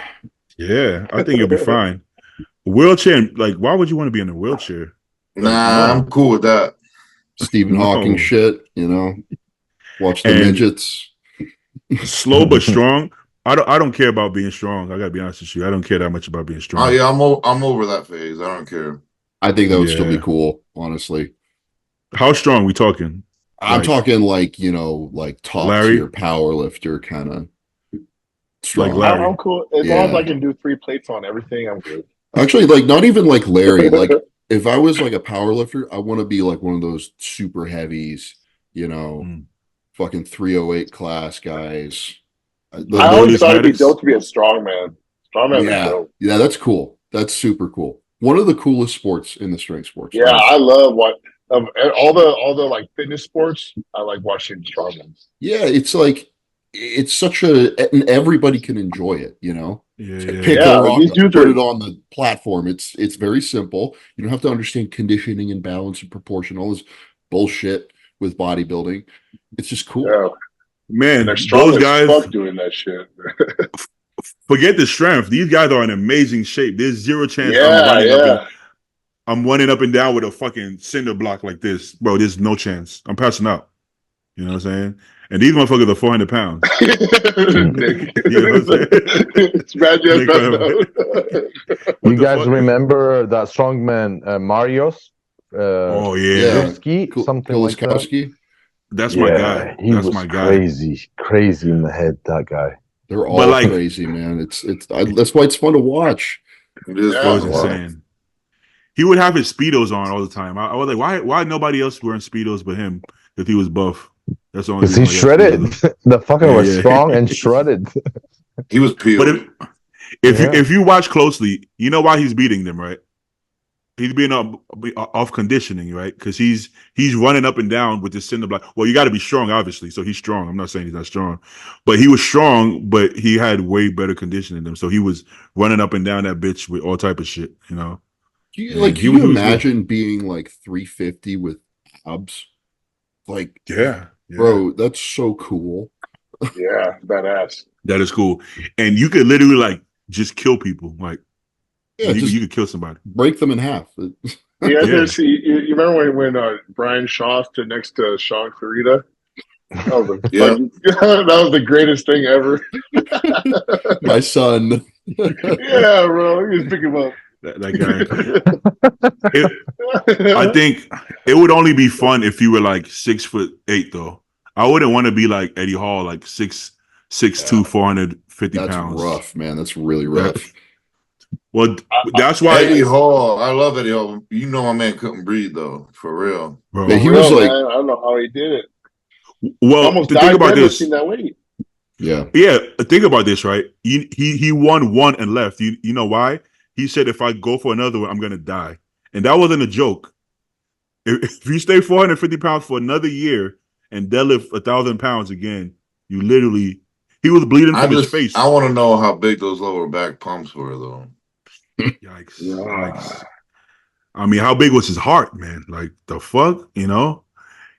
Yeah, I think you'll be fine. Wheelchair, like, why would you want to be in a wheelchair? Nah, I'm cool with that. Stephen No. Hawking shit, you know. Watch the And- midgets. Slow but strong. I don't care about being strong. I gotta be honest with you. I don't care that much about being strong. Oh yeah, I'm over that phase. I don't care. I think that would still be Yeah. cool, honestly. How strong we talking? I'm Like- talking like, you know, like top Larry? tier power lifter kind of strong. Like Larry. I'm cool as long as I can do 3 plates on everything. I'm good. Actually, like not even like Larry. Like if I was like a power lifter, I want to be like one of those super heavies, you know, fucking 308 class guys. I Those always thought it'd be Maddox? dope to be a strongman. Strongman is Yeah, dope. yeah, that's cool. That's super cool. One of the coolest sports in the strength sports. Yeah, I love what of all the like fitness sports. I like watching strongmen. Yeah, it's like it's such a and everybody can enjoy it, you know. Yeah, Pick Yeah, a rock these up, dudes put are- it on the platform. It's very simple. You don't have to understand conditioning and balance and proportion, all this bullshit with bodybuilding. It's just cool. Yeah, Man, they're strong those as guys, fuck doing that shit. forget the strength. These guys are in amazing shape. There's zero chance Yeah. I'm running up and down with a fucking cinder block like this. Bro, there's no chance. I'm passing out. You know what I'm saying? And these motherfuckers are 400 pounds. You know what I'm saying? It's bad. Nick, You the guys fuck? remember that strongman Marios? Oh, yeah. Yeah. Ski, something like that. Kuliskowski, That's my guy. He That's was my guy. crazy in the head. That guy. they're all But, like- crazy, man. That's why it's fun to watch. It is Yeah. That was fun to watch. insane. He would have his Speedos on all the time. I was like, why nobody else wearing Speedos but him if he was buff? That's the only Because he reason why shredded. had Speedos. The fucker was Yeah. strong and shredded. He was peeled. But if Yeah. you watch closely, you know why he's beating them, right? He's being off conditioning, right? Because he's running up and down with this cinder block. Well, you got to be strong, obviously. So he's strong. I'm not saying he's not strong, but he was strong, but he had way better conditioning than them. So he was running up and down that bitch with all type of shit, you know. Do you, Yeah, like, he can was- you he was imagine being like 350 with abs? Like, Yeah. bro, that's so cool. Yeah, badass. That is cool. And you could literally like just kill people. Like Yeah, you, just you could kill somebody. break them in half. You guys Yeah. ever see? You remember when Brian Shaw stood next to Sean Clarita? That was, Yeah. that was the greatest thing ever. My son. Yeah, bro. You just pick him up. That guy. I think it would only be fun if you were like 6'8" though. I wouldn't want to be like Eddie Hall, like 6'2", 450 That's pounds. rough, man. That's really rough. Well, that's why Eddie Hall. I love Eddie Hall. You know my man couldn't breathe though, for real. bro. Yeah, he Real, was like- man. I don't know how he did it. Well, Almost to died think about this. lifting that weight. Yeah. Yeah, think about this, right? He won one and left. You know why? he said, if I go for another one, I'm gonna die. And that wasn't a joke. If you stay 450 pounds for another year and deadlift 1,000 pounds again, you literally, he was bleeding from his face. I want to know how big those lower back pumps were, though. Yikes! Yikes! I mean, how big was his heart, man? Like the fuck, you know?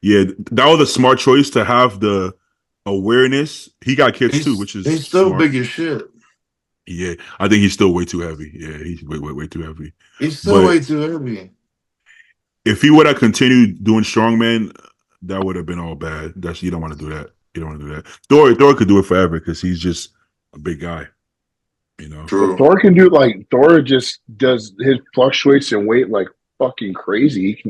Yeah, that was a smart choice to have the awareness. He got kids too, which is he's still smart. big as shit. Yeah, I think he's still way too heavy. Yeah, he's way too heavy. He's still way too heavy. If he would have continued doing strongman, that would have been all bad. You don't want to do that. You don't want to do that. Thor could do it forever because he's just a big guy. You know, true. Thor can do Thor just does his fluctuates in weight like fucking crazy.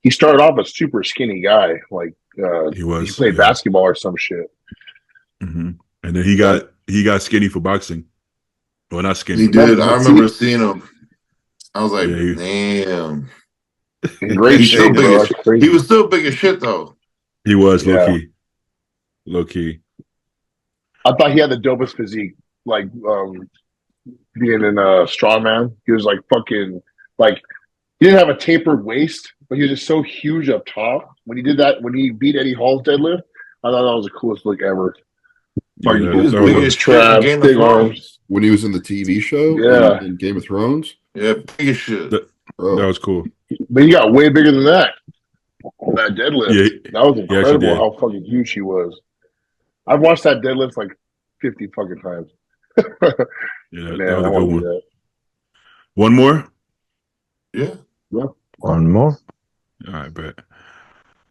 He started off a super skinny guy, he played basketball or some shit. Mm-hmm. And then he got skinny for boxing. Well, not skinny. He did. I remember seeing him. I was like, damn. Great shape, bro. He was still big as shit, though. He was low key. I thought he had the dopest physique, being in a strongman. He was fucking he didn't have a tapered waist, but he was just so huge up top. When he did that, when he beat Eddie Hall's deadlift, I thought that was the coolest look ever. Biggest trap, big arms. When he was in the TV show, in Game of Thrones, big as shit. That was cool. But he got way bigger than that. That deadlift, that was incredible. How fucking huge he was. I've watched that deadlift 50 fucking times. Yeah, man, that was a good one. One more? Yeah. One more. All right, bet.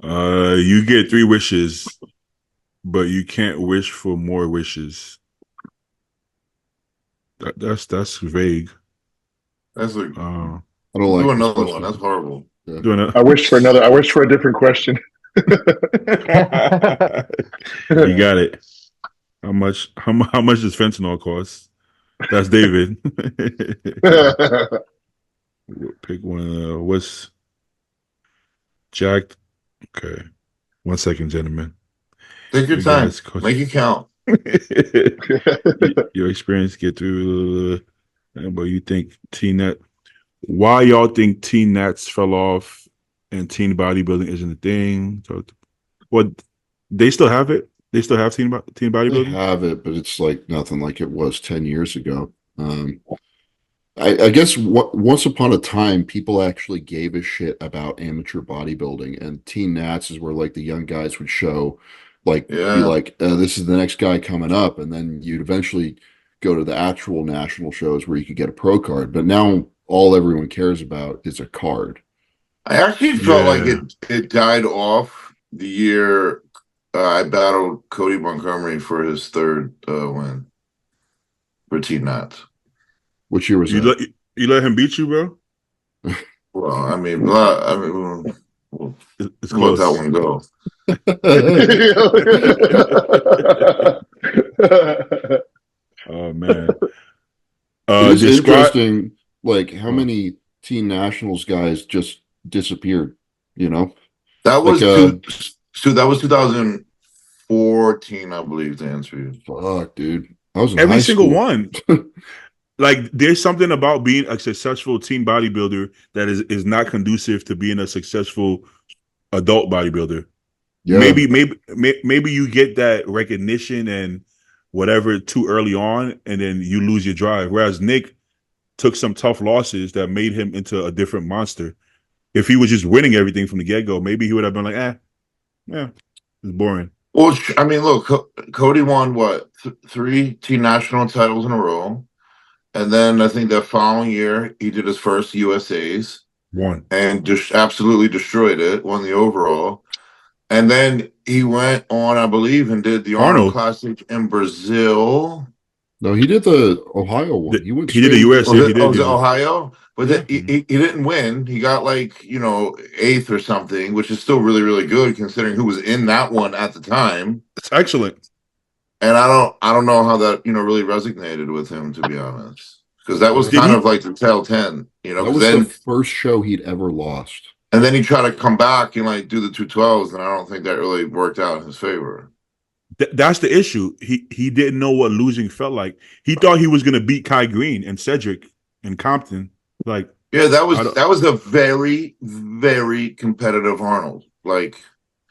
You get 3 wishes, but you can't wish for more wishes. That's vague. That's I don't like do another one. That's horrible. Yeah. I wish for a different question. You got it. How much does fentanyl cost? That's David. Pick one. What's Jack? Okay. 1 second, gentlemen. Take your time. Make it count. Your experience get through. But you think T-Nat? Why y'all think Teen Nats fell off and teen bodybuilding isn't a thing? So, they still have it. They still have teen bodybuilding. They have it, but it's nothing like it was 10 years ago. I guess once upon a time, people actually gave a shit about amateur bodybuilding, and Teen Nats is where the young guys would show, be this is the next guy coming up, and then you'd eventually go to the actual national shows where you could get a pro card. But now all everyone cares about is a card. I actually felt like it died off the year I battled Cody Montgomery for his 3rd win for Teen Nats. Which year was that? You let him beat you, bro? Well, I mean, it's close. Let that one go. Oh man, it's interesting. How many teen nationals guys just disappeared? That was that was 2014, I believe. To answer you, fuck, dude, I was in every high single school. one. There's something about being a successful teen bodybuilder that is not conducive to being a successful adult bodybuilder. Yeah. Maybe you get that recognition and whatever too early on, and then you lose your drive. Whereas Nick took some tough losses that made him into a different monster. If he was just winning everything from the get-go, maybe he would have been yeah, it's boring. Well, I mean, look, Cody won 3 teen national titles in a row. And then I think that following year, he did his first USAs. Won. And just absolutely destroyed it, won the overall. And then he went on, I believe, and did the Arnold Classic in Brazil. No, he did the Ohio one. He did the USA. Was it Ohio? But then he didn't win. He got 8th or something, which is still really, really good considering who was in that one at the time. It's excellent. And I don't know how that really resonated with him, to be honest, because that was kind of like the tail 10. That was the first show he'd ever lost. And then he tried to come back and do the 212s, and I don't think that really worked out in his favor. That's the issue. He didn't know what losing felt like. He thought he was going to beat Kai Green and Cedric in Compton. Like, yeah, that was a very, very competitive Arnold. Like,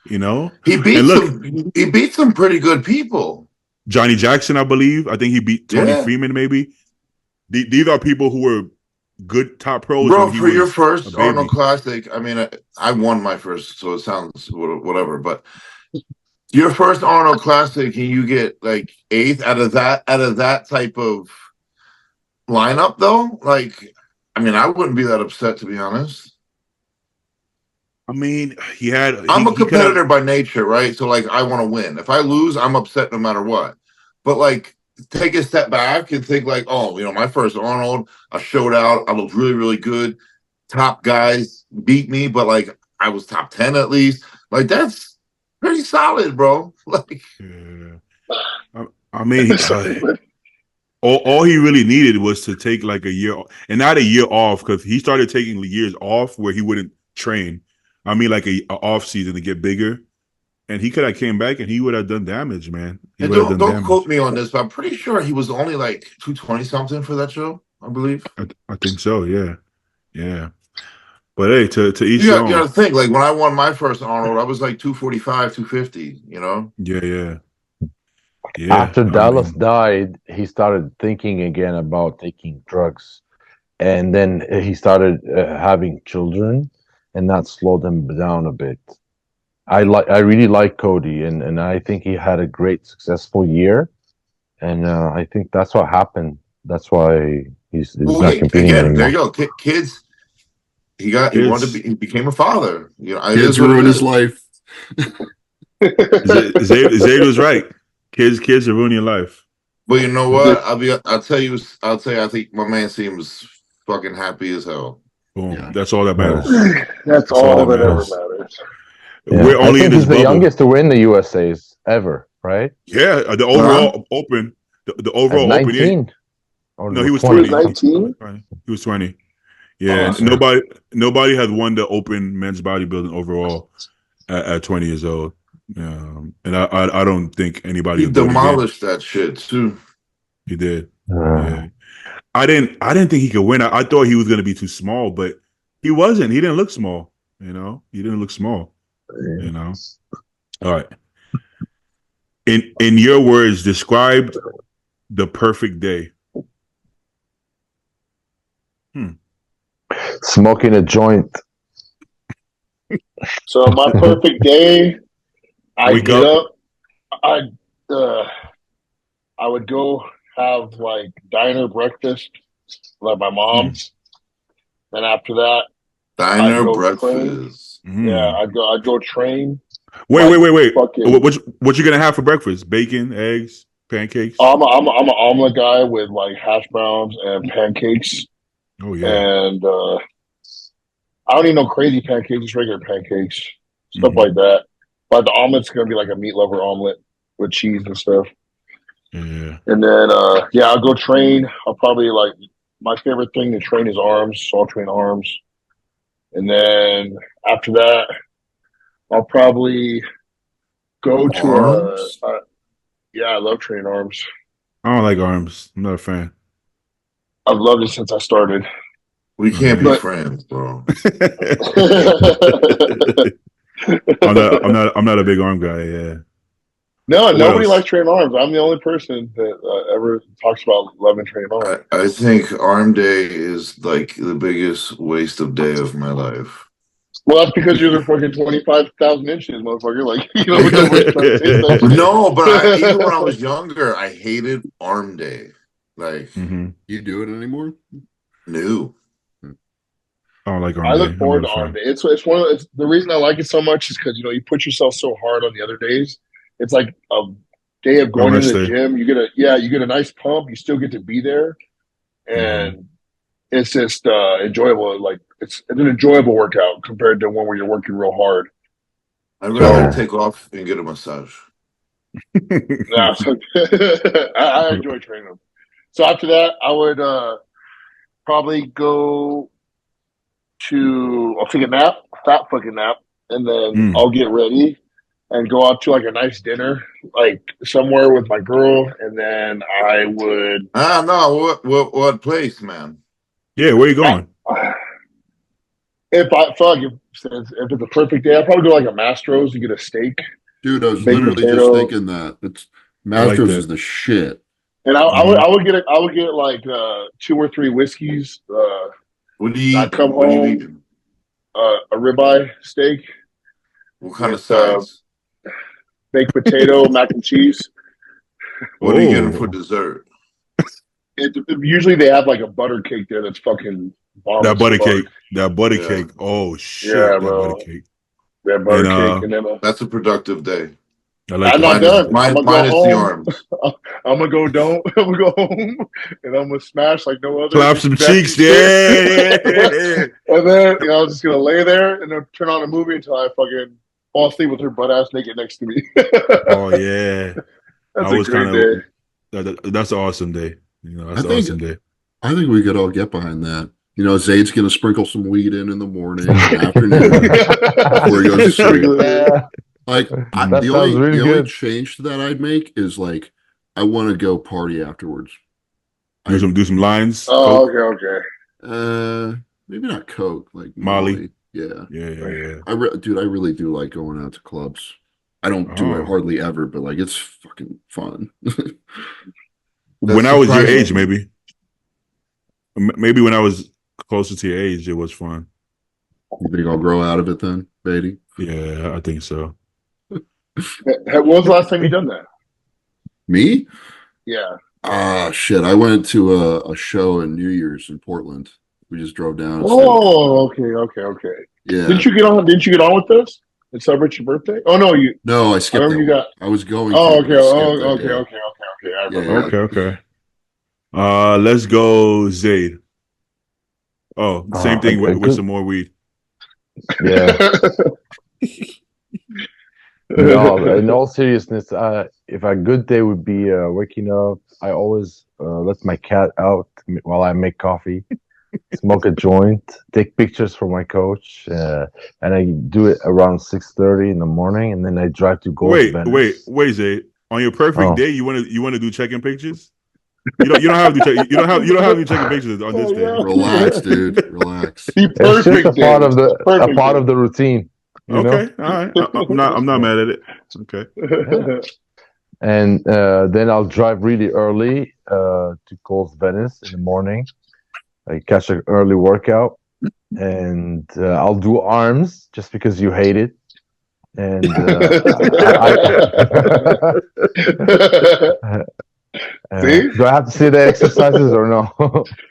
you know, he and look, beat some pretty good people. Johnny Jackson, I believe. I think he beat Tony Freeman. Maybe these are people who were good top pros. Bro, when he for was your first a baby. Arnold Classic, I mean, I won my first, so it sounds whatever. But your first Arnold Classic, and you get like 8th out of that type of lineup, though. Like, I mean, I wouldn't be that upset, to be honest. I mean, I'm a competitor by nature, right? So, like, I want to win. If I lose, I'm upset no matter what. But, like, take a step back and think, like, oh, you know, my first Arnold, I showed out. I looked really, really good. Top guys beat me, but, like, I was top 10 at least. Like, that's pretty solid, bro. Like, I mean, all he really needed was to take like a year, and not a year off, because he started taking years off where he wouldn't train. I mean, like a off season to get bigger, and he could have came back and he would have done damage, man. And don't quote me on this, but I'm pretty sure he was only like 220 something for that show. I believe. I think so. Yeah. But hey, to each you your own. got to think, like, when I won my first Arnold, I was like 245, 250. You know. Yeah. After Dallas died, he started thinking again about taking drugs, and then he started having children, and that slowed him down a bit. I really like Cody, and I think he had a great, successful year, and I think that's what happened. That's why he's not competing anymore. There you go, kids. He became a father. You know, kids ruined his life. Zayd was right. Kids are ruining your life. But you know what? I'll tell you. I think my man seems fucking happy as hell. Boom. Yeah. That's all that matters. That's all that ever matters. Yeah. We're only in this he's the youngest to win the USA's ever, right? Yeah, the overall open. The overall 19? Open. No, he was 20. 19? He was 20. Yeah, nobody has won the open men's bodybuilding overall at 20 years old. And I don't think anybody. He demolished that shit too. He did. Yeah. I didn't think he could win. I thought he was going to be too small, but he wasn't. He didn't look small. You know, he didn't look small. You know. All right. In your words, describe the perfect day. Smoking a joint. So my perfect day, I get up, I would go have like diner breakfast, like my mom's. Then after that, diner breakfast. Yeah, I'd go train. Wait. What you gonna have for breakfast? Bacon, eggs, pancakes? I'm an omelet guy with like hash browns and pancakes. Oh yeah. And I don't need no crazy pancakes, just regular pancakes, stuff like that. But the omelet's gonna be like a meat lover omelet with cheese and stuff. Yeah. And then I'll go train. I'll probably like my favorite thing to train is arms, so I'll train arms. And then after that, I'll probably go to I love training arms. I don't like arms. I'm not a fan. I've loved it since I started. We can't be friends, bro. I'm not a big arm guy. Yeah. No, nobody likes training arms. I'm the only person that ever talks about loving training arms. I think arm day is like the biggest waste of day of my life. Well, that's because you're the fucking 25,000 inches, motherfucker. Like, you know, no, but even when I was younger, I hated arm day. Like, you do it anymore? No. I don't like arm day. I look day. forward to arm day. It's the reason I like it so much is because, you know, you put yourself so hard on the other days. It's like a day of going to the gym. You get a nice pump. You still get to be there, and it's just enjoyable. Like it's an enjoyable workout compared to one where you're working real hard. I'd rather take off and get a massage. I enjoy training them. So after that, I would probably go I'll take a nap, fat fucking nap, and then I'll get ready and go out to like a nice dinner, like somewhere with my girl, and then I would. No, what place, man? Yeah, where you going? If it's a perfect day, I'll probably go like a Mastro's and get a steak. Dude, I was Baked literally potato. just thinking that. It's I like Masters that. is the shit. And I would get like 2 or 3 whiskeys. What do you I eat? come What do you home, eat? a ribeye steak, What kind of with, size? baked potato, mac and cheese. What are you getting Oh. for dessert? Usually they have like a butter cake there that's fucking bomb. That as butter fuck. cake. That butter Yeah. cake. Oh shit. Yeah, that bro. butter cake. That butter And, cake, and then That's a productive day. I like I'm that. not done. I'm gonna go Minus the home. arms. I'm gonna go home, and I'm gonna smash like no other. Clap some nasty cheeks, shit. yeah. And then I'm just gonna lay there and then turn on a movie until I fucking fall asleep with her butt ass naked next to me. Oh yeah. That's I a was great kinda- day. That's an awesome day. That's I an think- awesome day. I think we could all get behind that. Zayd's going to sprinkle some weed in the morning and afternoon before he goes to sleep. Like, That the sounds only really good. change to that I'd make is like, I want to go party afterwards. Do some lines. Oh, Coke. okay. Maybe not Coke, like Molly. Yeah. Yeah. I really do like going out to clubs. I don't do it Oh. hardly ever, but like it's fucking fun. When I was your surprising. age, maybe. Maybe when I was closer to your age, it was fun. You think I'll grow out of it then, Beatty? Yeah, I think so. When was the last time you done that? Me? Yeah. Shit. I went to a show in New Year's in Portland. We just drove down. Oh, okay. Yeah. Didn't you get on with us and celebrate your birthday? Oh no, you. No, I I skipped remember that you one. got. I was going Oh, to, but I skipped that, yeah. okay. I remember. Yeah. Okay. Let's go, Zayd. Oh, same thing okay, with good. some more weed. Yeah. No, in all seriousness, if a good day would be waking up, I always let my cat out while I make coffee, smoke a joint, take pictures for my coach, and I do it around 6:30 in the morning, and then I drive to Gold's Venice. Wait, Zayd. On your perfect Oh. day, you want to do check-in pictures? You don't have to check. You don't have to be checking pictures on this day. Relax, dude. Relax. The It's just perfect a part of the Perfect day. of the routine. You know? Okay, all right. I'm not mad at it. Okay. Yeah. And then I'll drive really early to Coles Venice in the morning. I catch an early workout, and I'll do arms just because you hate it. And See? do I have to say the exercises or no?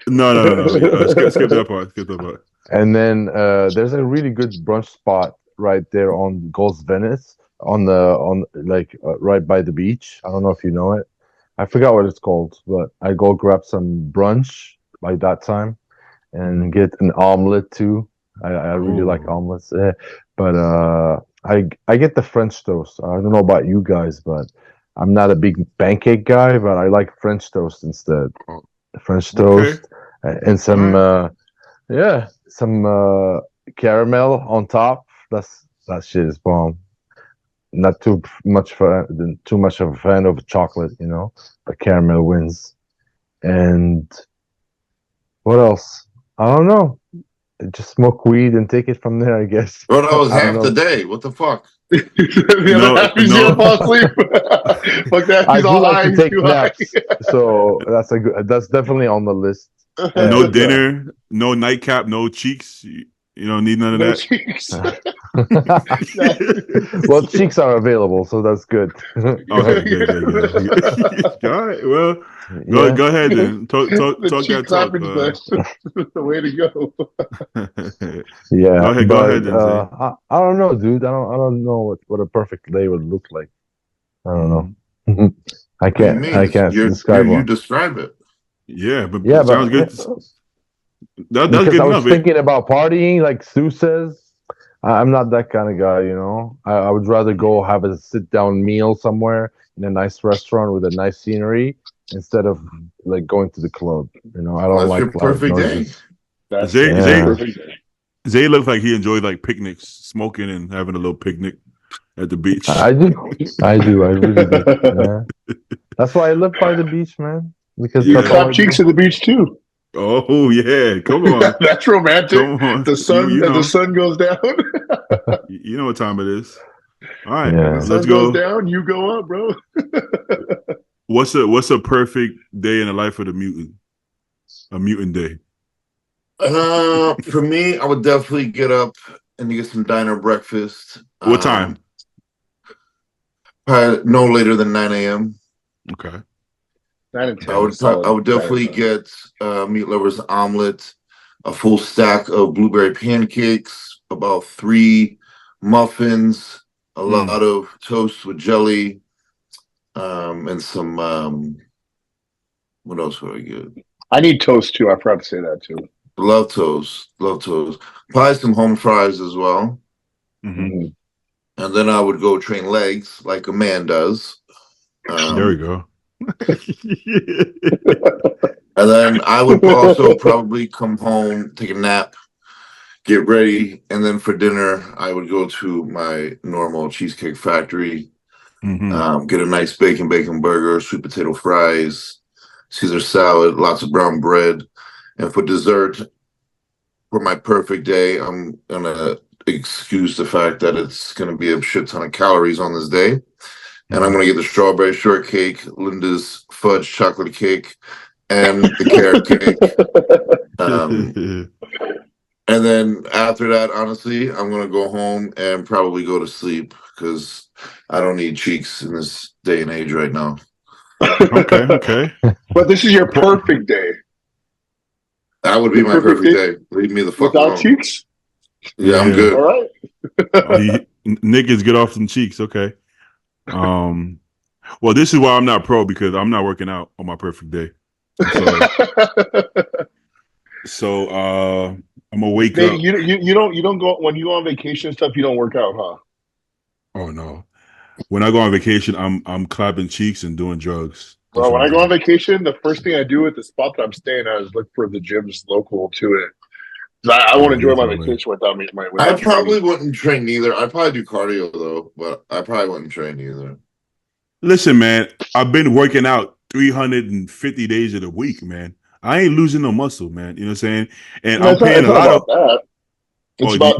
No. Skip that part. And then there's a really good brunch spot right there on Gold's Venice right by the beach. I don't know if you know it. I forgot what it's called, but I go grab some brunch by that time and get an omelet too. I really like omelets. But I get the French toast. I don't know about you guys, but I'm not a big pancake guy, but I like French toast instead. French toast and some some caramel on top. That shit is bomb. Not too much of a fan of chocolate, but caramel wins. And what else? I don't know. Just smoke weed and take it from there, I guess. Bro, that was I don't half the know. day. What the fuck? The other half he's gonna fall asleep. Fuck that. I He's do all like high. to He's take too high. naps, so that's definitely on the list. No And, dinner, no nightcap, no cheeks. You don't need none of No that. cheeks. well, cheeks are available, so that's good. Okay, good. All right, well, Yeah. go ahead then. Talk The that cheek talk. clapping's the way to go. Yeah, Go ahead then, Zay. I don't know, dude. I don't know what a perfect day would look like. I don't know. I What do you can't mean? describe You one. describe it. Yeah, but Yeah, sounds but good. That's because good I was enough. thinking about partying, like Stu says. I'm not that kind of guy, I would rather go have a sit-down meal somewhere in a nice restaurant with a nice scenery instead of like going to the club. I don't That's like your loud perfect day. noises. That's Zay- the Zay- perfect day. Zay looks like he enjoyed like picnics, smoking and having a little picnic at the beach. I do. I really do. Yeah. That's why I live by the beach, man. Because Yeah. that's all I Clap do. cheeks at the beach too. Oh yeah, come on, That's romantic. come on. The sun, you know, the sun goes down. you know what time it is. All right, Yeah. The let's sun go. goes down, you go up, bro. What's a perfect day in the life of the mutant? A mutant day. For me, I would definitely get up and get some diner breakfast. What time? Probably no later than 9 a.m. Okay. 9 and 10. I would definitely get meat lovers omelet, a full stack of blueberry pancakes, about 3 muffins, a lot of toast with jelly, and some what else would I get? I need toast too. I forgot to say that too. Love toast. Probably some home fries as well. Mm-hmm. And then I would go train legs like a man does. There we go. And then I would also probably come home, take a nap, get ready, and then for dinner I would go to my normal Cheesecake Factory, get a nice bacon burger, sweet potato fries, Caesar salad, lots of brown bread, and for dessert, for my perfect day, I'm gonna excuse the fact that it's gonna be a shit ton of calories on this day, and I'm gonna get the strawberry shortcake, Linda's fudge chocolate cake, and the carrot cake. And then after that, honestly, I'm gonna go home and probably go to sleep because I don't need cheeks in this day and age right now. Okay. But this is your perfect day. That would be my perfect day. Leave me the fuck without alone. cheeks. Yeah, I'm good. All right. Niggas get off some cheeks. Okay. Well, this is why I'm not pro, because I'm not working out on my perfect day. So I'm gonna wake up. You don't go when you go on vacation and stuff. You don't work out, huh? Oh no. When I go on vacation, I'm clapping cheeks and doing drugs. Well, when I go on vacation, the first thing I do at the spot that I'm staying at is look for the gyms local to it. I won't enjoy my vacation without me. I probably wouldn't train either. I'd probably do cardio though, but I probably wouldn't train either. Listen, man, I've been working out 350 days of the week, man. I ain't losing no muscle, man. You know what I'm saying? And I'm paying a lot of that. It's about.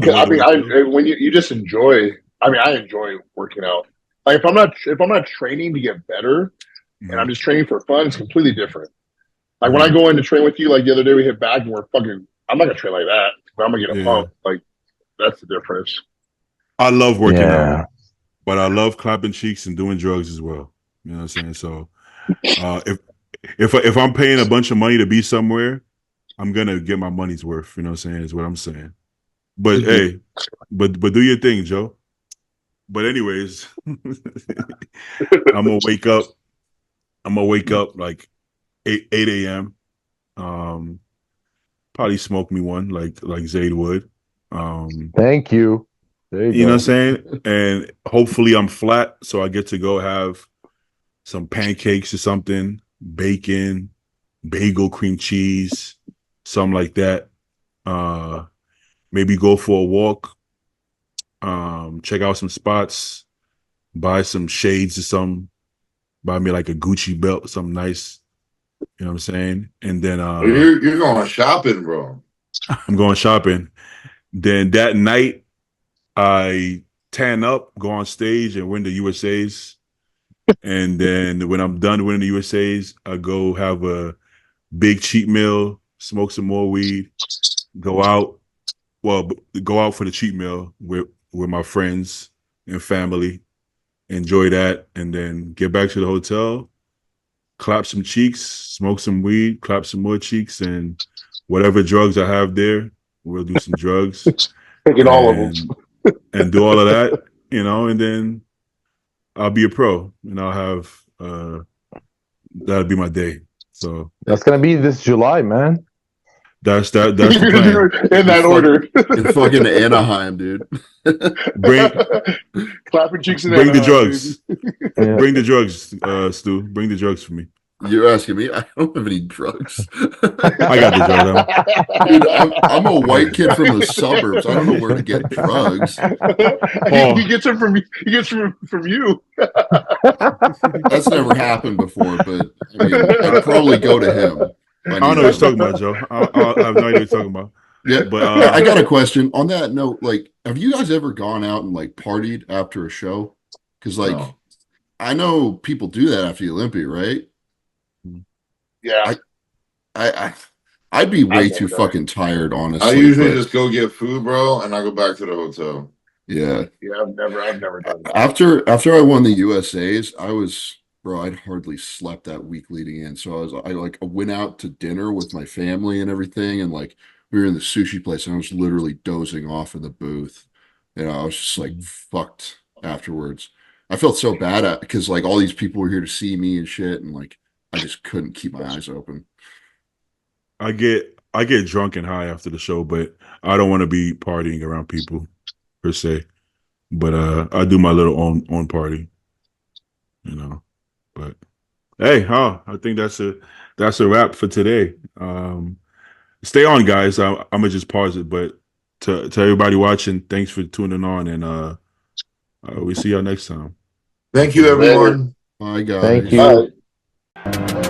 When you just enjoy. I mean, I enjoy working out. Like if I'm not training to get better, and I'm just training for fun, it's completely different. Like when I go in to train with you, like the other day we hit back and we're fucking. I'm not gonna train like that. But I'm gonna get a pump. Like that's the difference. I love working out, but I love clapping cheeks and doing drugs as well. You know what I'm saying? So if I'm paying a bunch of money to be somewhere, I'm gonna get my money's worth. You know what I'm saying? Is what I'm saying. But hey, but do your thing, Joe. But anyways, I'm gonna wake up like 8 a.m. Probably smoke me one like Zayd would. Thank you. There you know what I'm saying? And hopefully I'm flat, so I get to go have some pancakes or something, bacon, bagel, cream cheese, something like that. Maybe go for a walk. Check out some spots, buy some shades or something, buy me like a Gucci belt, something nice. You know what I'm saying? And then you're going shopping, bro. I'm going shopping. Then that night I tan up, go on stage and win the USAs. And then when I'm done winning the USAs, I go have a big cheat meal, smoke some more weed, go out for the cheat meal with my friends and family, enjoy that, and then get back to the hotel, clap some cheeks, smoke some weed, clap some more cheeks, and whatever drugs I have there, we'll do some drugs. Get all of them. And do all of that, and then I'll be a pro, and I'll have that'll be my day. So that's gonna be this July, man. That's the plan. In that order. In fucking Anaheim, dude. Clapping cheeks in Bring Anaheim, the drugs. Yeah. Bring the drugs, Stu. Bring the drugs for me. You're asking me? I don't have any drugs. I got the drugs. Dude, I'm a white kid from the suburbs. I don't know where to get drugs. He gets them from you. That's never happened before, but I mean, I'd probably go to him. I don't know what you're talking about, Joe. I have no idea what you're talking about. Yeah, But I got a question on that note. Like, have you guys ever gone out and like partied after a show? Because like, No. I know people do that after the Olympia, right? Yeah. I'd be way I've too never done fucking tired, honestly. I usually but just go get food, bro, and I go back to the hotel. yeah. Yeah, I've never done that. After I won the USA's, I'd hardly slept that week leading in. So I went out to dinner with my family and everything, and like we were in the sushi place, and I was literally dozing off in the booth. I was just like fucked afterwards. I felt so bad because like all these people were here to see me and shit, and like I just couldn't keep my eyes open. I get drunk and high after the show, but I don't want to be partying around people per se. But I do my little own party, But hey, I think that's a wrap for today. Stay on, guys. I'm gonna just pause it, but to everybody watching, thanks for tuning on, and we see y'all next time. Thank you, everyone. Bye, guys. Thank you. Bye.